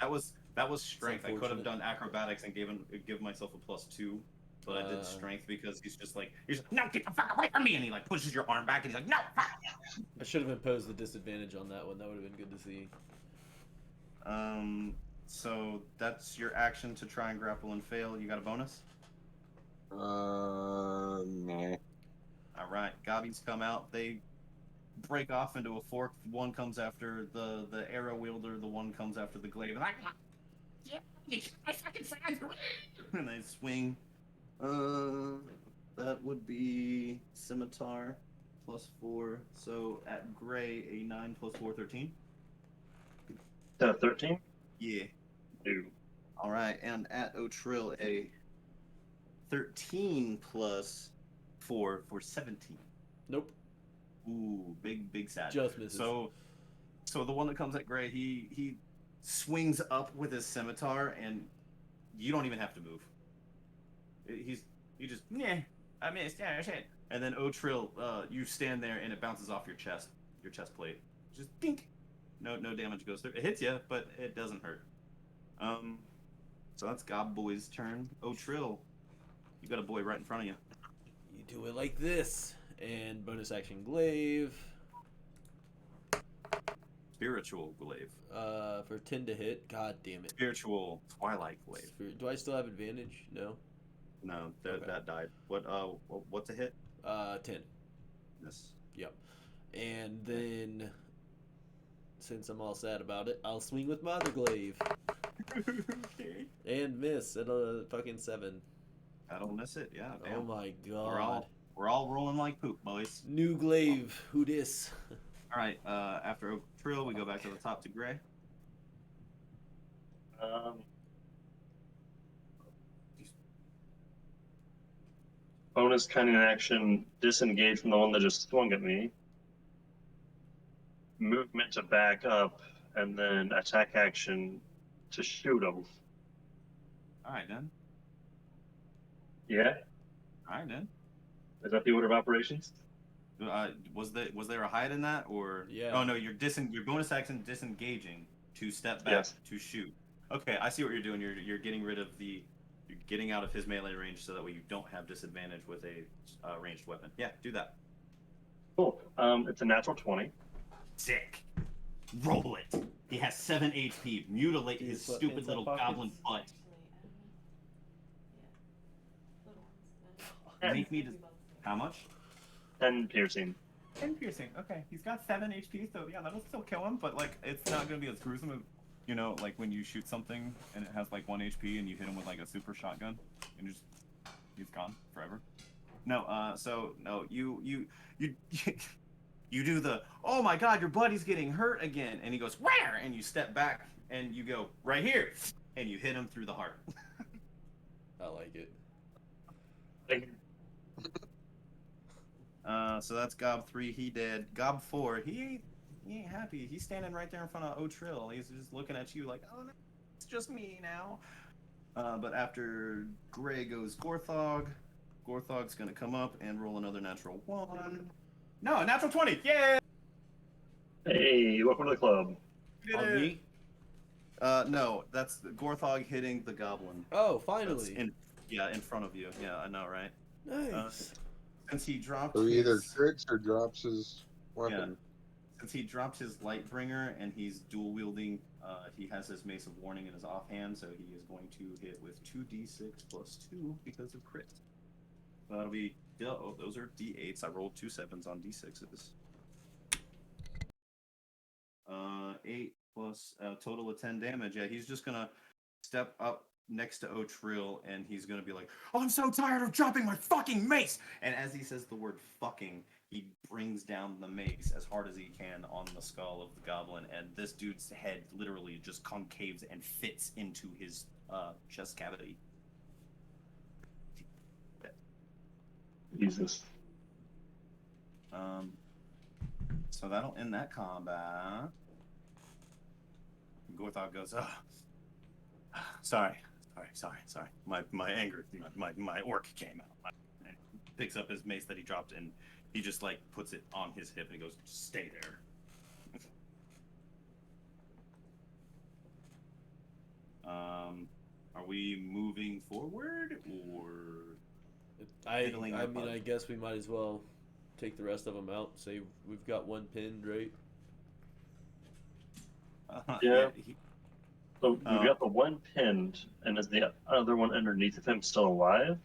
that was strength. I could have unfortunate. done acrobatics and give myself a +2, but it's strength because he's just like, no, get the fuck away from me, and he like pushes your arm back, and he's like, no, fuck. I should have imposed the disadvantage on that one. That would have been good to see. So that's your action to try and grapple and fail. You got a bonus? No. All right, gobbies come out. They break off into a fork. One comes after the arrow wielder. The one comes after the glaive. Like, yeah, I fucking size. And they swing. That would be scimitar +4. So at gray, a 9 + 4, 13. 13? Yeah. No. All right, and at Otrill, a 13 + 4 for 17. Nope. Ooh, big sad. Just misses. So the one that comes at Gray, he swings up with his scimitar, and you don't even have to move. You just I missed, yeah, shit. And then Otrill, you stand there, and it bounces off your chest plate. Just dink. No damage goes through. It hits you, but it doesn't hurt. So that's Gob Boy's turn. Otrill, you got a boy right in front of you. You do it like this, and bonus action glaive. Spiritual glaive. For 10 to hit. God damn it. Spiritual twilight glaive. Do I still have advantage? No. No, Okay. that died. What's a hit? 10. Yes. Yep. And then, since I'm all sad about it, I'll swing with my other glaive. Okay. And miss at a fucking 7. That'll miss it. Yeah. Oh Damn. my god. We're all rolling like poop, boys. New glaive. Who dis? All right. After Oak Trill, we go back to the top to Gray. Bonus cunning action, disengage from the one that just swung at me. Movement to back up, and then attack action to shoot him. All right, then. Yeah? All right, then. Is that the order of operations? Was there a hide in that, or? Yeah. Oh no, your bonus action disengaging to step back to shoot. Okay, I see what you're doing. You're getting rid of you're getting out of his melee range so that way you don't have disadvantage with a ranged weapon. Yeah, do that. Cool. It's a natural 20. Sick. Roll it. He has 7 HP. Mutilate Dude, his put stupid inside little pockets. goblin butt. Make me. How much? 10 piercing. 10 piercing. Okay, he's got 7 HP, so yeah, that'll still kill him. But like, it's not gonna be as gruesome as, you know, like when you shoot something and it has like 1 HP and you hit him with like a super shotgun, and he's gone forever. No, so no, you you do the, oh my god, your buddy's getting hurt again, and he goes, where? And you step back and you go, right here, and you hit him through the heart. I like it. So that's Gob 3, he dead. Gob 4, he ain't happy. He's standing right there in front of Otrill. He's just looking at you like, oh, no, it's just me now. But after Gray goes Gorthog. Gorthog's gonna come up and roll another natural 1. No, natural 20. Yay! Hey, welcome to the club. On me? No, that's Gorthog hitting the goblin. Oh, finally. In front of you. Yeah, I know, right? Nice. Since he dropped So he either his, crits or drops his weapon. Yeah. Since he dropped his Lightbringer and he's dual wielding, he has his Mace of Warning in his offhand, so he is going to hit with 2d6 + 2 because of crit. So that'll be, oh, those are d8s. I rolled 2 7s on d6s. 8 plus a total of 10 damage. Yeah, he's just gonna step up next to Otrill and he's gonna be like, oh, I'm so tired of dropping my fucking mace! And as he says the word fucking, he brings down the mace as hard as he can on the skull of the goblin, and this dude's head literally just concaves and fits into his chest cavity. Jesus. So that'll end that combat. Gorthog goes, sorry. My anger, my orc came out. And picks up his mace that he dropped and he just like puts it on his hip and he goes, just stay there. Are we moving forward or? Fiddling I with mean, bugs. I guess we might as well take the rest of them out. Say we've got one pinned, right? Yeah. He, So we've uh, got the one pinned, and is the other one underneath of him still alive?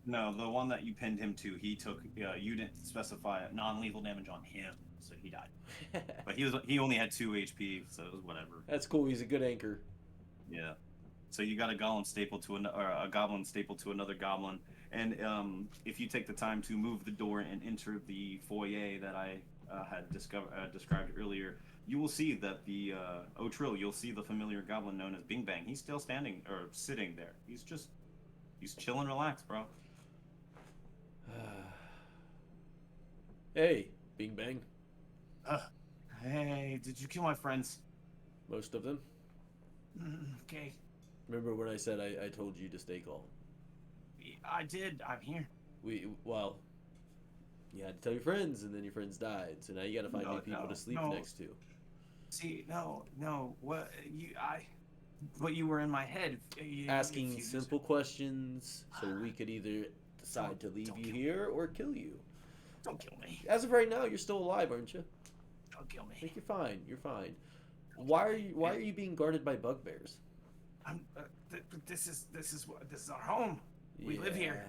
no, the one that you pinned him to, he took. You didn't specify non-lethal damage on him, so he died. But he only had 2 HP, so it was whatever. That's cool. He's a good anchor. Yeah. So you got a golem stapled to or a goblin stapled to another goblin, and if you take the time to move the door and enter the foyer that I had described earlier, you will see that the Otrill. You'll see the familiar goblin known as Bing Bang. He's still standing or sitting there. He's chilling, relaxed, bro. Hey, Bing Bang. Hey, did you kill my friends? Most of them. Okay, Remember when I said I told you to stay calm? I did. I'm here. Well, you had to tell your friends, and then your friends died. So now you got to find new people to sleep next to. See, no. What you were in my head. Asking simple questions, so we could either decide to leave you here or kill you. Don't kill me. As of right now, you're still alive, aren't you? Don't kill I me. think you're fine. You're fine. Why are you being guarded by bugbears? This is our home. We live here.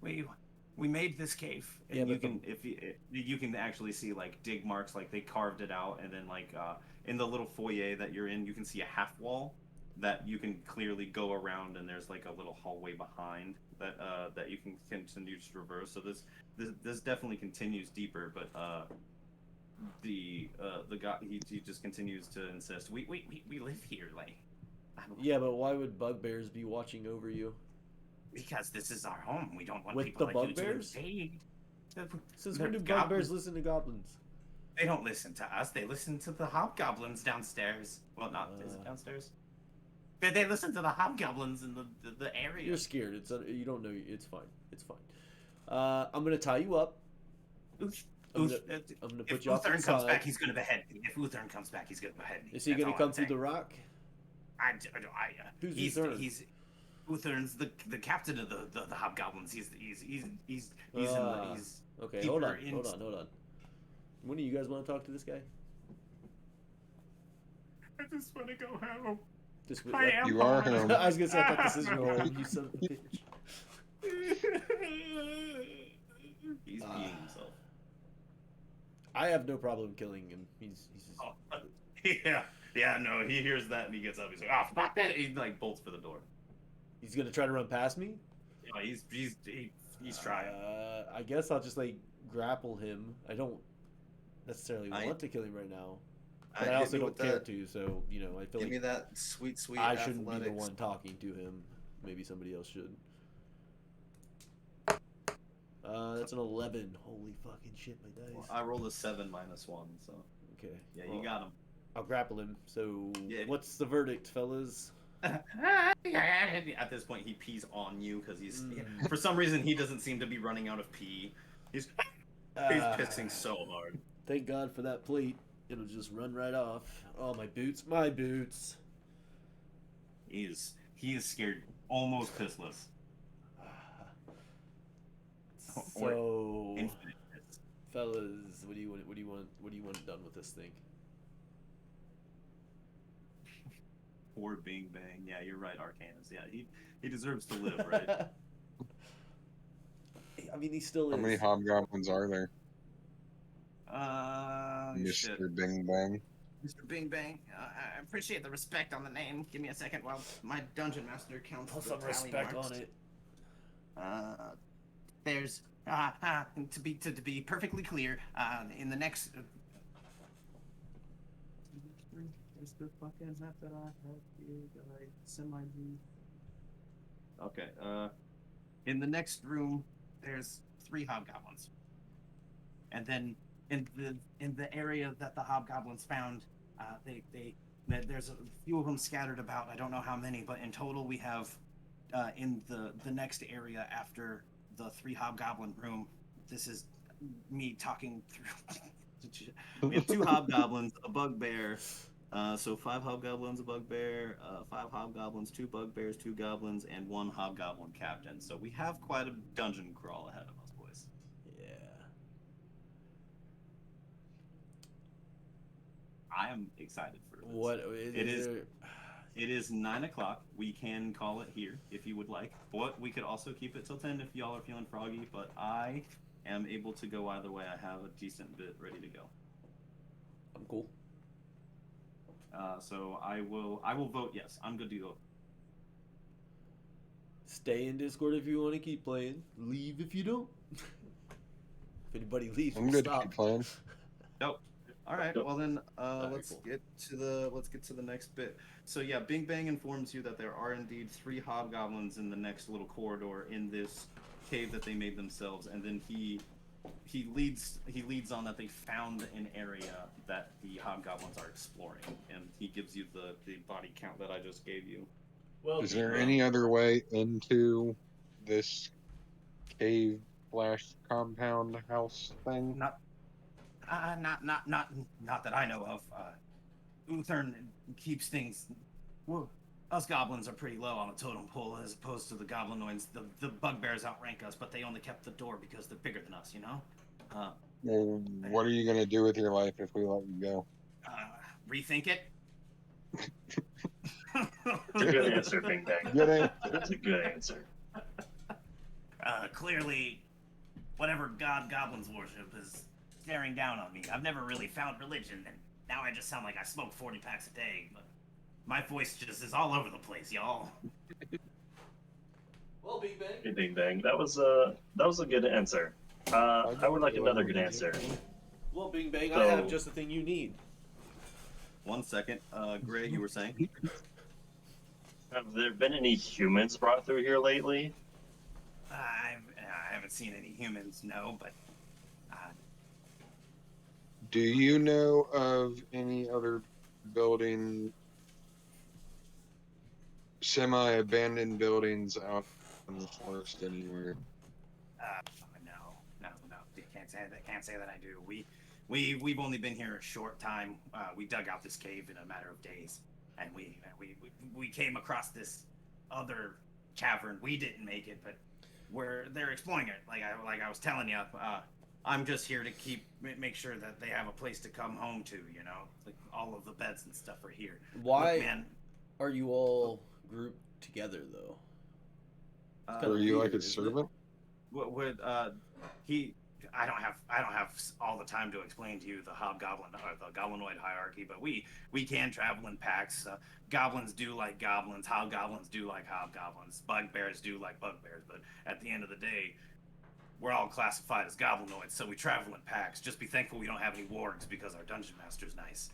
We made this cave, and Yeah, you but can if you can actually see like dig marks, like they carved it out, and then like in the little foyer that you're in, you can see a half wall that you can clearly go around, and there's like a little hallway behind that you can continue to traverse. So this definitely continues deeper, but the guy he just continues to insist. We live here, like. Yeah, but why would bugbears be watching over you? Because this is our home. We don't want With people the like you to bugbears? invade. Since The when do goblins- bugbears listen to goblins? They don't listen to us. They listen to the hobgoblins downstairs. Well, not is it downstairs? They listen to the hobgoblins in the area. You're scared. You don't know. It's fine. It's fine. I'm gonna tie you up. I'm gonna put If you off to the Uthern comes side. back, he's gonna behead me. If Uthern comes back, he's gonna behead me. Is he That's gonna all come I'm through the saying. rock? Who's Uthern? Uthern's the captain of the hobgoblins. He's Okay, deeper hold on. in- Hold on. When do you guys want to talk to this guy? I just want to go home. This I am You are home. home. I was gonna say I thought this is your home. You son of a bitch. He's peeing himself. I have no problem killing him. He's just... Oh, yeah, no, he hears that and he gets up. He's like, oh, fuck that. He like bolts for the door. He's gonna try to run past me. Yeah, he's trying. I guess I'll just like grapple him. I don't necessarily want to kill him right now, but I also don't care to. So I feel Give me like that sweet I shouldn't be the athletics. one talking to him. Maybe somebody else should. That's an 11. Holy fucking shit, my dice. Well, I rolled a 7 minus 1, so Okay. yeah, well, you got him. I'll grapple him. So Yeah. what's the verdict, fellas? At this point, he pees on you because for some reason he doesn't seem to be running out of pee. He's pissing so hard. Thank God for that plate. It'll just run right off. Oh, my boots. My boots. He is scared, almost pissless. So, Infinite piss. fellas, what do you want done with this thing? Poor Bing Bang. Yeah, you're right, Arcanus. Yeah, he deserves to live, right? I mean, he still is. How many hobgoblins are there? Shit. Mr. Bing Bang. Mr. Bing Bang, I appreciate the respect on the name. Give me a second while my dungeon master counts Put the some tally respect marks. on it. There's to be perfectly clear, in the next. There's the fucking map that I have here that I semi-do. Okay. In the next room, there's 3 hobgoblins, and then in the area that the hobgoblins found, there's a few of them scattered about. I don't know how many, but in total we have in the next area after the 3 hobgoblin room. This is me talking through. We have 2 hobgoblins, a bugbear, So 5 hobgoblins, a bugbear, 5 hobgoblins, 2 bugbears, 2 goblins, and 1 hobgoblin captain. So we have quite a dungeon crawl ahead of us, boys. Yeah. I am excited for this. What It is. there... It is 9 o'clock. We can call it here if you would like. But we could also keep it till 10 if y'all are feeling froggy. But I am able to go either way. I have a decent bit ready to go. I'm cool. So I will vote yes. I'm good to go. Stay in Discord if you want to keep playing. Leave if you don't. If anybody leaves, I'm we'll good to stop. keep playing. Nope. All right. Nope. Well then, Alright, let's cool. get to the next bit. So yeah, Bing Bang informs you that there are indeed 3 hobgoblins in the next little corridor in this cave that they made themselves, and then he leads on that they found an area that the hobgoblins are exploring, and he gives you the body count that I just gave you. Well, Is there any other way into this cave slash compound house thing? Not that I know of. Uthern keeps things. Well, us goblins are pretty low on the totem pole as opposed to the goblinoids. The bugbears outrank us, but they only kept the door because they're bigger than us, you know? Well, what are you going to do with your life if we let you go? Rethink it? It's a good answer, Bing Bang. Good answer. That's a good answer. Clearly, whatever god goblins worship is staring down on me. I've never really found religion, and now I just sound like I smoke 40 packs a day, but my voice just is all over the place, y'all. Well, Big Bang. Hey, Bing Bang. That was a good answer. I would like another good answer. Well, Bing Bang, So- I have just the thing you need. 1 second. Gray, you were saying? Have there been any humans brought through here lately? I haven't seen any humans, no, but Do you know of any other building, semi-abandoned buildings out in the forest anywhere? no. Can't say that I do. We've only been here a short time. We dug out this cave in a matter of days, and we came across this other cavern. We didn't make it, but they're exploring it. Like I was telling you, I'm just here to make sure that they have a place to come home to. You know, like all of the beds and stuff are here. Why Look, man, are you all grouped together, though? Are you like weird, a isn't it? servant? I don't have all the time to explain to you the hobgoblin or the goblinoid hierarchy, but we can travel in packs. Goblins do like goblins, hobgoblins do like hobgoblins, bugbears do like bugbears, but at the end of the day, we're all classified as goblinoids, so we travel in packs. Just be thankful we don't have any wargs because our dungeon master's nice.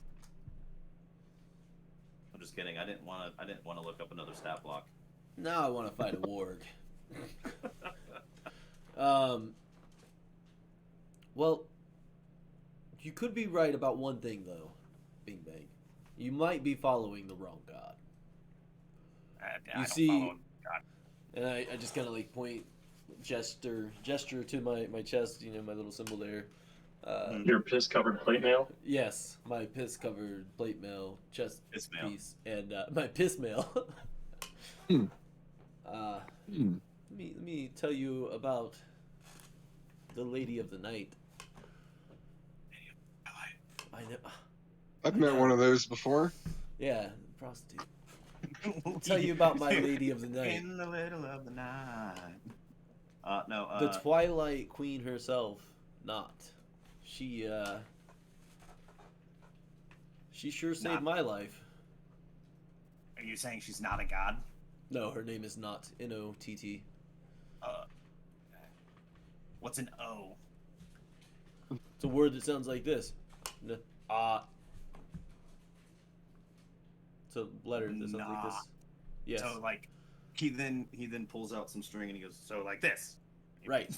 I'm just kidding. I didn't want to look up another stat block. Now I want to fight a warg. Well, you could be right about one thing, though, Bing Bang. You might be following the wrong god. I don't see- follow God. And I just kind of like gesture to my chest, you know, my little symbol there. Your piss-covered plate mail? Yes, my piss-covered plate mail chest Piss mail. piece and my piss mail. Hmm. Let me tell you about the Lady of the Night. I know. I've met one of those before. Yeah, prostitute. I'll tell you about my Lady of the Night. In the middle of the night. No. The Twilight Queen herself, not. She sure saved Not- my life. Are you saying she's not a god? No, her name is not N-O-T-T. What's an O? It's a word that sounds like this. It's a letter that sounds like Nah. this. Yes. So like, he then pulls out some string and he goes, so like this. Right.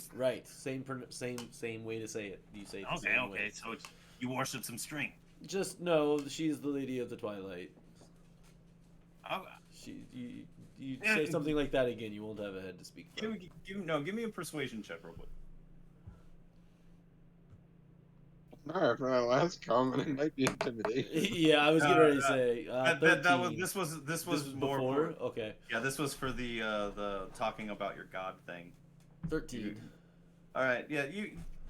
Same way to say it. You say it the Okay. same way. So you worship some string. Just no, she's the Lady of the Twilight. Oh, You say something like that again, you won't have a head to speak from. give me a persuasion check real quick. No, for that last comment, it might be intimidation. Yeah, I was getting ready to say 13. That was this This was was more before? for, Okay. yeah, this was for the talking about your god thing. 13. All right, yeah,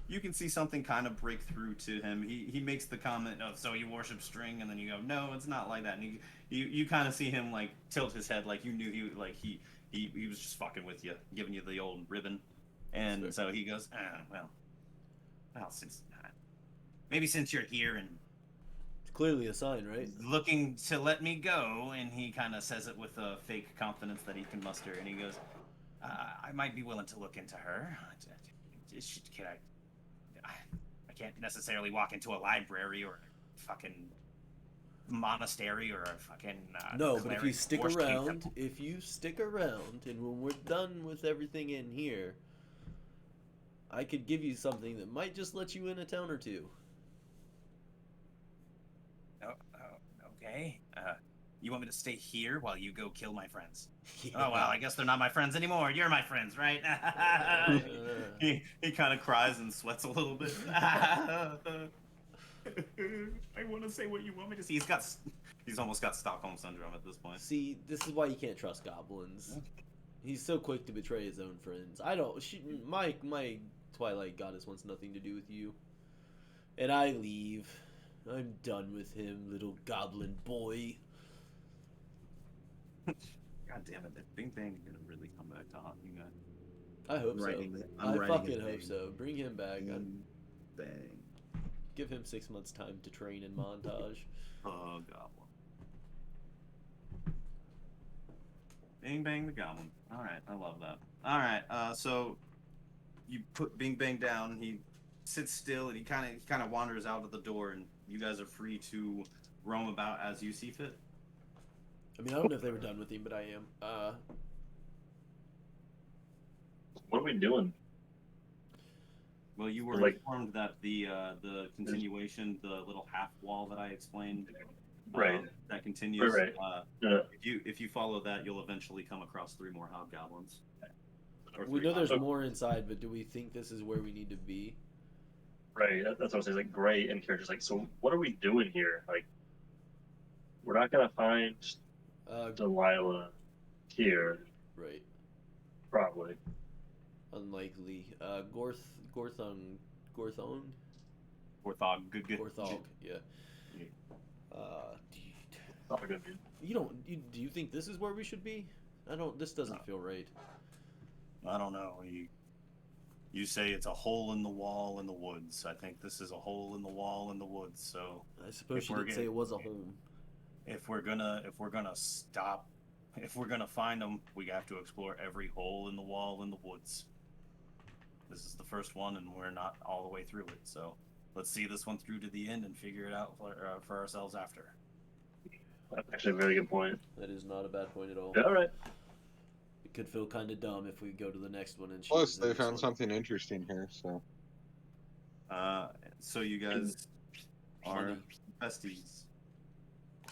you can see something kind of break through to him. He makes the comment of, so you worship string, and then you go, no, it's not like that. And you kind of see him like tilt his head, like you knew he was just fucking with you, giving you the old ribbon. And so he goes, well, since maybe since you're here and It's clearly a sign, right? looking to let me go, and he kind of says it with a fake confidence that he can muster, and he goes, I might be willing to look into her. Can I can't necessarily walk into a library or a fucking monastery or a fucking No, but if you cleric stick worshiping around, temple. and when we're done with everything in here, I could give you something that might just let you in a town or two. Okay. You want me to stay here while you go kill my friends? Yeah. Oh well, I guess they're not my friends anymore. You're my friends, right? He kind of cries and sweats a little bit. I want to say what you want me to see. He's almost got Stockholm syndrome at this point. See, this is why you can't trust goblins. He's so quick to betray his own friends. I don't. My Twilight goddess wants nothing to do with you. And I leave. I'm done with him, little goblin boy. God damn it, that Bing Bang's gonna really come back to haunt you guys. I hope so. I fucking hope so. Bring him back. Bang. Give him 6 months time to train in montage. Oh, goblin. Bing Bang the goblin. Alright, I love that. Alright, so you put Bing Bang down, he sits still, and he kind of wanders out of the door, and you guys are free to roam about as you see fit. I mean, I don't know if they were done with him, but I am. What are we doing? Well, you were informed that the continuation, the little half wall that I explained, right, that continues. Right. If you follow that, you'll eventually come across 3 more hobgoblins. We know there's more inside, but do we think this is where we need to be? Right, that's what I was saying. Like, Gray and characters, like, so what are we doing here? Like, we're not gonna find Delilah here. Right. Probably. Unlikely. Gorthong, yeah. Not a good dude. Do you think this is where we should be? This doesn't feel right. I don't know. You say it's a hole in the wall in the woods. I think this is a hole in the wall in the woods. So I suppose you didn't say it was a home. If we're gonna find them, we have to explore every hole in the wall in the woods. This is the first one, and we're not all the way through it. So let's see this one through to the end and figure it out for ourselves after. That's actually a very good point. That is not a bad point at all. Yeah, all right. It could feel kind of dumb if we go to the next one and plus they found something interesting here. So you guys are besties.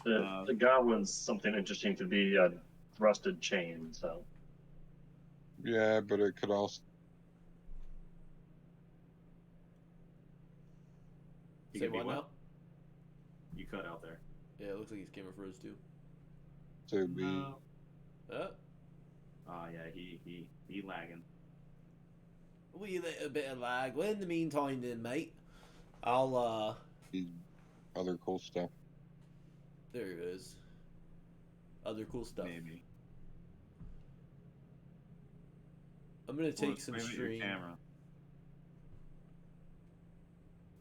The goblin's something interesting to be a rusted chain. So yeah, but it could also. Say what now? You cut out there. Yeah, it looks like his camera froze too. To be. Oh yeah, he lagging. We let a bit of lag. Well, in the meantime, then, mate, I'll Other cool stuff. There it is. Other cool stuff. Maybe. I'm gonna take some string. Camera.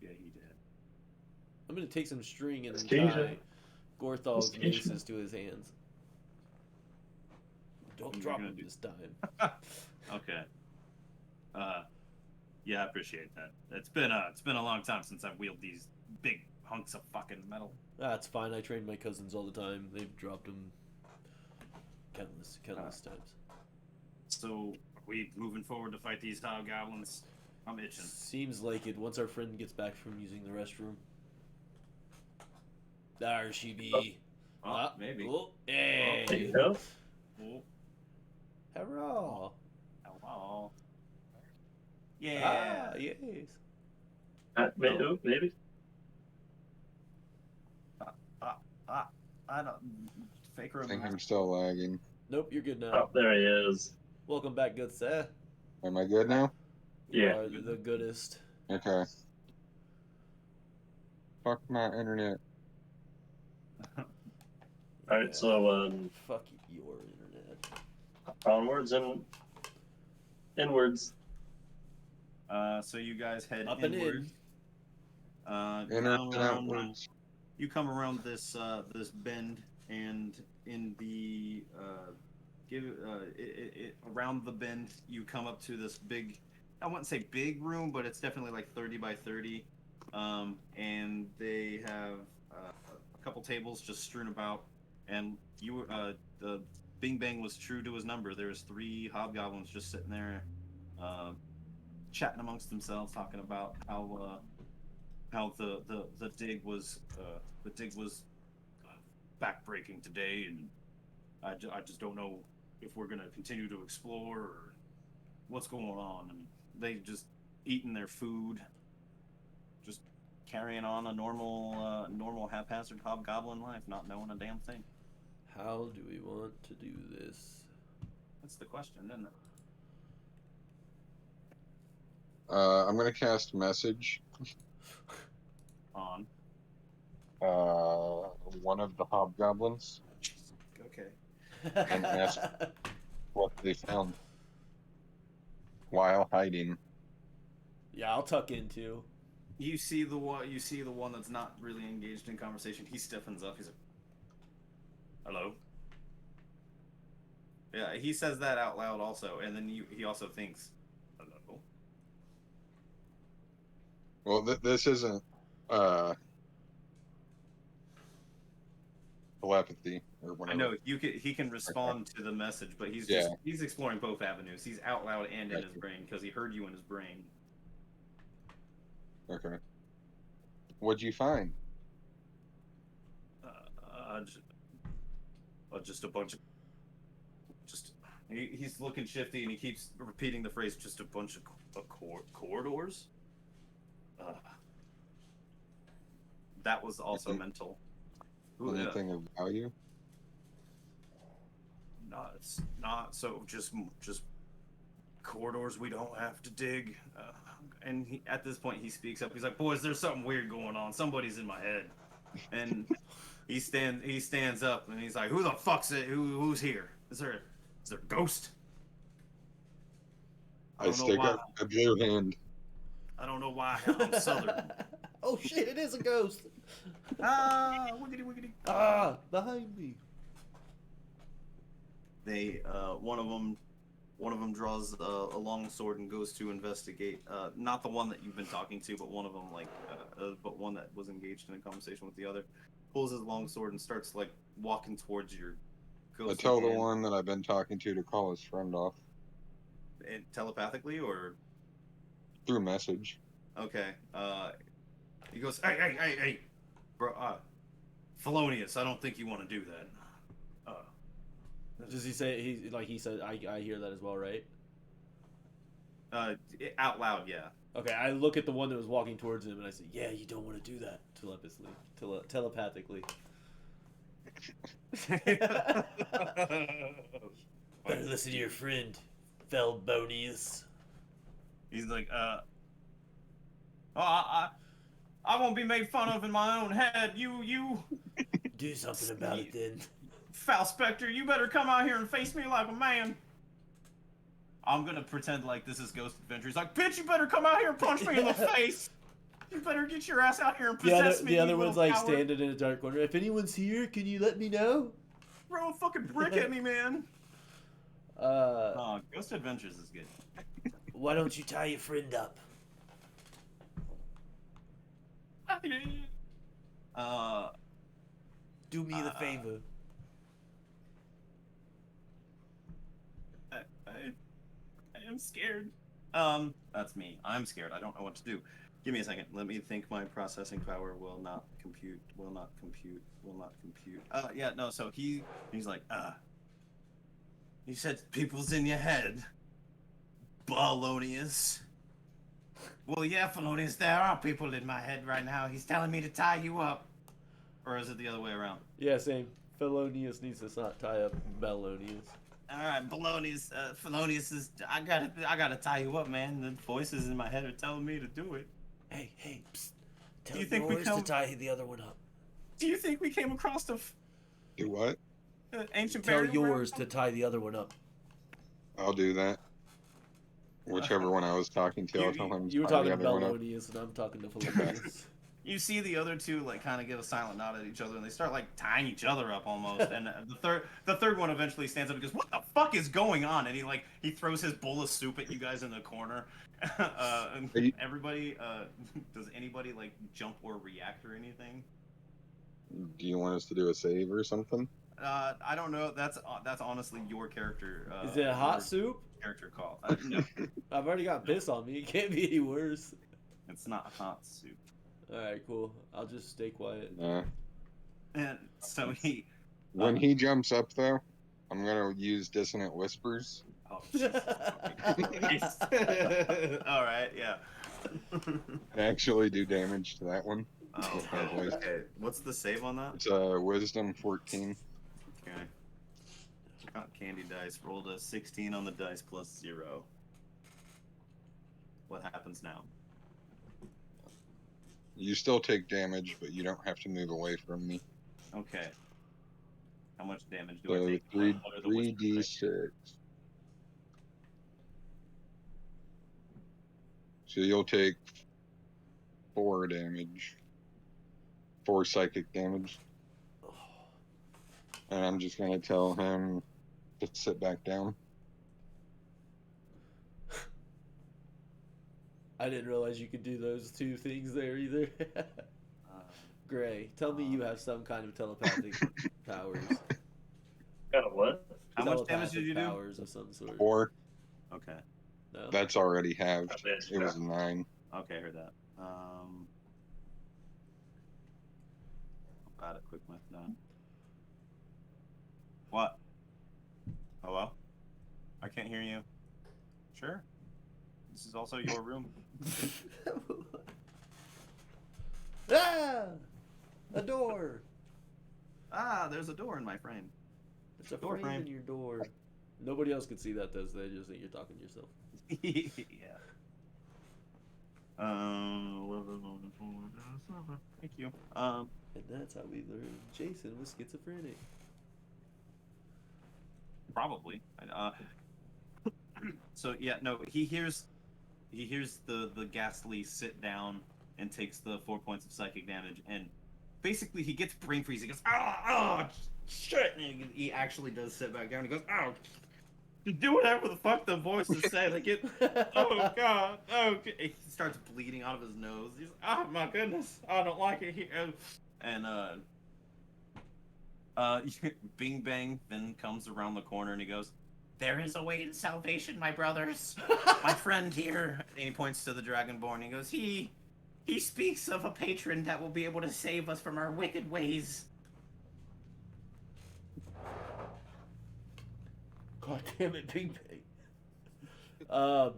Yeah, he did. I'm gonna take some string and tie Gorthog's maces to his hands. Don't drop him this time. Okay. Yeah, I appreciate that. It's been a long time since I've wielded these big hunks of fucking metal. That's fine. I train my cousins all the time. They've dropped them countless times. So, are we moving forward to fight these hobgoblins? I'm itching. Seems like it. Once our friend gets back from using the restroom. There she be. Maybe. Oh, hey. There you go. Oh. Hurrah. Hello. Yeah. Yes. Maybe. I don't. Fake I room. think I'm still lagging. Nope, you're good now. Oh, there he is. Welcome back, good sir. Am I good now? You Yeah. are the goodest. Okay. Fuck my internet. All right, so Fuck your internet. onwards and inwards. So you guys head Up and inward. Inner Come and around. outwards. You come around this this bend, and in the around the bend, you come up to this big. I wouldn't say big room, but it's definitely like 30 by 30. And they have a couple tables just strewn about, and the Bing Bang was true to his number. There was 3 hobgoblins just sitting there, chatting amongst themselves, talking about how the dig was backbreaking today, and I just don't know if we're gonna continue to explore or what's going on. And they just eating their food, just carrying on a normal haphazard hobgoblin life, not knowing a damn thing. How do we want to do this? That's the question, isn't it? I'm gonna cast message. On. One of the hobgoblins Okay. and ask what they found while hiding. Yeah, I'll tuck in too. You see the one that's not really engaged in conversation. He stiffens up. He's like, "Hello." Yeah, he says that out loud also, and then he also thinks, "Hello." Well, this isn't telepathy or I whatever. know he can respond to the message, but he's exploring both avenues. He's out loud and in his brain because he heard you in his brain. Okay. What'd you find? Just a bunch of he's looking shifty and he keeps repeating the phrase, "Just a bunch of corridors." That was also mental. Anything of value? No, it's not. So just corridors we don't have to dig. And at this point, he speaks up. He's like, "Boys, there's something weird going on. Somebody's in my head." And he stands up and he's like, "Who the fuck's it? Who's here? Is there a ghost?" I stick up a blue hand. I don't know why I'm southern. Oh shit! It is a ghost. Wiggity wiggity. Behind me. They one of them draws a long sword and goes to investigate. Not the one that you've been talking to, but one of them but one that was engaged in a conversation with the other. Pulls his long sword and starts like walking towards your ghost. I tell the one that I've been talking to call his friend off. And telepathically or through message. Okay. He goes, hey, bro, Felonious, I don't think you want to do that. Does he say he said I hear that as well, right? Out loud, yeah. Okay, I look at the one that was walking towards him and I say, "Yeah, you don't want to do that." Telepathically. Better listen to your friend, Felbonius. He's like, I won't be made fun of in my own head. You do something about it then. Foul Spectre, you better come out here and face me like a man. I'm gonna pretend like this is Ghost Adventure. He's like, bitch, you better come out here and punch me in the face. You better get your ass out here and possess me. The other one's like standing in a dark corner. If anyone's here, can you let me know? Throw a fucking brick at me, man. Ghost Adventures is good. Why don't you tie your friend up? Do me the favor. I am scared. That's me. I'm scared. I don't know what to do. Give me a second. Let me think. My processing power will not compute. Will not compute. Will not compute. Yeah, no. So he's like, you said people's in your head, Balonius. Well, yeah, Felonious, there are people in my head right now. He's telling me to tie you up. Or is it the other way around? Yeah, same. Felonious needs to not tie up Bellonius. All right, Polonius. Felonius is. I gotta tie you up, man. The voices in my head are telling me to do it. Hey, psst. Tell Do you think we yours to tie the other one up. Do you think we came across the Do what? ancient Tell burial yours ground? to tie the other one up. I'll do that. Whichever one I was talking to, I'll tell him You were to tie talking the to other one up. Bellonius, and I'm talking to Felonius. You see the other two like kind of give a silent nod at each other, and they start like tying each other up almost. And the third one eventually stands up and goes, "What the fuck is going on?" And he throws his bowl of soup at you guys in the corner. And You- everybody, does anybody like jump or react or anything? Do you want us to do a save or something? I don't know. That's honestly your character. Is it a hot your soup? character call? No, I've already got piss on me. It can't be any worse. it's not hot soup. Alright, cool. I'll just stay quiet. Nah. And so he. When he jumps up, though, I'm gonna use dissonant whispers. Oh, Jesus. All right, yeah. Actually, do damage to that one. Oh, With my voice. okay. What's the save on that? It's wisdom 14. Okay. Got candy dice. Rolled a 16 on the dice plus 0. What happens now? You still take damage, but you don't have to move away from me. Okay. How much damage do I So take? What are the whispers say? 3d6. So you'll take 4 damage. 4 psychic damage. And I'm just gonna tell him to sit back down. I didn't realize you could do those two things there either. Gray, tell me you have some kind of telepathic powers. Got a what? How much damage did you do? Powers of some sort. 4. Okay. No? That's already halved. That's It was 9. Okay, I heard that. Bad at quick math now. What? Hello? I can't hear you. Sure. This is also your room. Ah! A door! Ah, there's a door in my frame. There's a Door frame frame. in your door. Nobody else can see that, does they? Just think you're talking to yourself. Yeah. Thank you. And that's how we learned Jason was schizophrenic. Probably. So yeah, no, he hears the ghastly sit down and takes the 4 points of psychic damage, and basically he gets brain freeze. He goes, oh shit, and he actually does sit back down. He goes, oh, do whatever the fuck the voices say. Like it. Oh god. Oh. He starts bleeding out of his nose. He's, oh my goodness, I don't like it here. And Bing Bang then comes around the corner and he goes, "There is a way to salvation, my brothers. My friend here," and he points to the Dragonborn. He goes, He speaks of a patron that will be able to save us from our wicked ways." God damn it, Bing Bang.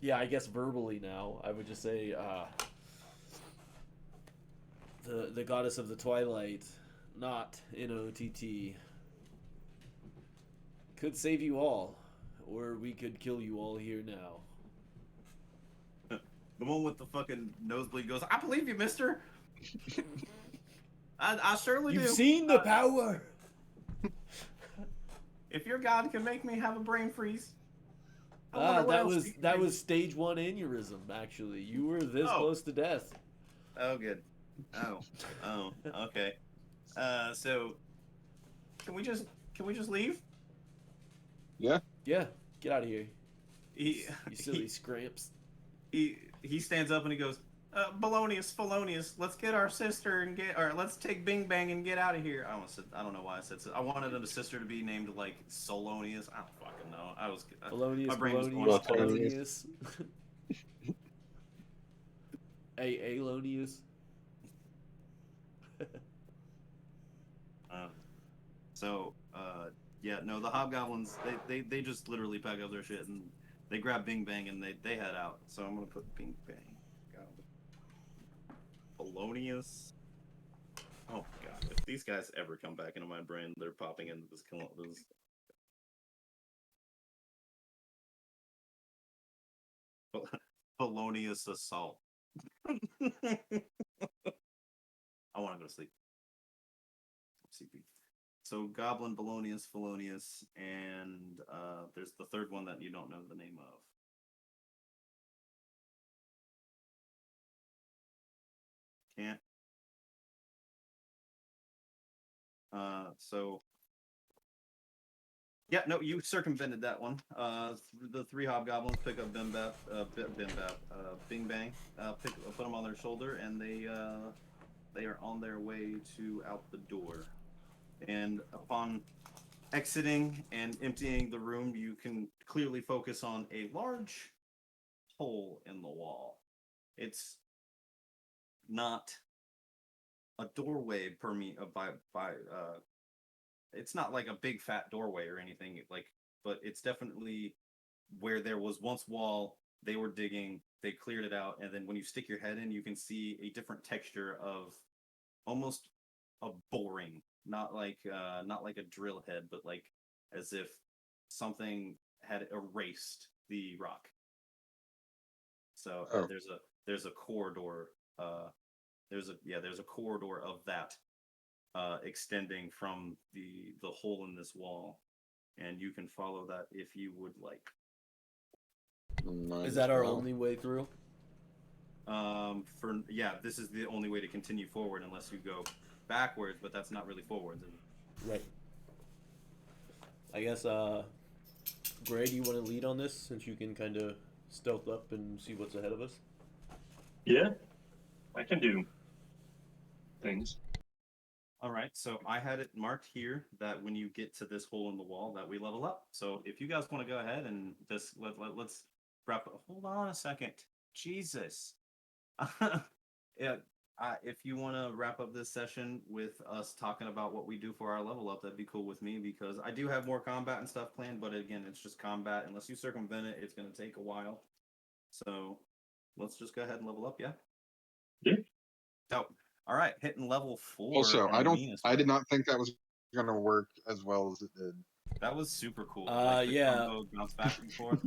Yeah, I guess verbally now, I would just say, the goddess of the twilight, not N-O-T-T, could save you all, or we could kill you all here now. The one with the fucking nosebleed goes, "I believe you, mister. I surely do. You've seen the power! If your god can make me have a brain freeze." I wonder what else he can that do. was stage 1 aneurysm, actually. You were this Oh. close to death. Oh, good. Oh, okay. So can we just leave? Yeah, get out of here, He you silly scramps. he stands up and he goes, "Polonius, Felonius, let's get our sister and let's take Bing Bang and get out of here." I don't know why I said so. I wanted a sister to be named like Solonius. I don't fucking know. Polonius, my brain was going Polonius, off on that. Polonius. Alonius. Yeah, no, the hobgoblins, they just literally pack up their shit and they grab Bing Bang and they head out. So I'm gonna put Bing Bang. Polonius. Oh god, if these guys ever come back into my brain, they're popping into this. Felonious assault. I want to go to sleep. CP. So Goblin, Felonious, and there's the third one that you don't know the name of. Can't. So yeah, no, you circumvented that one. The three hobgoblins pick up Bing Bang, put them on their shoulder, and they are on their way to out the door. And upon exiting and emptying the room, you can clearly focus on a large hole in the wall. It's not a doorway it's not like a big fat doorway or anything, like, but it's definitely where there was once wall. They were digging, they cleared it out, and then when you stick your head in, you can see a different texture of almost a boring, not like a drill head, but like as if something had erased the rock. So Oh. there's a corridor. There's a corridor of that extending from the hole in this wall, and you can follow that if you would like. Might Is as that our well. only way through? This is the only way to continue forward unless you go backwards, but that's not really forwards. Right. I guess, Gray, do you want to lead on this since you can kind of stealth up and see what's ahead of us? Yeah, I can do things. All right, so I had it marked here that when you get to this hole in the wall that we level up. So if you guys want to go ahead and just let's wrap up. Hold on a second. Jesus. Yeah, if you want to wrap up this session with us talking about what we do for our level up, that'd be cool with me, because I do have more combat and stuff planned, but again, it's just combat. Unless you circumvent it, it's going to take a while. So let's just go ahead and level up, yeah? Yeah. So, all right, hitting level 4. Also, in I the don't. meanest I way. did not think that was going to work as well as it did. That was super cool. Like the Yeah. combo bounce back and forth.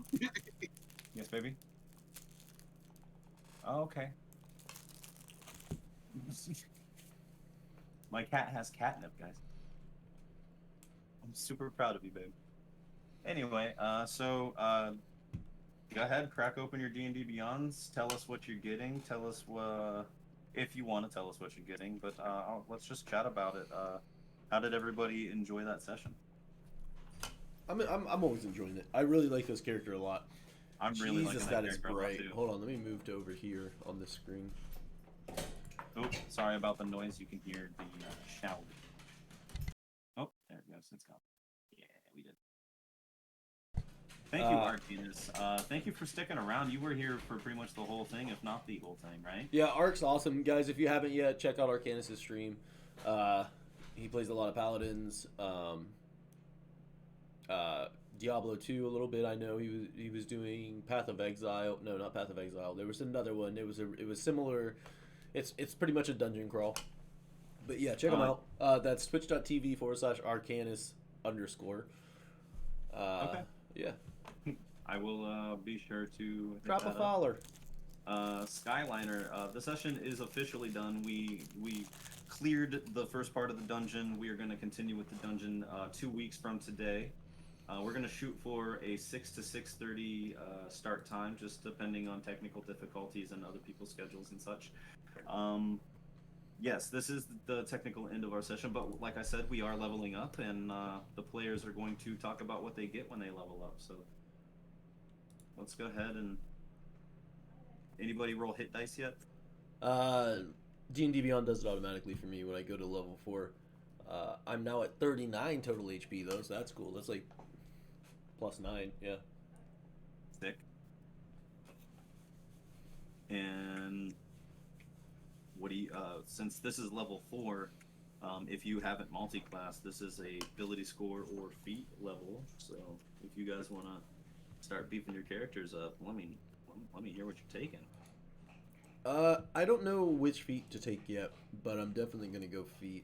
Yes, baby. Oh, okay. My cat has catnip, guys. I'm super proud of you, babe. Anyway, go ahead, crack open your D&D Beyonds. Tell us what you're getting. Tell us if you want to tell us what you're getting. But let's just chat about it. How did everybody enjoy that session? I'm always enjoying it. I really like this character a lot. I'm really liking Jesus, that that is character a lot, bright. too. Hold on, let me move to over here on this screen. Oh, sorry about the noise. You can hear the shower. Oh, there it goes. It's gone. Yeah, we did. Thank you, Arcanus. Thank you for sticking around. You were here for pretty much the whole thing, if not the whole thing, right? Yeah, Ark's awesome. Guys, if you haven't yet, check out Arcanus' stream. He plays a lot of Paladins. Diablo 2 a little bit. I know he was doing Path of Exile. No, not Path of Exile. There was another one. It was similar. It's pretty much a dungeon crawl. But yeah, check him out. That's twitch.tv/Arcanus_. Okay. Yeah. I will be sure to hit Drop a that up. follower. Skyliner, the session is officially done. We cleared the first part of the dungeon. We are going to continue with the dungeon 2 weeks from today. We're going to shoot for a 6 to 6:30 start time, just depending on technical difficulties and other people's schedules and such. Yes, this is the technical end of our session, but like I said, we are leveling up, and the players are going to talk about what they get when they level up. So let's go ahead and... Anybody roll hit dice yet? D&D Beyond does it automatically for me when I go to level 4. I'm now at 39 total HP though, so that's cool. That's like +9, yeah. Sick. And what do you, since this is level 4, if you haven't multi-class, this is a ability score or feat level. So if you guys want to start beefing your characters up, let me hear what you're taking. I don't know which feat to take yet, but I'm definitely gonna go feat.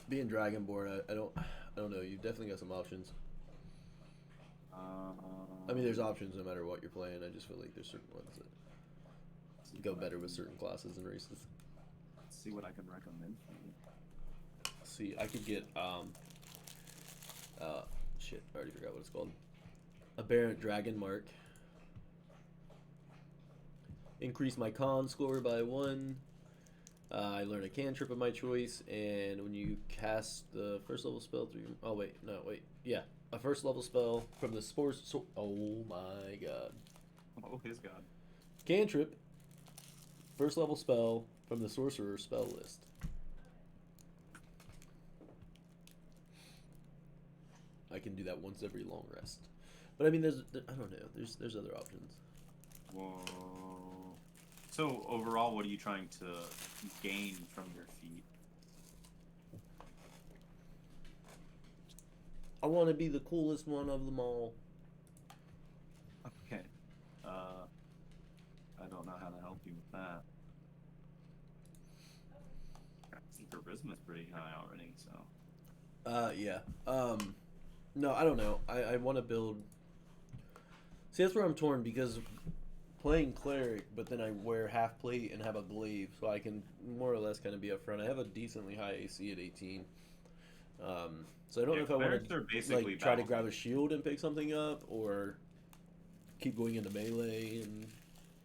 Being Dragonborn, I don't know. You've definitely got some options. I mean, there's options no matter what you're playing. I just feel like there's certain ones that go better with certain classes and races. Let's see what I can recommend for you. See, I could get shit. I already forgot what it's called. Aberrant Dragon Mark. Increase my con score by 1. I learn a cantrip of my choice, and when you cast the first level spell through... Oh, wait. No, wait. Yeah. A first level spell from the spores... oh, my God. Oh, his god. Cantrip. First level spell from the sorcerer spell list. I can do that once every long rest. But, I mean, I don't know. There's other options. Whoa. So overall, what are you trying to gain from your feat? I want to be the coolest one of them all. Okay. I don't know how to help you with that. I think charisma's pretty high already, so. Yeah. No, I don't know. I want to build... See, that's where I'm torn, because playing cleric, but then I wear half plate and have a glaive, so I can more or less kind of be up front. I have a decently high AC at 18. So I don't know if I want to like try to grab a shield and pick something up, or keep going into melee and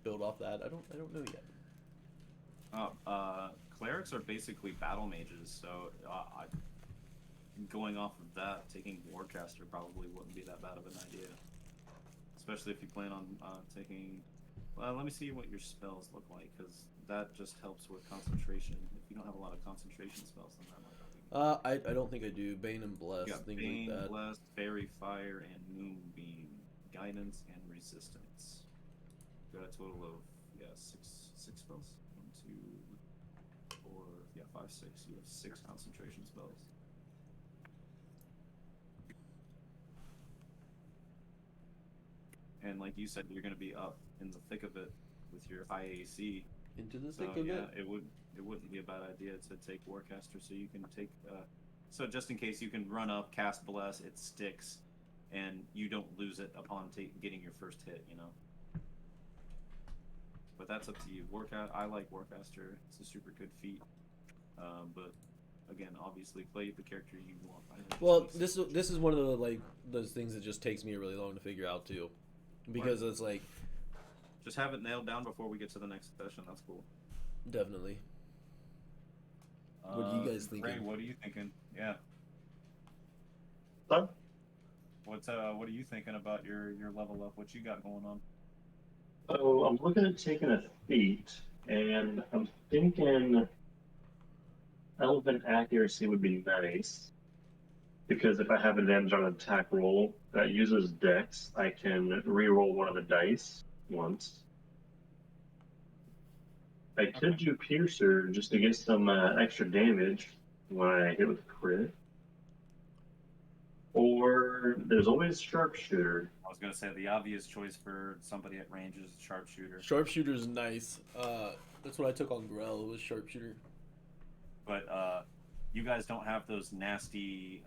build off that. I don't know yet. Clerics are basically battle mages, so going off of that, taking Warcaster probably wouldn't be that bad of an idea. Especially if you plan on taking... Well, let me see what your spells look like, because that just helps with concentration. If you don't have a lot of concentration spells, then that might not be... I don't think I do. Bane and Bless, things Bane, like that. Bless, Fairy Fire, and Moonbeam. Guidance and Resistance. Got a total of, six spells. 1, 2, 4, 5, 6. You have 6 concentration spells. And like you said, you're going to be up in the thick of it with your high AC. Into the thick of it? It wouldn't be a bad idea to take Warcaster, so you can take... so just in case, you can run up, cast Bless, it sticks, and you don't lose it upon getting your first hit, you know? But that's up to you. I like Warcaster. It's a super good feat. But again, obviously, play the character you want. Well, this is one of the those things that just takes me really long to figure out too, because it's like, just have it nailed down before we get to the next session. That's cool. Definitely. What are you guys thinking? Ray, what are you thinking? Yeah. Huh? What are you thinking about your level up? What you got going on? So I'm looking at taking a feat, and I'm thinking Elven Accuracy would be nice, because if I have advantage on an attack roll that uses Dex, I can re-roll one of the dice once. I could do Piercer just to get some extra damage when I hit with a crit. Or there's always Sharpshooter. I was gonna say the obvious choice for somebody at range is Sharpshooter. Sharpshooter's nice. That's what I took on Grell, was Sharpshooter. But you guys don't have those nasty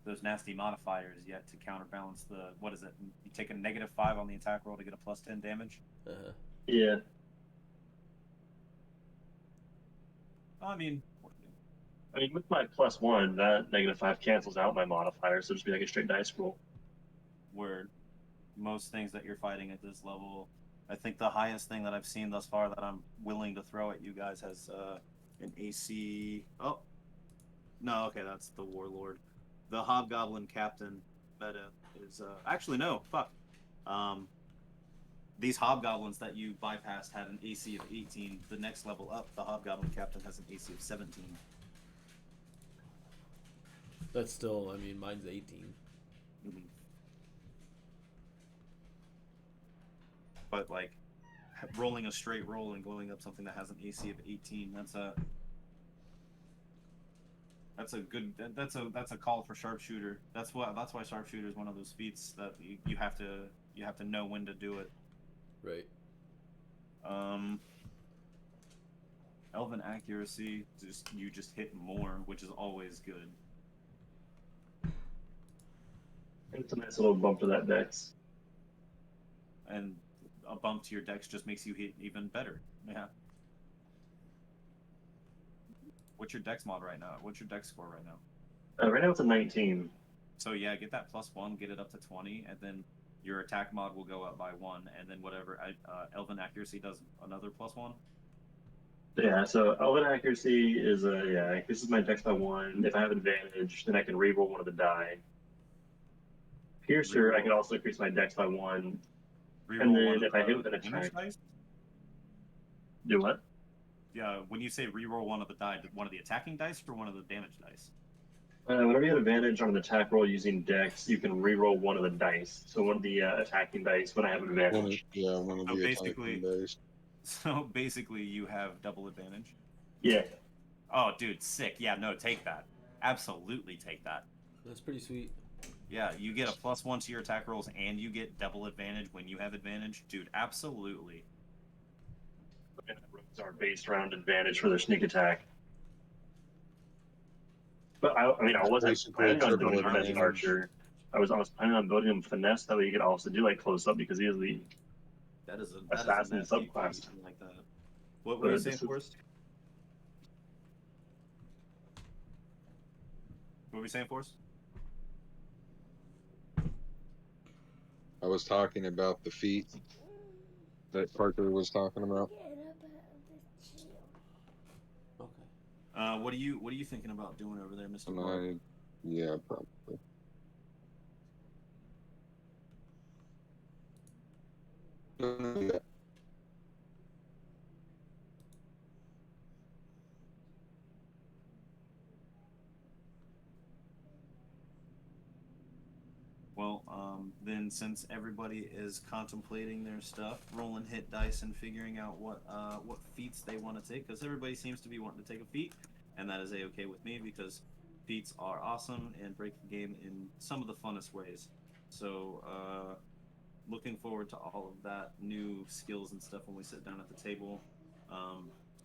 modifiers yet to counterbalance the... What is it? You take a -5 on the attack roll to get a +10 damage? Yeah. I mean, with my +1, that -5 cancels out my modifier, so it'll just be like a straight dice roll. where most things that you're fighting at this level, I think the highest thing that I've seen thus far that I'm willing to throw at you guys has an AC... Oh! No, okay, that's the Warlord. The Hobgoblin Captain meta is... Actually, no, fuck. These Hobgoblins that you bypassed had an AC of 18. The next level up, the Hobgoblin Captain has an AC of 17. That's still, I mean, mine's 18. Mm-hmm. But, like, rolling a straight roll and going up something that has an AC of 18, that's a call for Sharpshooter. That's why Sharpshooter is one of those feats that you have to know when to do it. Right. Elven accuracy, you just hit more, which is always good. It's a nice little bump to that dex. And a bump to your dex just makes you hit even better. Yeah. What's your dex mod right now? What's your dex score right now? Right now it's a 19. So yeah, get that +1, get it up to 20, and then your attack mod will go up by 1, and then whatever Elven accuracy does another +1. Yeah, so Elven accuracy is increases my dex by 1. If I have advantage, then I can reroll one of the die. Piercer, I can also increase my dex by 1. And then if I hit with an attack, dice? Do what? Yeah, when you say reroll one of the die, one of the attacking dice or one of the damage dice? Whenever you have advantage on an attack roll using dex, you can reroll one of the dice. So one of the attacking dice when I have advantage. One of the attacking dice. So basically, you have double advantage. Yeah. Oh, dude, sick. Yeah, no, take that. Absolutely take that. That's pretty sweet. Yeah, you get a +1 to your attack rolls, and you get double advantage when you have advantage. Dude, absolutely. And rogues are based around advantage for their sneak attack. But I wasn't planning on building him as an archer. I was planning on building him finesse, that way you could also do like close up because he is the assassin subclass. Like that. What were you saying, Forrest? What were you saying, Forrest? I was talking about the feat that Parker was talking about. Okay. What are you thinking about doing over there, Mr. Yeah, probably. Yeah. Well, then since everybody is contemplating their stuff, rolling hit dice and figuring out what feats they want to take, because everybody seems to be wanting to take a feat, and that is a-okay with me because feats are awesome and break the game in some of the funnest ways. So, looking forward to all of that, new skills and stuff when we sit down at the table.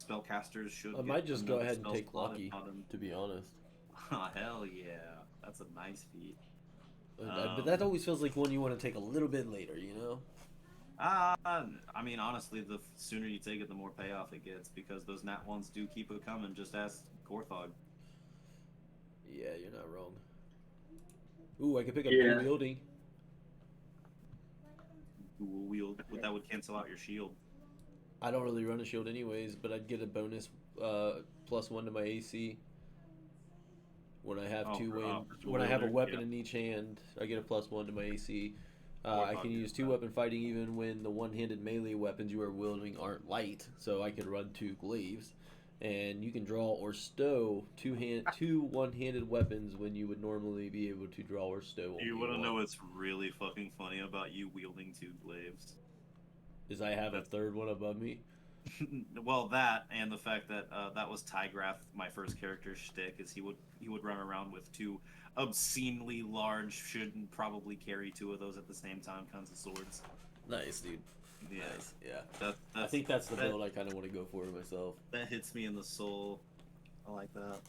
Spellcasters should. I might just go ahead and take lucky, to be honest. Oh, hell yeah, that's a nice feat. But that always feels like one you want to take a little bit later, you know? I mean, honestly, the sooner you take it, the more payoff it gets, because those nat ones do keep it coming. Just ask Gorthog. Yeah, you're not wrong. Ooh, I could pick up dual wielding. Dual wield, that would cancel out your shield. I don't really run a shield anyways, but I'd get a bonus +1 to my AC. When I have when I have a weapon in each hand, I get a +1 to my AC. I can use 2-weapon fighting even when the one-handed melee weapons you are wielding aren't light, so I could run 2 glaives. And you can draw or stow two one-handed weapons when you would normally be able to draw or stow. You want to know what's really fucking funny about you wielding 2 glaives? Is I have a third one above me. Well, that and the fact that that was Tygrath, my first character shtick, is he would run around with 2 obscenely large, shouldn't probably carry 2 of those at the same time, kinds of swords. Nice, dude. Yeah, nice. Yeah. I think that's the build I kind of want to go for myself. That hits me in the soul. I like that.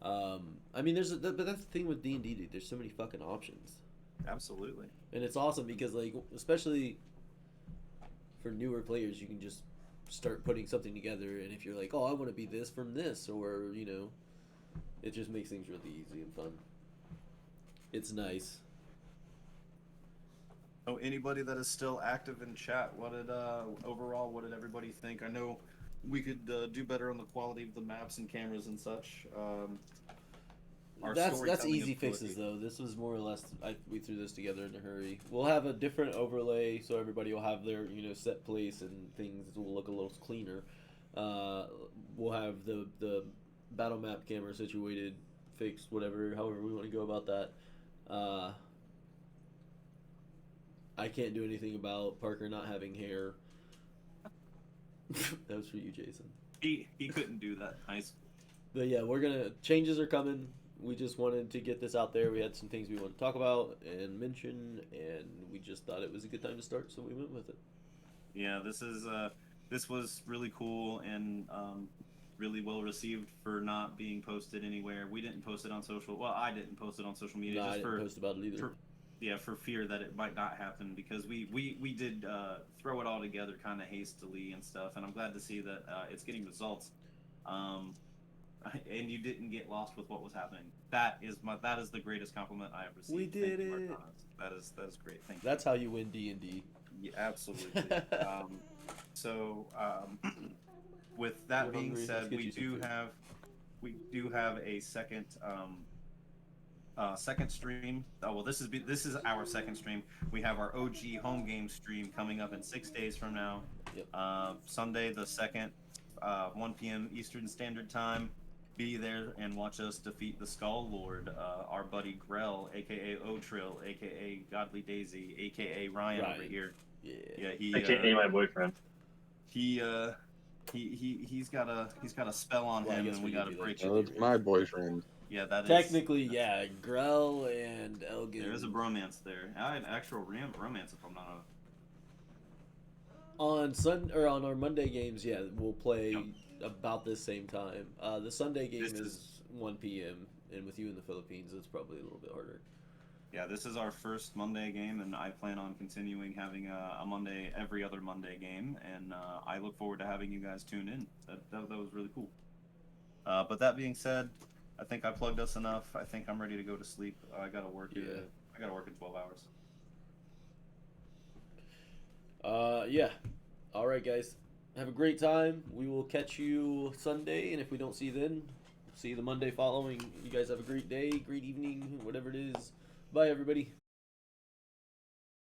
I mean, but that's the thing with D&D, dude. There's so many fucking options. Absolutely. And it's awesome because, like, especially for newer players, you can just start putting something together, and if you're like, oh, I want to be this from this, or, you know, it just makes things really easy and fun. It's nice. Oh, anybody that is still active in chat, overall, what did everybody think? I know we could do better on the quality of the maps and cameras and such. That's easy fixes though. This was more or less we threw this together in a hurry. We'll have a different overlay so everybody will have their set place and things will look a little cleaner. We'll have the battle map camera situated, fixed, however we want to go about that. I can't do anything about Parker not having hair. That was for you, Jason. He couldn't do that. Nice. But yeah, changes are coming. We just wanted to get this out there. We had some things we wanted to talk about and mention, and we just thought it was a good time to start, so we went with it. Yeah, this was really cool, and really well received for not being posted anywhere. We didn't post it on social. Well, I didn't post it on social media No, I just didn't for post about it either. for fear that it might not happen, because we did throw it all together kind of hastily and stuff, and I'm glad to see that it's getting results. Um, and you didn't get lost with what was happening. That is the greatest compliment I have received. We did Thank you, it. Marconis. That is great. Thank That's how you win D&D. you. Yeah, absolutely. So with that You're being hungry? Let's said, get you some food. we do have a second second stream. Oh well, this is our second stream. We have our OG home game stream coming up in 6 days from now. Yep. Sunday the 2nd, 1 p.m. Eastern Standard Time. Be there and watch us defeat the Skull Lord, our buddy Grell, aka Otrill, aka Godly Daisy, aka Ryan over here. Yeah. Yeah, AKA my boyfriend. he's got a spell on Well, I him, guess and we we gotta could be like break Well, it. it's my boyfriend. Yeah, that is Technically, yeah, Grell and Elgin. There is a bromance there. An actual romance, if I'm not. On our Monday games, yeah, we'll play about the same time. The Sunday game This is 1 p.m. and with you in the Philippines, it's probably a little bit harder. Yeah, this is our first Monday game, and I plan on continuing having a Monday, every other Monday game, and I look forward to having you guys tune in. That was really cool. But that being said, I think I plugged us enough. I think I'm ready to go to sleep. I gotta work. Yeah. I gotta work in 12 hours. Yeah. All right, guys. Have a great time. We will catch you Sunday, and if we don't see you then, see you the Monday following. You guys have a great day, great evening, whatever it is. Bye, everybody.